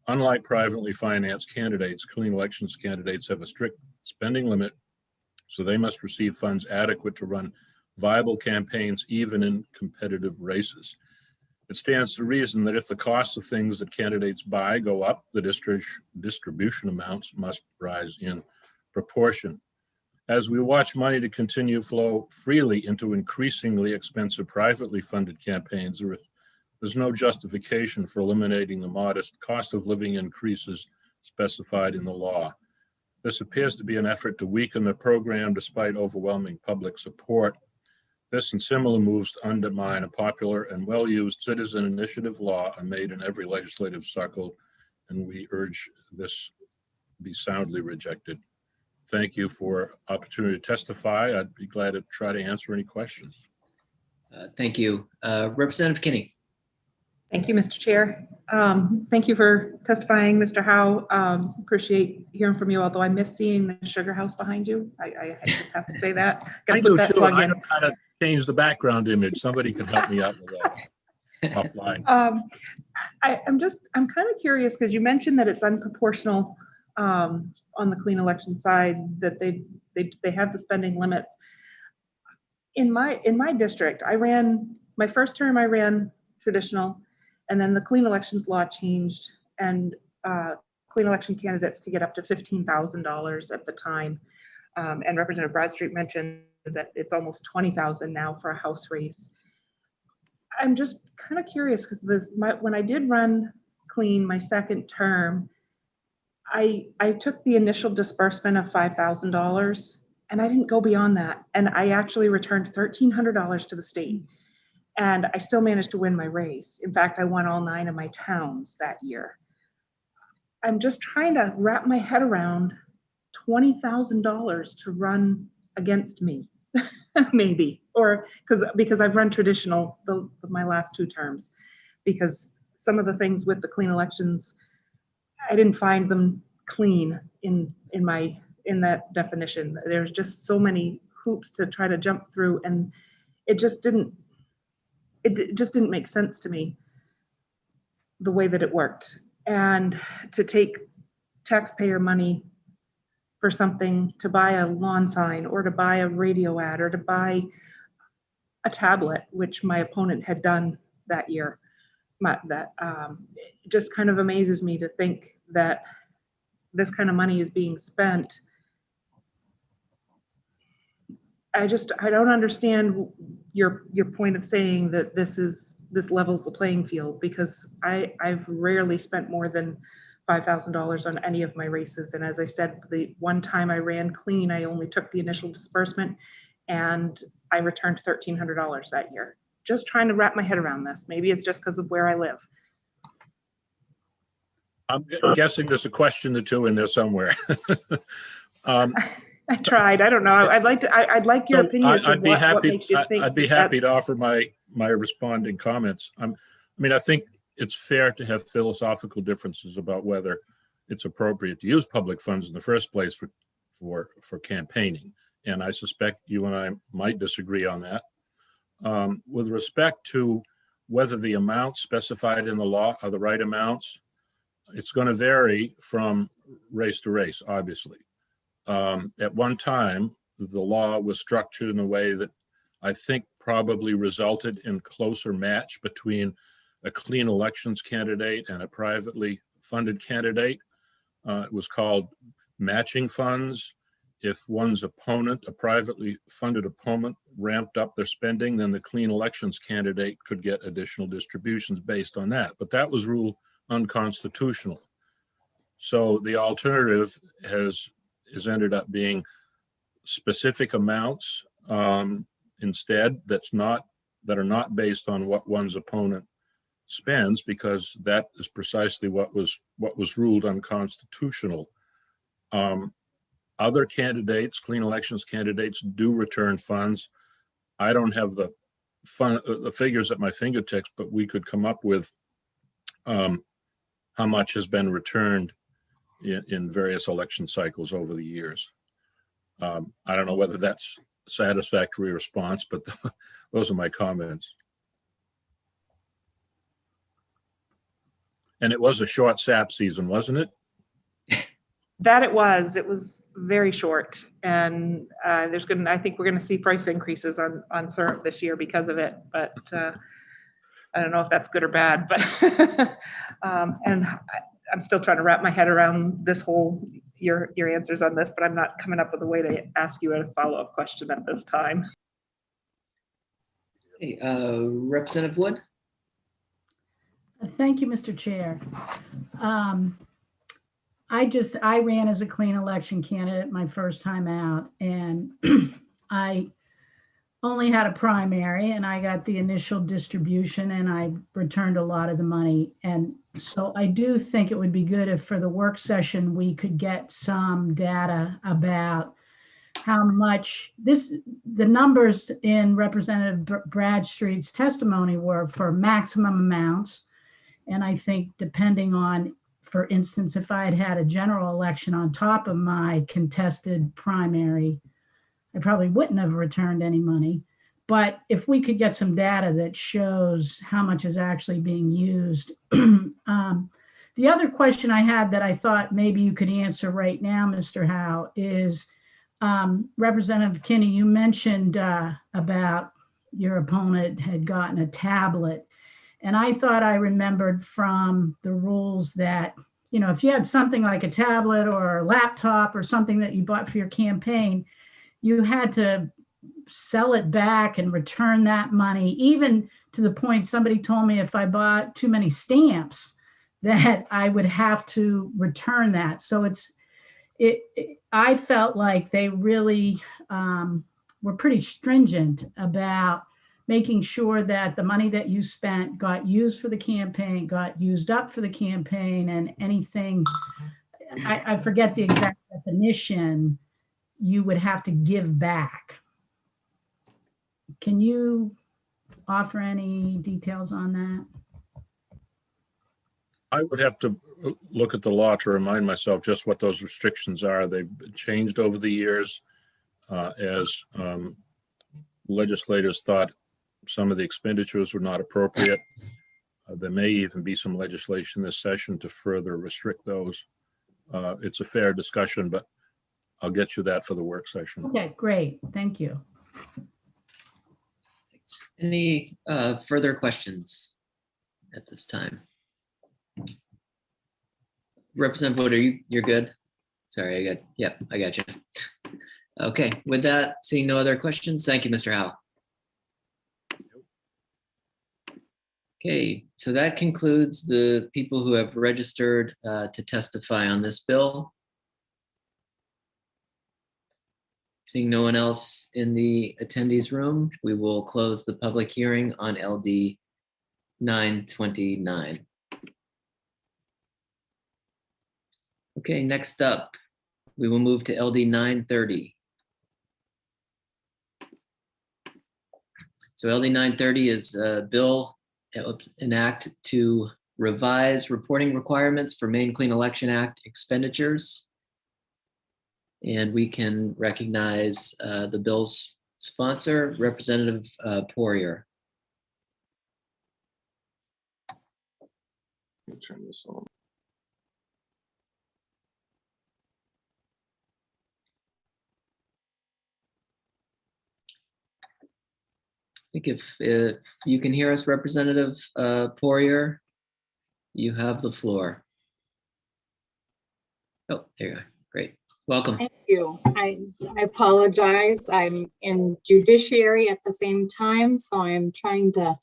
Unlike privately financed candidates, clean elections candidates have a strict spending limit, so they must receive funds adequate to run viable campaigns even in competitive races. It stands to reason that if the costs of things that candidates buy go up, the distribution amounts must rise in proportion. As we watch money to continue flow freely into increasingly expensive privately funded campaigns, there's no justification for eliminating the modest cost of living increases specified in the law. This appears to be an effort to weaken the program despite overwhelming public support. This and similar moves to undermine a popular and well-used citizen initiative law are made in every legislative cycle, and we urge this be soundly rejected. Thank you for opportunity to testify. I'd be glad to try to answer any questions. Thank you. Representative Kinney. Thank you, Mr. Chair. Thank you for testifying, Mr. Howe. Appreciate hearing from you, although I miss seeing the sugar house behind you. I just have to say that. I do too. I know how to change the background image. Somebody can help me out with that offline. I'm kind of curious because you mentioned that it's unproportional on the clean election side, that they have the spending limits. In my district, my first term I ran traditional, and then the clean elections law changed, and clean election candidates could get up to $15,000 at the time. And Representative Bradstreet mentioned that it's almost $20,000 now for a House race. I'm just kind of curious because when I did run clean my second term, I took the initial disbursement of $5,000 and I didn't go beyond that. And I actually returned $1,300 to the state. And I still managed to win my race. In fact, I won all 9 of my towns that year. I'm just trying to wrap my head around $20,000 to run against me, maybe, or because I've run traditional my last 2 terms, because some of the things with the clean elections, I didn't find them clean in that definition. There's just so many hoops to try to jump through, and it just didn't make sense to me the way that it worked. And to take taxpayer money for something, to buy a lawn sign or to buy a radio ad or to buy a tablet, which my opponent had done that year, it just kind of amazes me to think that this kind of money is being spent. I don't understand your point of saying that this levels the playing field, because I've rarely spent more than $5,000 on any of my races. And as I said, the one time I ran clean, I only took the initial disbursement and I returned $1,300 that year. Just trying to wrap my head around this. Maybe it's just because of where I live. I'm guessing there's a question or two in there somewhere. I tried. I don't know. I'd like your opinion as to what makes you think. I'd be happy to offer my responding comments. I think it's fair to have philosophical differences about whether it's appropriate to use public funds in the first place for campaigning. And I suspect you and I might disagree on that. With respect to whether the amounts specified in the law are the right amounts, it's going to vary from race to race, obviously. At one time, the law was structured in a way that I think probably resulted in closer match between a clean elections candidate and a privately funded candidate. It was called matching funds. If one's opponent, a privately funded opponent, ramped up their spending, then the clean elections candidate could get additional distributions based on that. But that was ruled unconstitutional. So the alternative has ended up being specific amounts instead that are not based on what one's opponent spends, because that is precisely what was ruled unconstitutional. Other candidates, clean elections candidates, do return funds. I don't have the figures at my fingertips, but we could come up with how much has been returned in various election cycles over the years. I don't know whether that's a satisfactory response, but those are my comments. And it was a short SAP season, wasn't it? That it was very short, and I think we're going to see price increases on syrup this year because of it, but I don't know if that's good or bad, but and I'm still trying to wrap my head around this whole, your answers on this, but I'm not coming up with a way to ask you a follow-up question at this time. Hey, Representative Wood? Thank you, Mr. Chair. I ran as a clean election candidate my first time out, and I only had a primary, and I got the initial distribution, and I returned a lot of the money. And so I do think it would be good if for the work session, we could get some data about how much the numbers in Representative Bradstreet's testimony were for maximum amounts. And I think depending on, for instance, if I had had a general election on top of my contested primary, I probably wouldn't have returned any money. But if we could get some data that shows how much is actually being used. The other question I had that I thought maybe you could answer right now, Mr. Howe, is Representative Kinney, you mentioned about your opponent had gotten a tablet. And I thought I remembered from the rules that, you know, if you had something like a tablet or a laptop or something that you bought for your campaign, you had to sell it back and return that money, even to the point somebody told me if I bought too many stamps that I would have to return that. So I felt like they really were pretty stringent about making sure that the money that you spent got used for the campaign, got used up for the campaign, and anything, I forget the exact definition, you would have to give back. Can you offer any details on that? I would have to look at the law to remind myself just what those restrictions are. They've changed over the years as legislators thought some of the expenditures were not appropriate. There may even be some legislation this session to further restrict those. It's a fair discussion, but I'll get you that for the work session. Okay, great. Thank you. Thanks. Any further questions at this time? Representative Wood, you're good? Sorry, I got you. Okay, with that, seeing no other questions, thank you, Mr. Howe. Okay, so that concludes the people who have registered to testify on this bill. Seeing no one else in the attendees room, we will close the public hearing on LD 929. Okay, next up, we will move to LD 930. So LD 930 is a bill, an act to revise reporting requirements for Maine Clean Election Act expenditures. And we can recognize the bill's sponsor, Representative Poirier. Let me turn this on. I think if you can hear us, Representative Poirier, you have the floor. Oh, there you are. Great. Welcome. Thank you. I apologize. I'm in judiciary at the same time, so I'm trying to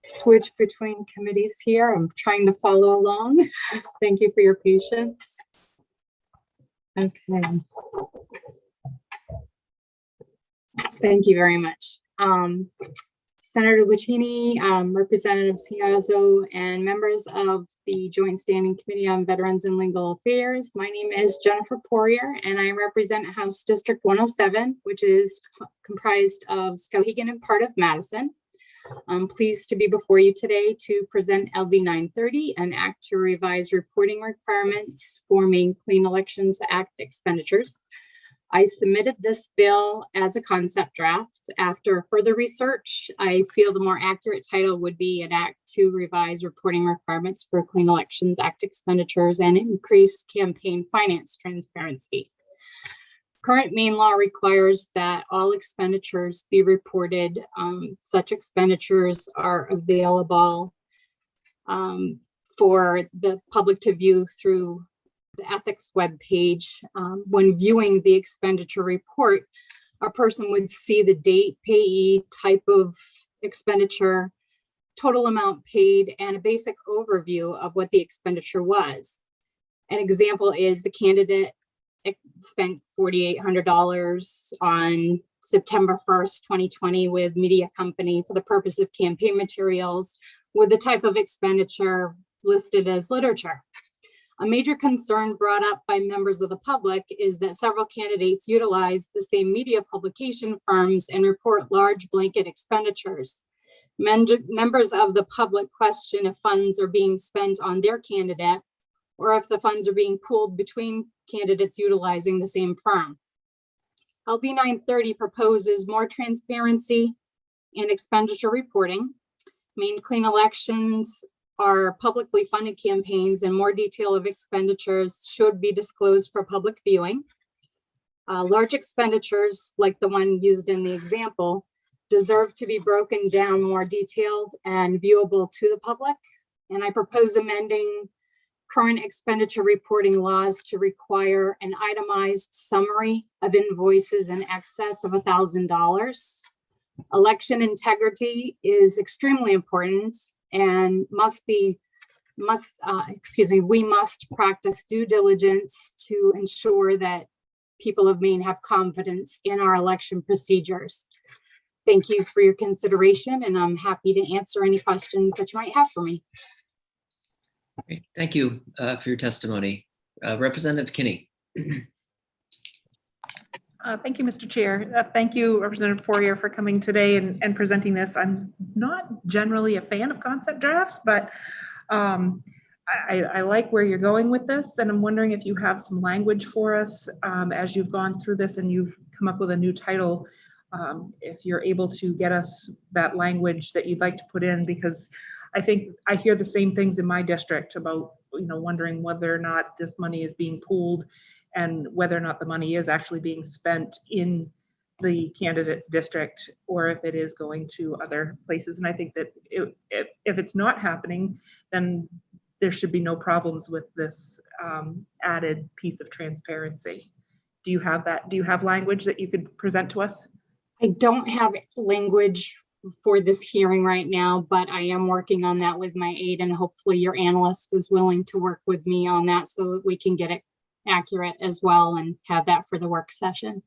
switch between committees here. I'm trying to follow along. Thank you for your patience. Okay. Thank you very much. Senator Lucchini, Representative Ciazzo, and members of the Joint Standing Committee on Veterans and Legal Affairs. My name is Jennifer Poirier, and I represent House District 107, which is comprised of Skowhegan and part of Madison. I'm pleased to be before you today to present LD 930, an act to revise reporting requirements for Maine Clean Elections Act expenditures. I submitted this bill as a concept draft. After further research, I feel the more accurate title would be an act to revise reporting requirements for Clean Elections Act expenditures and increase campaign finance transparency. Current Maine law requires that all expenditures be reported. Such expenditures are available for the public to view through the ethics webpage. When viewing the expenditure report, a person would see the date, payee, type of expenditure, total amount paid, and a basic overview of what the expenditure was. An example is the candidate spent $4,800 on September 1st, 2020 with media company for the purpose of campaign materials with the type of expenditure listed as literature. A major concern brought up by members of the public is that several candidates utilize the same media publication firms and report large blanket expenditures. Members of the public question if funds are being spent on their candidate or if the funds are being pooled between candidates utilizing the same firm. LD 930 proposes more transparency in expenditure reporting. Maine Clean Elections are publicly funded campaigns, and more detail of expenditures should be disclosed for public viewing. Large expenditures, like the one used in the example, deserve to be broken down more detailed and viewable to the public. And I propose amending current expenditure reporting laws to require an itemized summary of invoices in excess of $1,000. Election integrity is extremely important and we must practice due diligence to ensure that people of Maine have confidence in our election procedures. Thank you for your consideration, and I'm happy to answer any questions that you might have for me. Great. Thank you for your testimony. Representative Kinney. Thank you, Mr. Chair. Thank you, Representative Poirier, for coming today and presenting this. I'm not generally a fan of concept drafts, but I like where you're going with this, and I'm wondering if you have some language for us as you've gone through this and you've come up with a new title, if you're able to get us that language that you'd like to put in, because I think I hear the same things in my district about, wondering whether or not this money is being pooled and whether or not the money is actually being spent in the candidate's district or if it is going to other places. And I think that if it's not happening, then there should be no problems with this added piece of transparency. Do you have that? Do you have language that you could present to us? I don't have language for this hearing right now, but I am working on that with my aide, and hopefully your analyst is willing to work with me on that so that we can get it accurate as well and have that for the work session.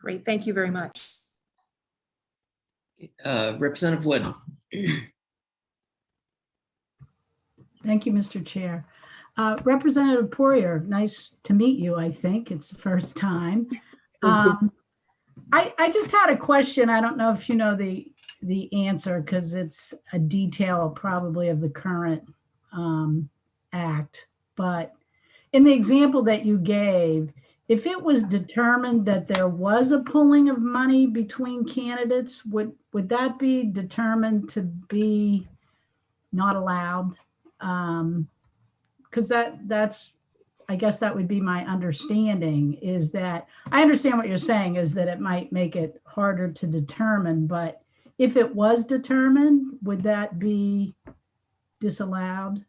Great, thank you very much. Representative Wood. Thank you, Mr. Chair. Representative Poirier, nice to meet you. I think it's the first time. I just had a question. I don't know if you know the answer because it's a detail probably of the current Act. But in the example that you gave, if it was determined that there was a pooling of money between candidates, would that be determined to be not allowed? Because that's, I guess that would be my understanding, is that I understand what you're saying is that it might make it harder to determine, but if it was determined, would that be disallowed?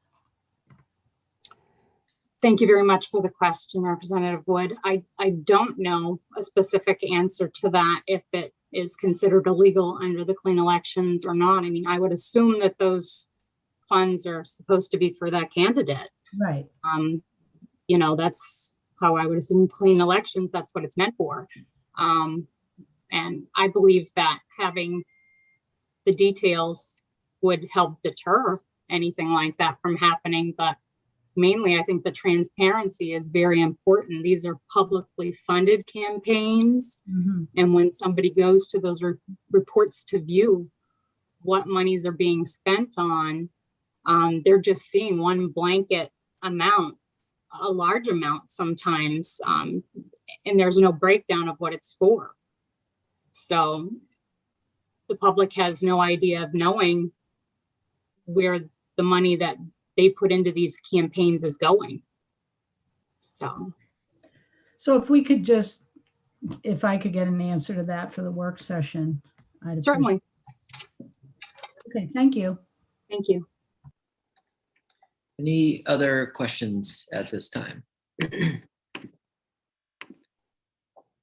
Thank you very much for the question, Representative Wood. I don't know a specific answer to that, if it is considered illegal under the Clean Elections or not. I mean, I would assume that those funds are supposed to be for that candidate. Right. You know, that's how I would assume Clean Elections, that's what it's meant for. And I believe that having the details would help deter anything like that from happening. But mainly, I think the transparency is very important. These are publicly funded campaigns. Mm-hmm. And when somebody goes to those reports to view what monies are being spent on, they're just seeing one blanket amount, a large amount sometimes, and there's no breakdown of what it's for. So the public has no idea of knowing where the money that they put into these campaigns is going. So if we could just, if I could get an answer to that for the work session, I'd certainly. Okay, thank you. Thank you. Any other questions at this time?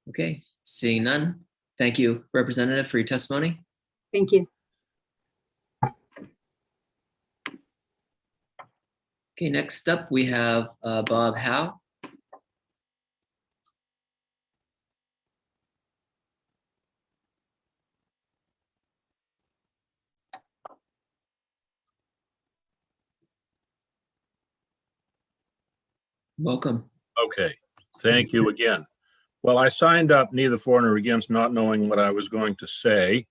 Okay, seeing none. Thank you, Representative, for your testimony. Thank you. Okay, next up we have Bob Howe. Welcome. Okay, thank you again. Well, I signed up neither for nor against, not knowing what I was going to say,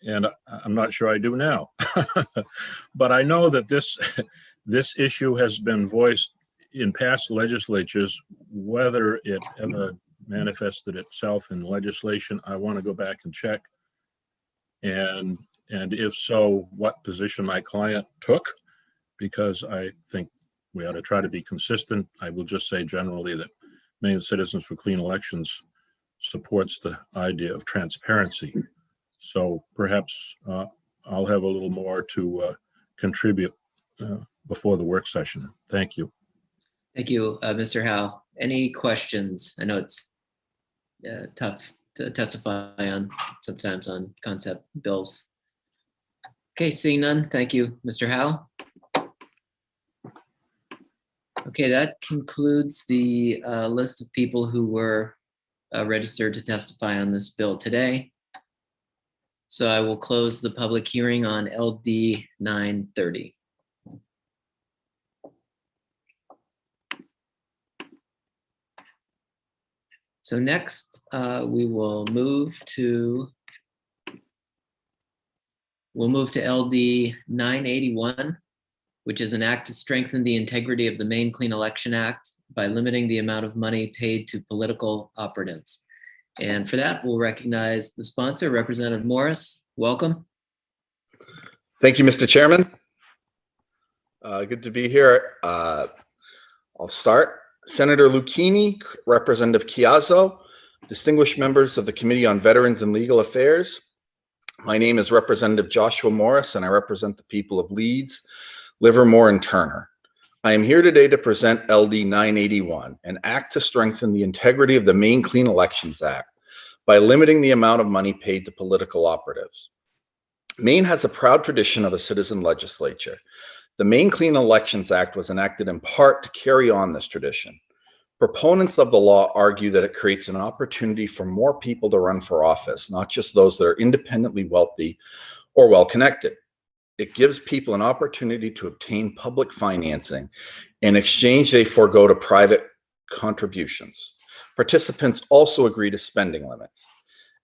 and I'm not sure I do now. But I know that this issue has been voiced in past legislatures. Whether it ever manifested itself in legislation, I want to go back and check. And if so, what position my client took, because I think we ought to try to be consistent. I will just say generally that Maine Citizens for Clean Elections supports the idea of transparency. So perhaps I'll have a little more to contribute before the work session. Thank you. Thank you, Mr. Howe. Any questions? I know it's tough to testify on sometimes on concept bills. Okay, seeing none. Thank you, Mr. Howe. Okay, that concludes the list of people who were registered to testify on this bill today. So I will close the public hearing on LD 930. So next, we will move to LD 981, which is an act to strengthen the integrity of the Maine Clean Election Act by limiting the amount of money paid to political operatives. And for that, we'll recognize the sponsor, Representative Morris. Welcome. Thank you, Mr. Chairman. Good to be here. I'll start. Senator Lucchini, Representative Chiazzo, distinguished members of the Committee on Veterans and Legal Affairs. My name is Representative Joshua Morris, and I represent the people of Leeds, Livermore, and Turner. I am here today to present LD 981, an act to strengthen the integrity of the Maine Clean Elections Act by limiting the amount of money paid to political operatives. Maine has a proud tradition of a citizen legislature. The Maine Clean Elections Act was enacted in part to carry on this tradition. Proponents of the law argue that it creates an opportunity for more people to run for office, not just those that are independently wealthy or well-connected. It gives people an opportunity to obtain public financing. In exchange, they forego to private contributions. Participants also agree to spending limits.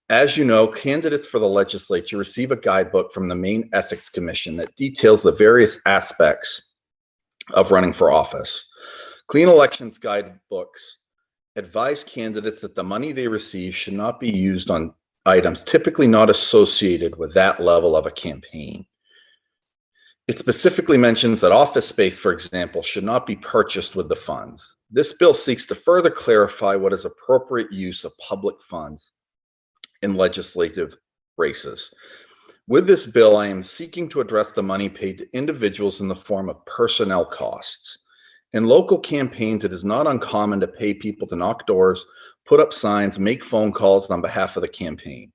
As you know, candidates for the legislature receive a guidebook from the Maine Ethics Commission that details the various aspects of running for office. Clean elections guidebooks advise candidates that the money they receive should not be used on items typically not associated with that level of a campaign. It specifically mentions that office space, for example, should not be purchased with the funds. This bill seeks to further clarify what is appropriate use of public funds in legislative races. With this bill, I am seeking to address the money paid to individuals in the form of personnel costs. In local campaigns, it is not uncommon to pay people to knock doors, put up signs, make phone calls on behalf of the campaign.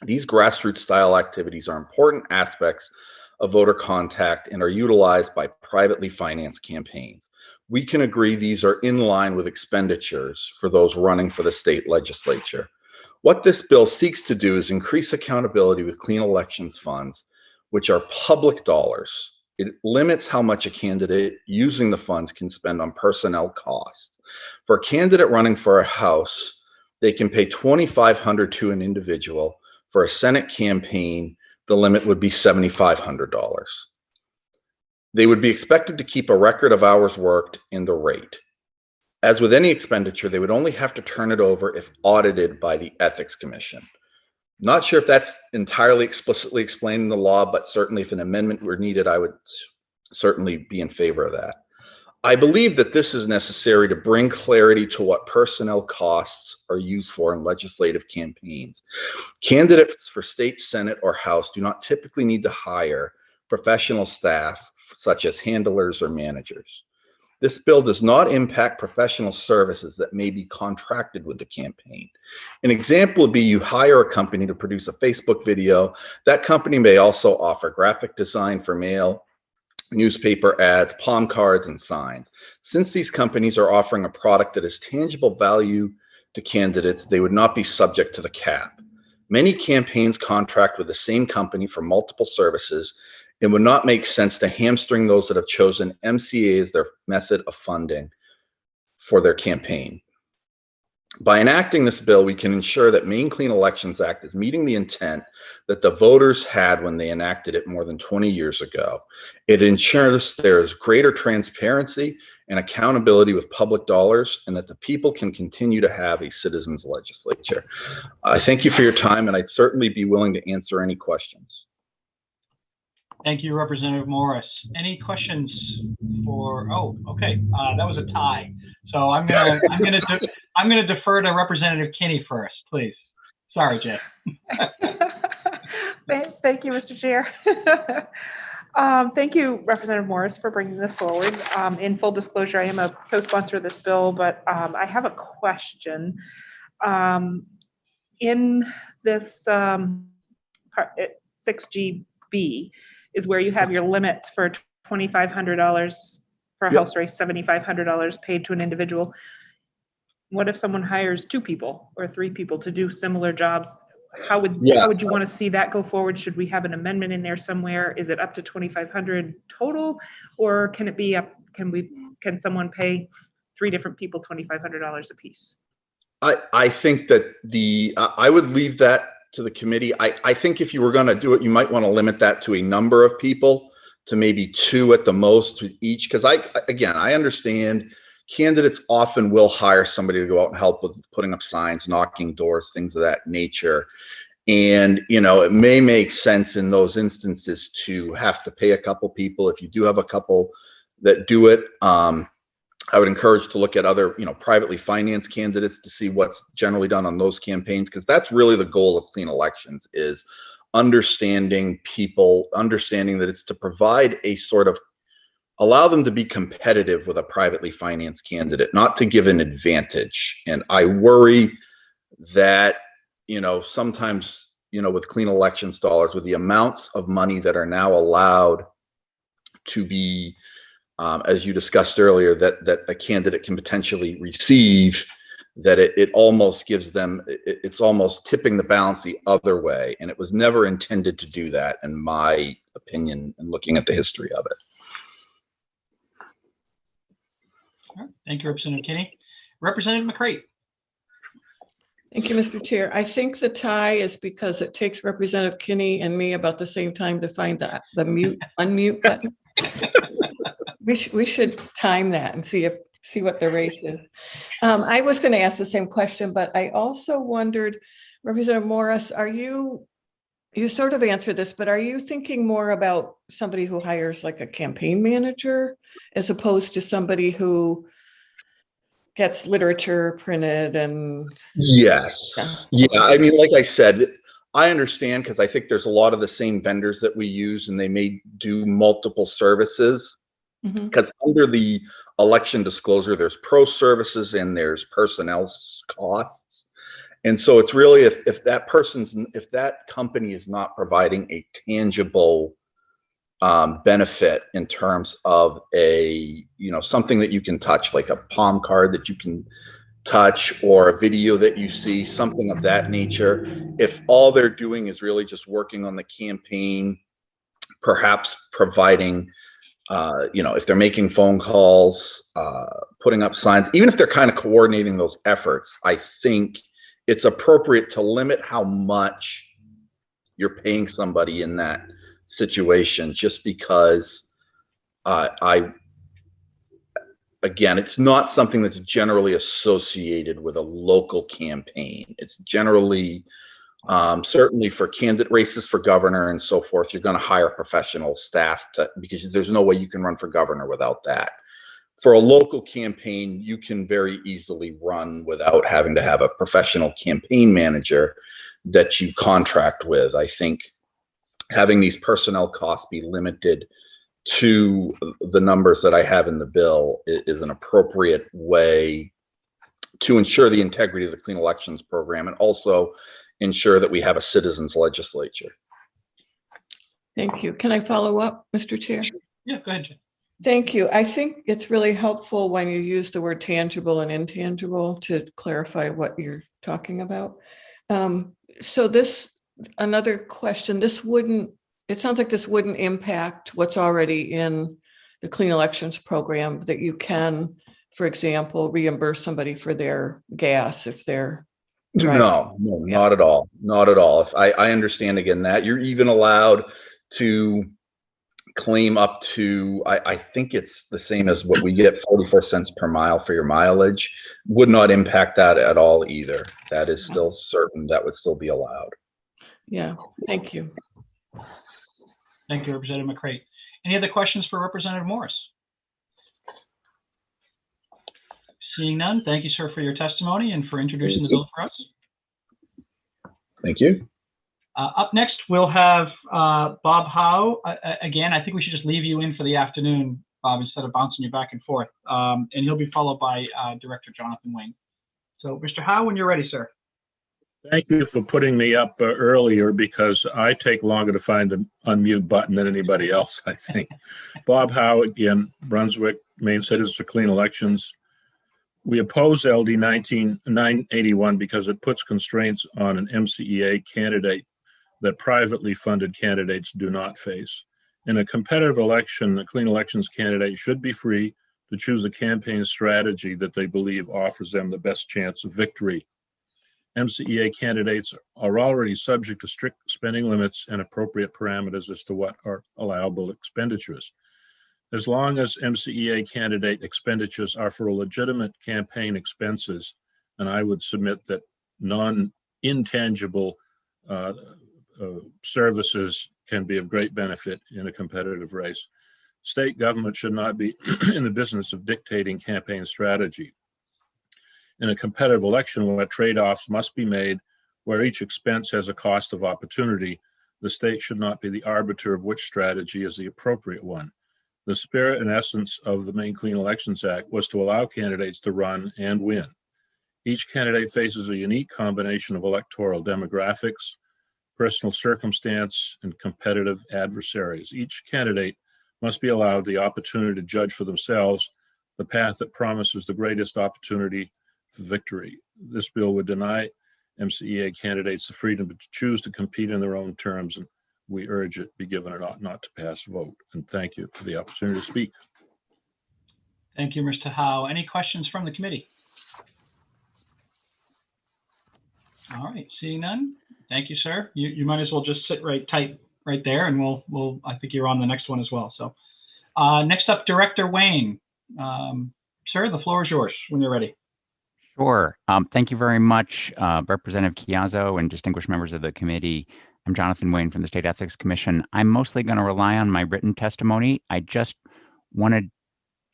These grassroots style activities are important aspects of voter contact and are utilized by privately financed campaigns. We can agree these are in line with expenditures for those running for the state legislature. What this bill seeks to do is increase accountability with clean elections funds, which are public dollars. It limits how much a candidate using the funds can spend on personnel costs. For a candidate running for a House, they can pay $2,500 to an individual. For a Senate campaign, the limit would be $7,500. They would be expected to keep a record of hours worked and the rate. As with any expenditure, they would only have to turn it over if audited by the Ethics Commission. Not sure if that's entirely explicitly explained in the law, but certainly if an amendment were needed, I would certainly be in favor of that. I believe that this is necessary to bring clarity to what personnel costs are used for in legislative campaigns. Candidates for state, Senate, or House do not typically need to hire professional staff such as handlers or managers. This bill does not impact professional services that may be contracted with the campaign. An example would be you hire a company to produce a Facebook video. That company may also offer graphic design for mail, newspaper ads, palm cards, and signs. Since these companies are offering a product that has tangible value to candidates, they would not be subject to the cap. Many campaigns contract with the same company for multiple services. It would not make sense to hamstring those that have chosen MCA as their method of funding for their campaign. By enacting this bill, we can ensure that Maine Clean Elections Act is meeting the intent that the voters had when they enacted it more than 20 years ago. It ensures there is greater transparency and accountability with public dollars, and that the people can continue to have a citizens' legislature. I thank you for your time, and I'd certainly be willing to answer any questions. Thank you, Representative Morris. Any questions for? Oh, okay. That was a tie. So I'm gonna defer to Representative Kinney first, please. Sorry, Jay. Thank you, Mr. Chair. Thank you, Representative Morris, for bringing this forward. In full disclosure, I am a co-sponsor of this bill, but I have a question. In this part 6GB is where you have your limits for $2,500 for a house race, $7,500 paid to an individual. What if someone hires 2 people or 3 people to do similar jobs? How would you want to see that go forward? Should we have an amendment in there somewhere? Is it up to $2,500 total, or can it be up? Can someone pay 3 different people $2,500 a piece? I think that I would leave that to the committee. I think if you were going to do it, you might want to limit that to a number of people, to maybe 2 at the most with each. Because I understand candidates often will hire somebody to go out and help with putting up signs, knocking doors, things of that nature. And, it may make sense in those instances to have to pay a couple people. If you do have a couple that do it, I would encourage to look at other, privately financed candidates to see what's generally done on those campaigns, because that's really the goal of clean elections, is understanding people, understanding that it's to provide a sort of, allow them to be competitive with a privately financed candidate, not to give an advantage. And I worry that, sometimes, with clean elections dollars, with the amounts of money that are now allowed to be, as you discussed earlier, that a candidate can potentially receive, that it almost gives them, it's almost tipping the balance the other way. And it was never intended to do that, in my opinion, and looking at the history of it. Thank you, Representative Kinney. Representative McCrate. Thank you, Mr. Chair. I think the tie is because it takes Representative Kinney and me about the same time to find the unmute button. We should time that and see what the race is. I was going to ask the same question, but I also wondered, Representative Morris, you sort of answered this, but are you thinking more about somebody who hires like a campaign manager as opposed to somebody who gets literature printed and? Yes. Yeah. I mean, like I said, I understand because I think there's a lot of the same vendors that we use and they may do multiple services. Because under the election disclosure, there's pro services and there's personnel costs. And so it's really if that company is not providing a tangible benefit in terms of something that you can touch, like a palm card that you can touch or a video that you see, something of that nature. If all they're doing is really just working on the campaign, perhaps providing if they're making phone calls, putting up signs, even if they're kind of coordinating those efforts, I think it's appropriate to limit how much you're paying somebody in that situation, just because again, it's not something that's generally associated with a local campaign. It's generally, certainly for candidate races for governor and so forth, you're going to hire professional staff because there's no way you can run for governor without that. For a local campaign, you can very easily run without having to have a professional campaign manager that you contract with. I think having these personnel costs be limited to the numbers that I have in the bill is an appropriate way to ensure the integrity of the clean elections program and also ensure that we have a citizens legislature. Thank you. Can I follow up, Mr. Chair? Yeah, go ahead, Jen. Thank you. I think it's really helpful when you use the word tangible and intangible to clarify what you're talking about. So another question, it sounds like this wouldn't impact what's already in the clean elections program, that you can, for example, reimburse somebody for their gas if they're driving. No, not at all. Not at all. If I understand again that you're even allowed to claim up to, I think it's the same as what we get, 44 cents per mile for your mileage, would not impact that at all either. That is still certain, that would still be allowed. Yeah, thank you. Thank you, Representative McCrate. Any other questions for Representative Morris? Seeing none, thank you, sir, for your testimony and for introducing the bill for us. Thank you. Up next, we'll have Bob Howe. Again, I think we should just leave you in for the afternoon, Bob, instead of bouncing you back and forth. And he'll be followed by Director Jonathan Wing. So, Mr. Howe, when you're ready, sir. Thank you for putting me up earlier, because I take longer to find the unmute button than anybody else, I think. Bob Howe, again, Brunswick, Maine Citizens for Clean Elections. We oppose LD 981 because it puts constraints on an MCEA candidate that privately funded candidates do not face. In a competitive election, the clean elections candidate should be free to choose a campaign strategy that they believe offers them the best chance of victory. MCEA candidates are already subject to strict spending limits and appropriate parameters as to what are allowable expenditures. As long as MCEA candidate expenditures are for legitimate campaign expenses, and I would submit that non-intangible services can be of great benefit in a competitive race. State government should not be in the business of dictating campaign strategy. In a competitive election where trade-offs must be made, where each expense has a cost of opportunity, the state should not be the arbiter of which strategy is the appropriate one. The spirit and essence of the Maine Clean Elections Act was to allow candidates to run and win. Each candidate faces a unique combination of electoral demographics, personal circumstance, and competitive adversaries. Each candidate must be allowed the opportunity to judge for themselves the path that promises the greatest opportunity for victory. This bill would deny MCEA candidates the freedom to choose to compete in their own terms, and we urge it be given an ought not to pass vote. And thank you for the opportunity to speak. Thank you, Mr. Howe. Any questions from the committee? All right, seeing none. Thank you, sir. You might as well just sit tight right there, and we'll I think you're on the next one as well. So Next up, Director Wayne. Sir, the floor is yours when you're ready. Sure. Thank you very much, Representative Chiazzo and distinguished members of the committee. I'm Jonathan Wayne from the State Ethics Commission. I'm mostly going to rely on my written testimony. I just wanted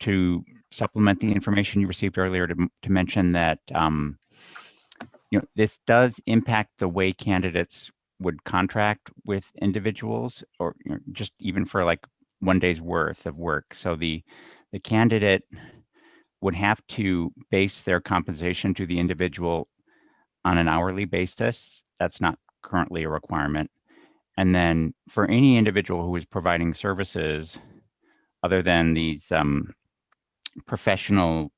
to supplement the information you received earlier to mention that this does impact the way candidates would contract with individuals, or just even for like 1 day's worth of work. So the candidate would have to base their compensation to the individual on an hourly basis. That's not currently a requirement. And then for any individual who is providing services other than these professional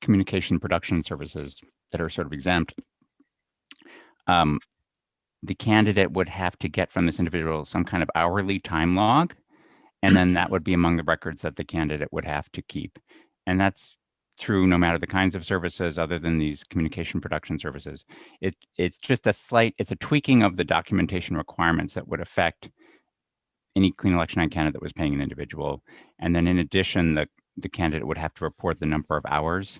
communication production services that are sort of exempt, the candidate would have to get from this individual some kind of hourly time log, and then that would be among the records that the candidate would have to keep. And that's true no matter the kinds of services other than these communication production services. It's just it's a tweaking of the documentation requirements that would affect any clean election night candidate that was paying an individual. And then in addition, the candidate would have to report the number of hours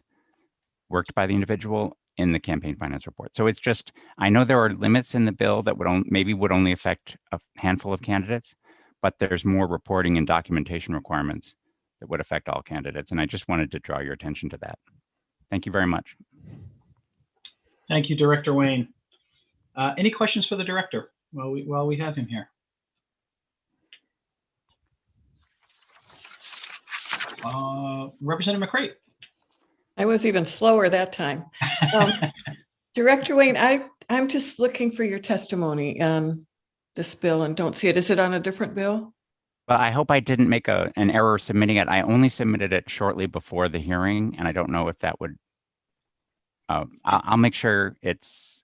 worked by the individual in the campaign finance report. So it's just, I know there are limits in the bill that would only affect a handful of candidates, but there's more reporting and documentation requirements that would affect all candidates. And I just wanted to draw your attention to that. Thank you very much. Thank you, Director Wayne. Any questions for the director while we have him here? Representative McCrate. I was even slower that time. Director Wayne, I'm just looking for your testimony on this bill and don't see it. Is it on a different bill? Well, I hope I didn't make an error submitting it. I only submitted it shortly before the hearing, and I don't know if that would, I'll make sure it's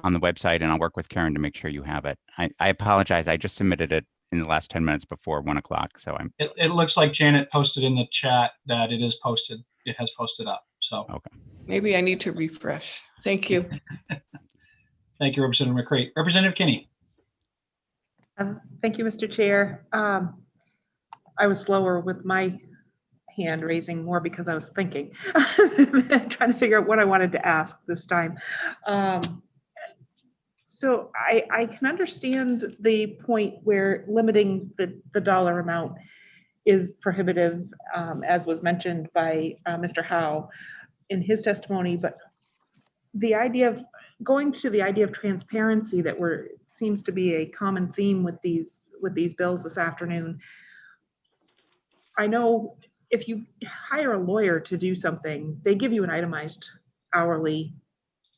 on the website, and I'll work with Karen to make sure you have it. I apologize. I just submitted it in the last 10 minutes before 1 o'clock. So It looks like Janet posted in the chat that it is posted. It has posted up. So okay. Maybe I need to refresh. Thank you. Thank you, Representative McCrate. Representative Kinney. Thank you, Mr. Chair. I was slower with my hand raising more because I was thinking, trying to figure out what I wanted to ask this time. So I can understand the point where limiting the dollar amount is prohibitive, as was mentioned by Mr. Howe in his testimony, but the idea of going to the idea of transparency that seems to be a common theme with these bills this afternoon. I know if you hire a lawyer to do something, they give you an itemized hourly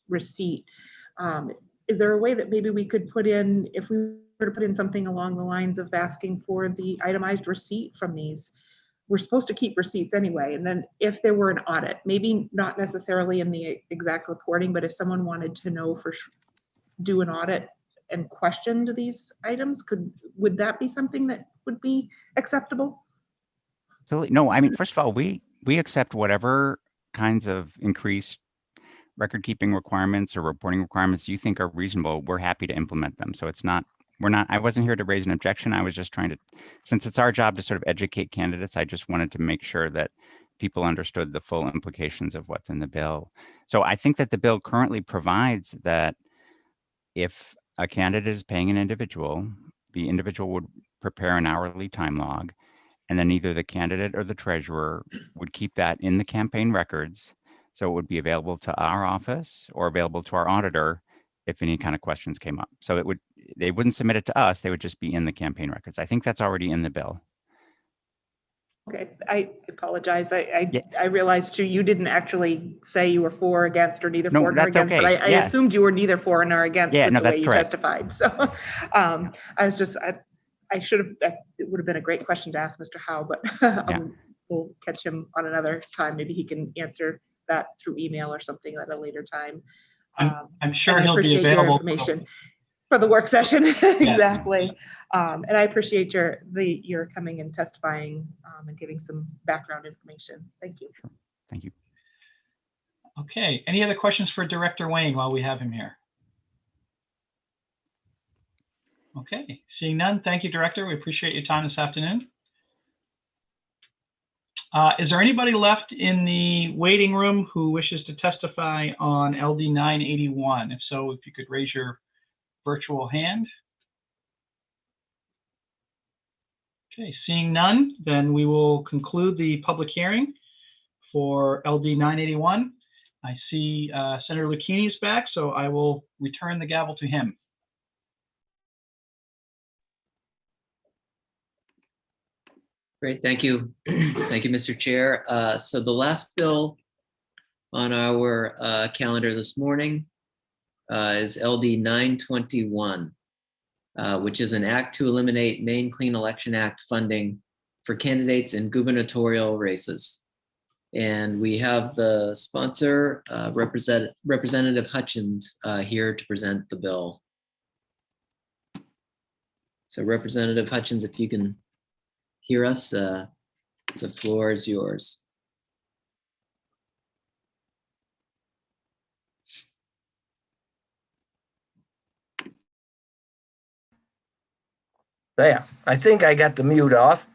receipt. Is there a way that maybe we could put in, if we were to put in something along the lines of asking for the itemized receipt from these? We're supposed to keep receipts anyway. And then if there were an audit, maybe not necessarily in the exact reporting, but if someone wanted to know do an audit and questioned these items, would that be something that would be acceptable? No, I mean, first of all, we accept whatever kinds of increased record keeping requirements or reporting requirements you think are reasonable. We're happy to implement them. So I wasn't here to raise an objection. I was just trying to, since it's our job to sort of educate candidates, I just wanted to make sure that people understood the full implications of what's in the bill. So I think that the bill currently provides that if a candidate is paying an individual, the individual would prepare an hourly time log, and then either the candidate or the treasurer would keep that in the campaign records. So it would be available to our office or available to our auditor if any kind of questions came up. So they wouldn't submit it to us, they would just be in the campaign records. I think that's already in the bill. Okay, I apologize. I realized too, you didn't actually say you were for or against or neither for nor against, okay. But I assumed you were neither for nor against with the way you correct. testified. So I was just, I should have, it would have been a great question to ask Mr. Howe, but we'll catch him on another time. Maybe he can answer that through email or something at a later time. I'm sure he'll be available for the work session. Exactly. And I appreciate your coming and testifying and giving some background information. Thank you. Sure. Thank you. Okay. Any other questions for Director Wayne while we have him here? Okay. Seeing none. Thank you, Director. We appreciate your time this afternoon. Is there anybody left in the waiting room who wishes to testify on LD 981? If so, if you could raise your virtual hand. Okay, seeing none, then we will conclude the public hearing for LD 981. I see Senator Lucchini is back, so I will return the gavel to him. Great, thank you. Thank you, Mr. Chair. So the last bill on our calendar this morning is LD 921, which is an act to eliminate Maine Clean Election Act funding for candidates in gubernatorial races. And we have the sponsor, Representative Hutchins, here to present the bill. So Representative Hutchins, if you can hear us, the floor is yours. There, I think I got the mute off.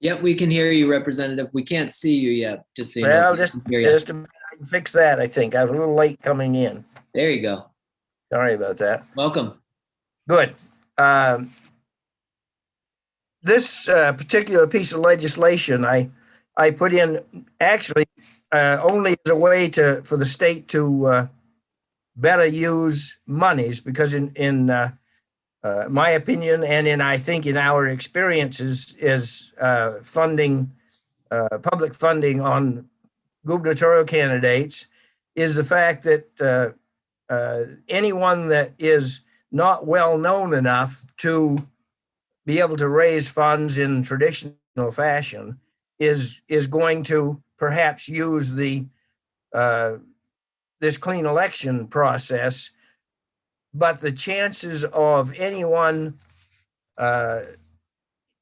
Yep, we can hear you, Representative. We can't see you yet, just so you know. Well, just to fix that, I think. I was a little late coming in. There you go. Sorry about that. Welcome. Good. This particular piece of legislation, I put in actually only as a way for the state to better use monies, because in my opinion, and I think in our experiences, is funding, public funding on gubernatorial candidates, is the fact that anyone that is not well known enough to be able to raise funds in traditional fashion is going to perhaps use the this clean election process. But the chances of anyone,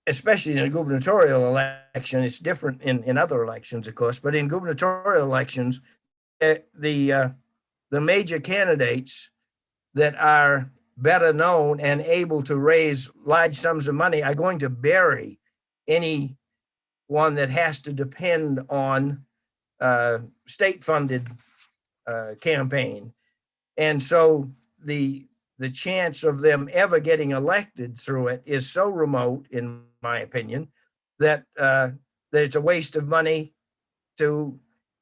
especially in a gubernatorial election, it's different in other elections, of course, but in gubernatorial elections, the major candidates that are better known and able to raise large sums of money are going to bury any one that has to depend on state-funded campaign. And so the chance of them ever getting elected through it is so remote, in my opinion, that that it's a waste of money to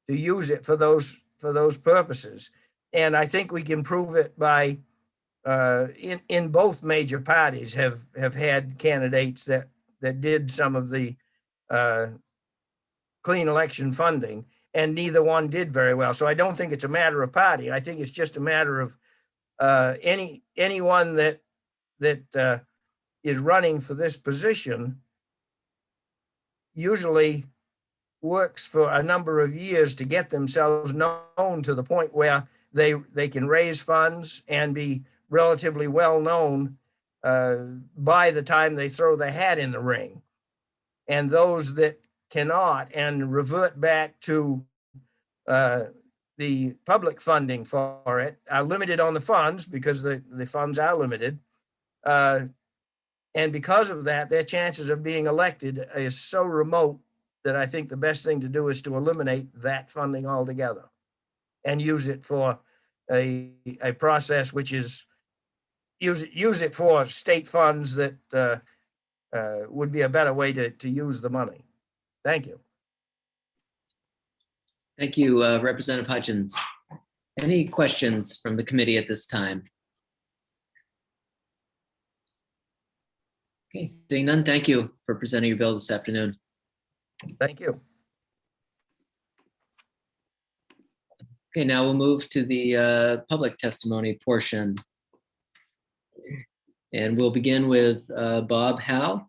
use it for those purposes. And I think we can prove it by in both major parties have had candidates that did some of the clean election funding, and neither one did very well. So I don't think it's a matter of party. I think it's just a matter of anyone that is running for this position usually works for a number of years to get themselves known to the point where they can raise funds and be relatively well known by the time they throw their hat in the ring. And those that cannot and revert back to the public funding for it are limited on the funds, because the funds are limited. And because of that, their chances of being elected is so remote that I think the best thing to do is to eliminate that funding altogether and use it for a process which is use it for state funds that would be a better way to use the money. Thank you. Thank you, Representative Hutchins. Any questions from the committee at this time? Okay, seeing none, thank you for presenting your bill this afternoon. Thank you. Okay, now we'll move to the public testimony portion. And we'll begin with Bob Howe,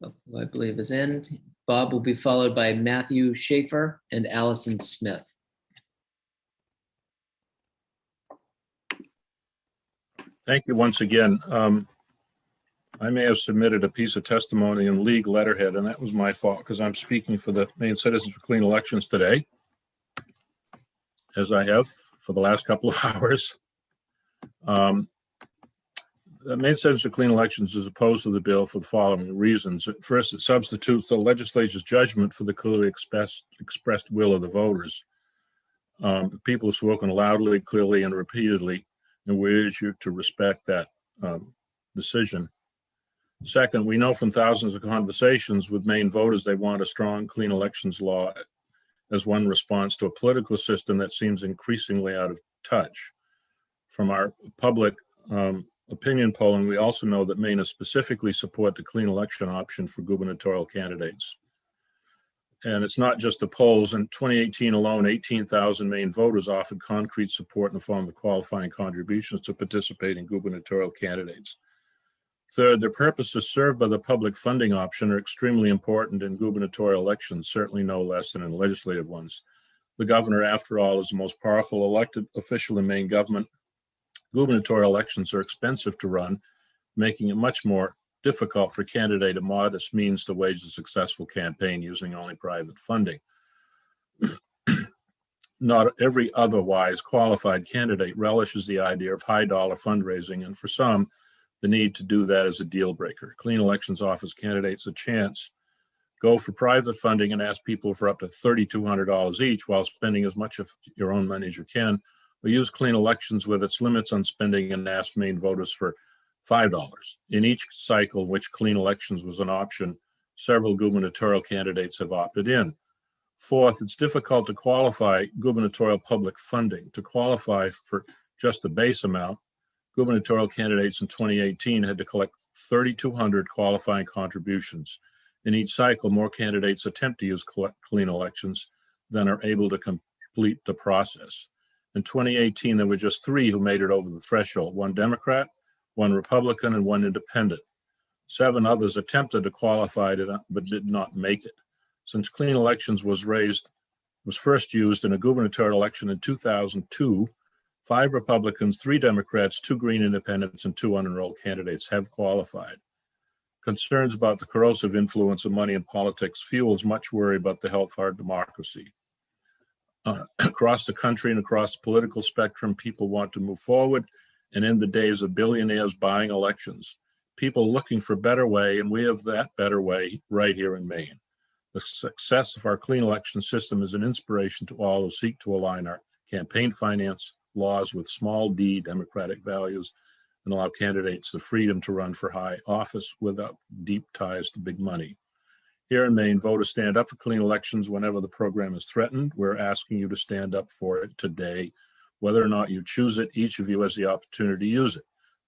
who I believe is in. Bob will be followed by Matthew Schaefer and Allison Smith. Thank you once again. I may have submitted a piece of testimony in league letterhead, and that was my fault, because I'm speaking for the Maine Citizens for Clean Elections today, as I have for the last couple of hours. Maine Centers for Clean Elections is opposed to the bill for the following reasons. First, it substitutes the legislature's judgment for the clearly expressed will of the voters. The people have spoken loudly, clearly, and repeatedly, and we urge you to respect that decision. Second, we know from thousands of conversations with Maine voters they want a strong clean elections law as one response to a political system that seems increasingly out of touch. From our public opinion polling, we also know that Mainers specifically support the clean election option for gubernatorial candidates. And it's not just the polls. In 2018 alone, 18,000 Maine voters offered concrete support in the form of qualifying contributions to participate in gubernatorial candidates. Third, the purposes served by the public funding option are extremely important in gubernatorial elections, certainly no less than in legislative ones. The governor, after all, is the most powerful elected official in Maine government. Gubernatorial elections are expensive to run, making it much more difficult for a candidate of modest means to wage a successful campaign using only private funding. Not every otherwise qualified candidate relishes the idea of high dollar fundraising, and for some, the need to do that is a deal breaker. Clean Elections offers candidates a chance. Go for private funding and ask people for up to $3,200 each while spending as much of your own money as you can, or use Clean Elections with its limits on spending and ask Maine voters for $5. In each cycle in which Clean Elections was an option, several gubernatorial candidates have opted in. Fourth, it's difficult to qualify gubernatorial public funding. To qualify for just the base amount, gubernatorial candidates in 2018 had to collect 3,200 qualifying contributions. In each cycle, more candidates attempt to use Clean Elections than are able to complete the process. In 2018, there were just 3 who made it over the threshold: 1 Democrat, 1 Republican, and 1 independent. 7 others attempted to qualify but did not make it. Since Clean Elections was first used in a gubernatorial election in 2002, 5 Republicans, 3 Democrats, 2 Green independents, and 2 unenrolled candidates have qualified. Concerns about the corrosive influence of money in politics fuels much worry about the health of our democracy. Across the country and across the political spectrum, people want to move forward and end the days of billionaires buying elections. People looking for a better way, and we have that better way right here in Maine. The success of our clean election system is an inspiration to all who seek to align our campaign finance laws with small d democratic values and allow candidates the freedom to run for high office without deep ties to big money. Here in Maine, voters stand up for clean elections whenever the program is threatened. We're asking you to stand up for it today. Whether or not you choose it, each of you has the opportunity to use it.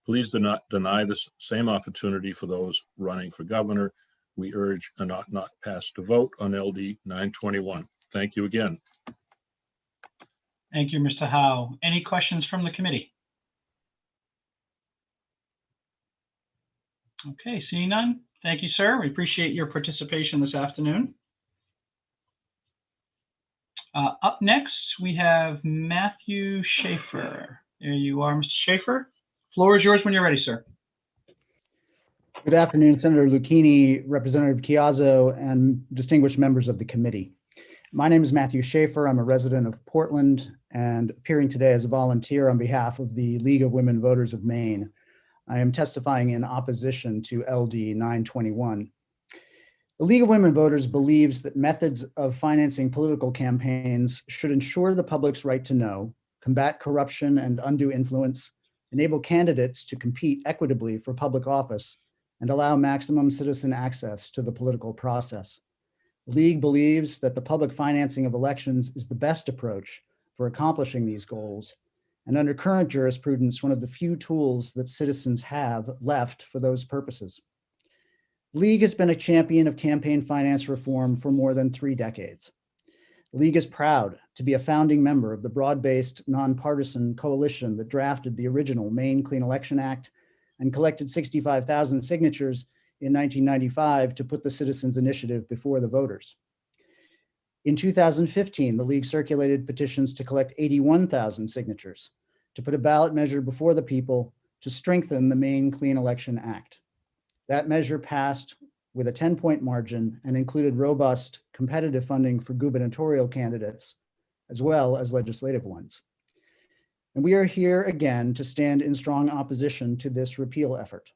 Please do not deny this same opportunity for those running for governor. We urge a not pass to vote on LD 921. Thank you again. Thank you, Mr. Howe. Any questions from the committee? Okay, seeing none. Thank you, sir. We appreciate your participation this afternoon. Up next, we have Matthew Schaefer. There you are, Mr. Schaefer. Floor is yours when you're ready, sir. Good afternoon, Senator Lucchini, Representative Chiazzo, and distinguished members of the committee. My name is Matthew Schaefer. I'm a resident of Portland and appearing today as a volunteer on behalf of the League of Women Voters of Maine. I am testifying in opposition to LD 921. The League of Women Voters believes that methods of financing political campaigns should ensure the public's right to know, combat corruption and undue influence, enable candidates to compete equitably for public office, and allow maximum citizen access to the political process. The League believes that the public financing of elections is the best approach for accomplishing these goals, and under current jurisprudence, one of the few tools that citizens have left for those purposes. The League has been a champion of campaign finance reform for more than 3 decades. The League is proud to be a founding member of the broad-based, nonpartisan coalition that drafted the original Maine Clean Election Act and collected 65,000 signatures in 1995 to put the Citizens Initiative before the voters. In 2015, the League circulated petitions to collect 81,000 signatures to put a ballot measure before the people to strengthen the Maine Clean Election Act. That measure passed with a 10-point margin and included robust competitive funding for gubernatorial candidates, as well as legislative ones. And we are here again to stand in strong opposition to this repeal effort.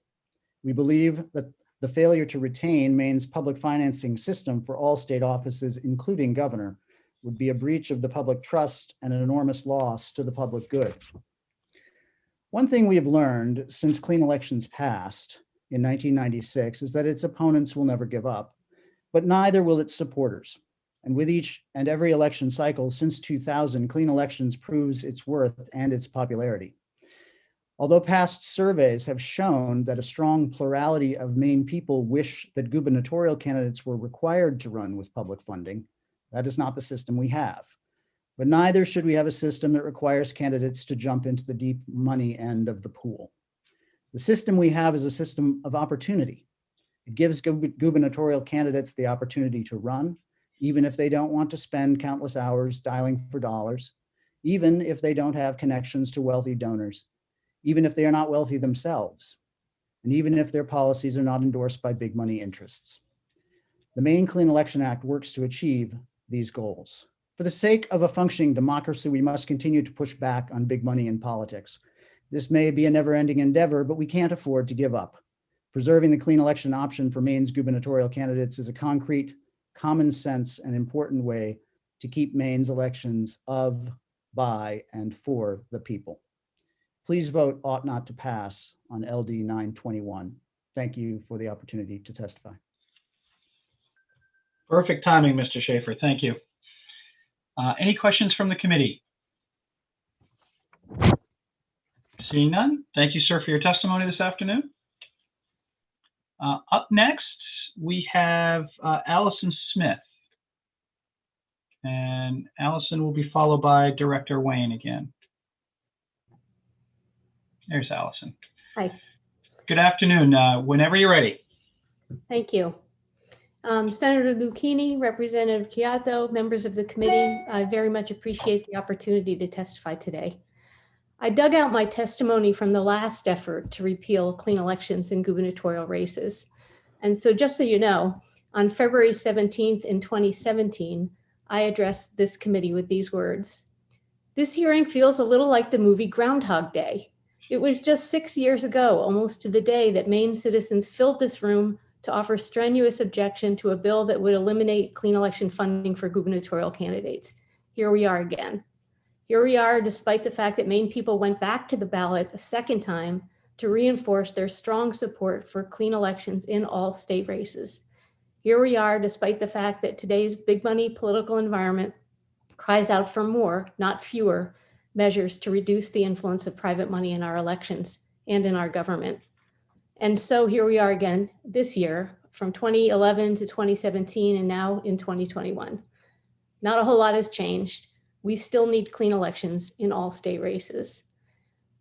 We believe that the failure to retain Maine's public financing system for all state offices, including governor, would be a breach of the public trust and an enormous loss to the public good. One thing we have learned since clean elections passed in 1996 is that its opponents will never give up, but neither will its supporters. And with each and every election cycle since 2000, clean elections proves its worth and its popularity. Although past surveys have shown that a strong plurality of Maine people wish that gubernatorial candidates were required to run with public funding, that is not the system we have. But neither should we have a system that requires candidates to jump into the deep money end of the pool. The system we have is a system of opportunity. It gives gubernatorial candidates the opportunity to run, even if they don't want to spend countless hours dialing for dollars, even if they don't have connections to wealthy donors, even if they are not wealthy themselves, and even if their policies are not endorsed by big money interests. The Maine Clean Election Act works to achieve these goals. For the sake of a functioning democracy, we must continue to push back on big money in politics. This may be a never-ending endeavor, but we can't afford to give up. Preserving the clean election option for Maine's gubernatorial candidates is a concrete, common sense, and important way to keep Maine's elections of, by, and for the people. Please vote ought not to pass on LD 921. Thank you for the opportunity to testify. Perfect timing, Mr. Schaefer. Thank you. Any questions from the committee? Seeing none, thank you, sir, for your testimony this afternoon. Up next, we have Allison Smith. And Allison will be followed by Director Wayne again. There's Allison. Hi. Good afternoon. Whenever you're ready. Thank you. Senator Lucchini, Representative Chiazzo, members of the committee, I very much appreciate the opportunity to testify today. I dug out my testimony from the last effort to repeal clean elections in gubernatorial races. And so just so you know, on February 17th in 2017, I addressed this committee with these words. This hearing feels a little like the movie Groundhog Day. It was just 6 years ago, almost to the day, that Maine citizens filled this room to offer strenuous objection to a bill that would eliminate clean election funding for gubernatorial candidates. Here we are again. Here we are, despite the fact that Maine people went back to the ballot a second time to reinforce their strong support for clean elections in all state races. Here we are, despite the fact that today's big money political environment cries out for more, not fewer, measures to reduce the influence of private money in our elections and in our government. And so here we are again this year, from 2011 to 2017, and now in 2021. Not a whole lot has changed. We still need clean elections in all state races.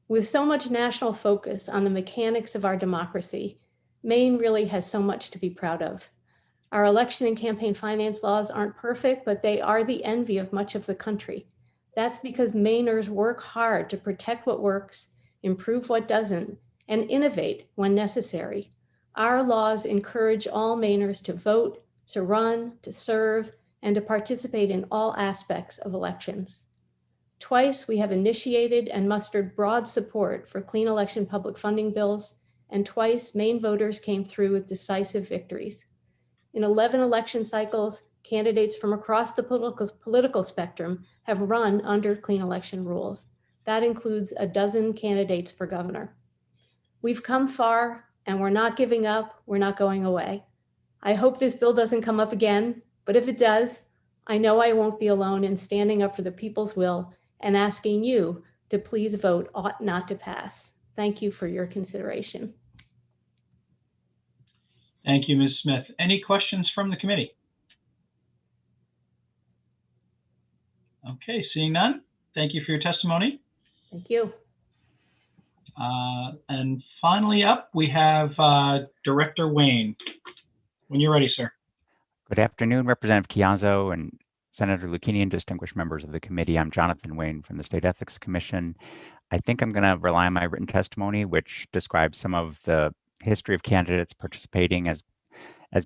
With so much national focus on the mechanics of our democracy, Maine really has so much to be proud of. Our election and campaign finance laws aren't perfect, but they are the envy of much of the country. That's because Mainers work hard to protect what works, improve what doesn't, and innovate when necessary. Our laws encourage all Mainers to vote, to run, to serve, and to participate in all aspects of elections. Twice, we have initiated and mustered broad support for clean election public funding bills, and twice, Maine voters came through with decisive victories. In 11 election cycles, candidates from across the political spectrum have run under clean election rules. That includes a dozen candidates for governor. We've come far, and we're not giving up, we're not going away. I hope this bill doesn't come up again, but if it does, I know I won't be alone in standing up for the people's will and asking you to please vote ought not to pass. Thank you for your consideration. Thank you, Ms. Smith. Any questions from the committee? Okay, seeing none, thank you for your testimony. Thank you. And finally up, we have Director Wayne. When you're ready, sir. Good afternoon, Representative Chiazzo and Senator Lucchini and distinguished members of the committee. I'm Jonathan Wayne from the State Ethics Commission. I think I'm going to rely on my written testimony, which describes some of the history of candidates participating as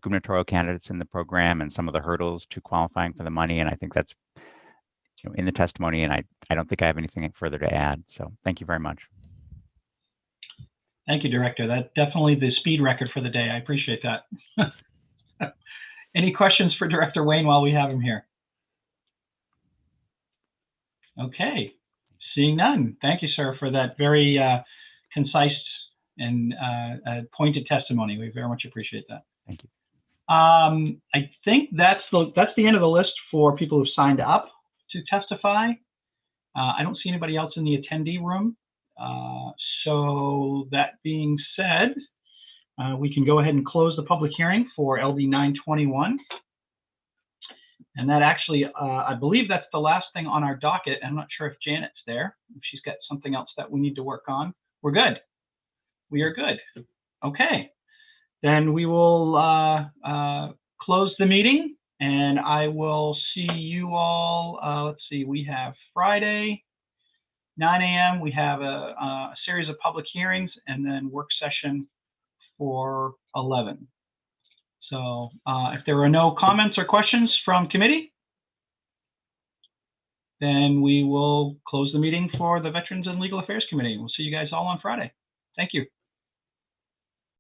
gubernatorial candidates in the program and some of the hurdles to qualifying for the money. And I think that's in the testimony, and I don't think I have anything further to add. So thank you very much. Thank you, Director. That's definitely the speed record for the day. I appreciate that. Any questions for Director Wayne while we have him here? Okay, seeing none. Thank you, sir, for that very concise and pointed testimony. We very much appreciate that. Thank you. I think that's the end of the list for people who've signed up to testify. I don't see anybody else in the attendee room. So that being said, we can go ahead and close the public hearing for LD 921. And that actually, I believe that's the last thing on our docket. I'm not sure if Janet's there, if she's got something else that we need to work on. We're good. We are good. Okay. Then we will close the meeting, and I will see you all. Let's see, we have Friday, 9 a.m. We have a series of public hearings and then work session for 11. So if there are no comments or questions from committee, then we will close the meeting for the Veterans and Legal Affairs Committee. We'll see you guys all on Friday. Thank you.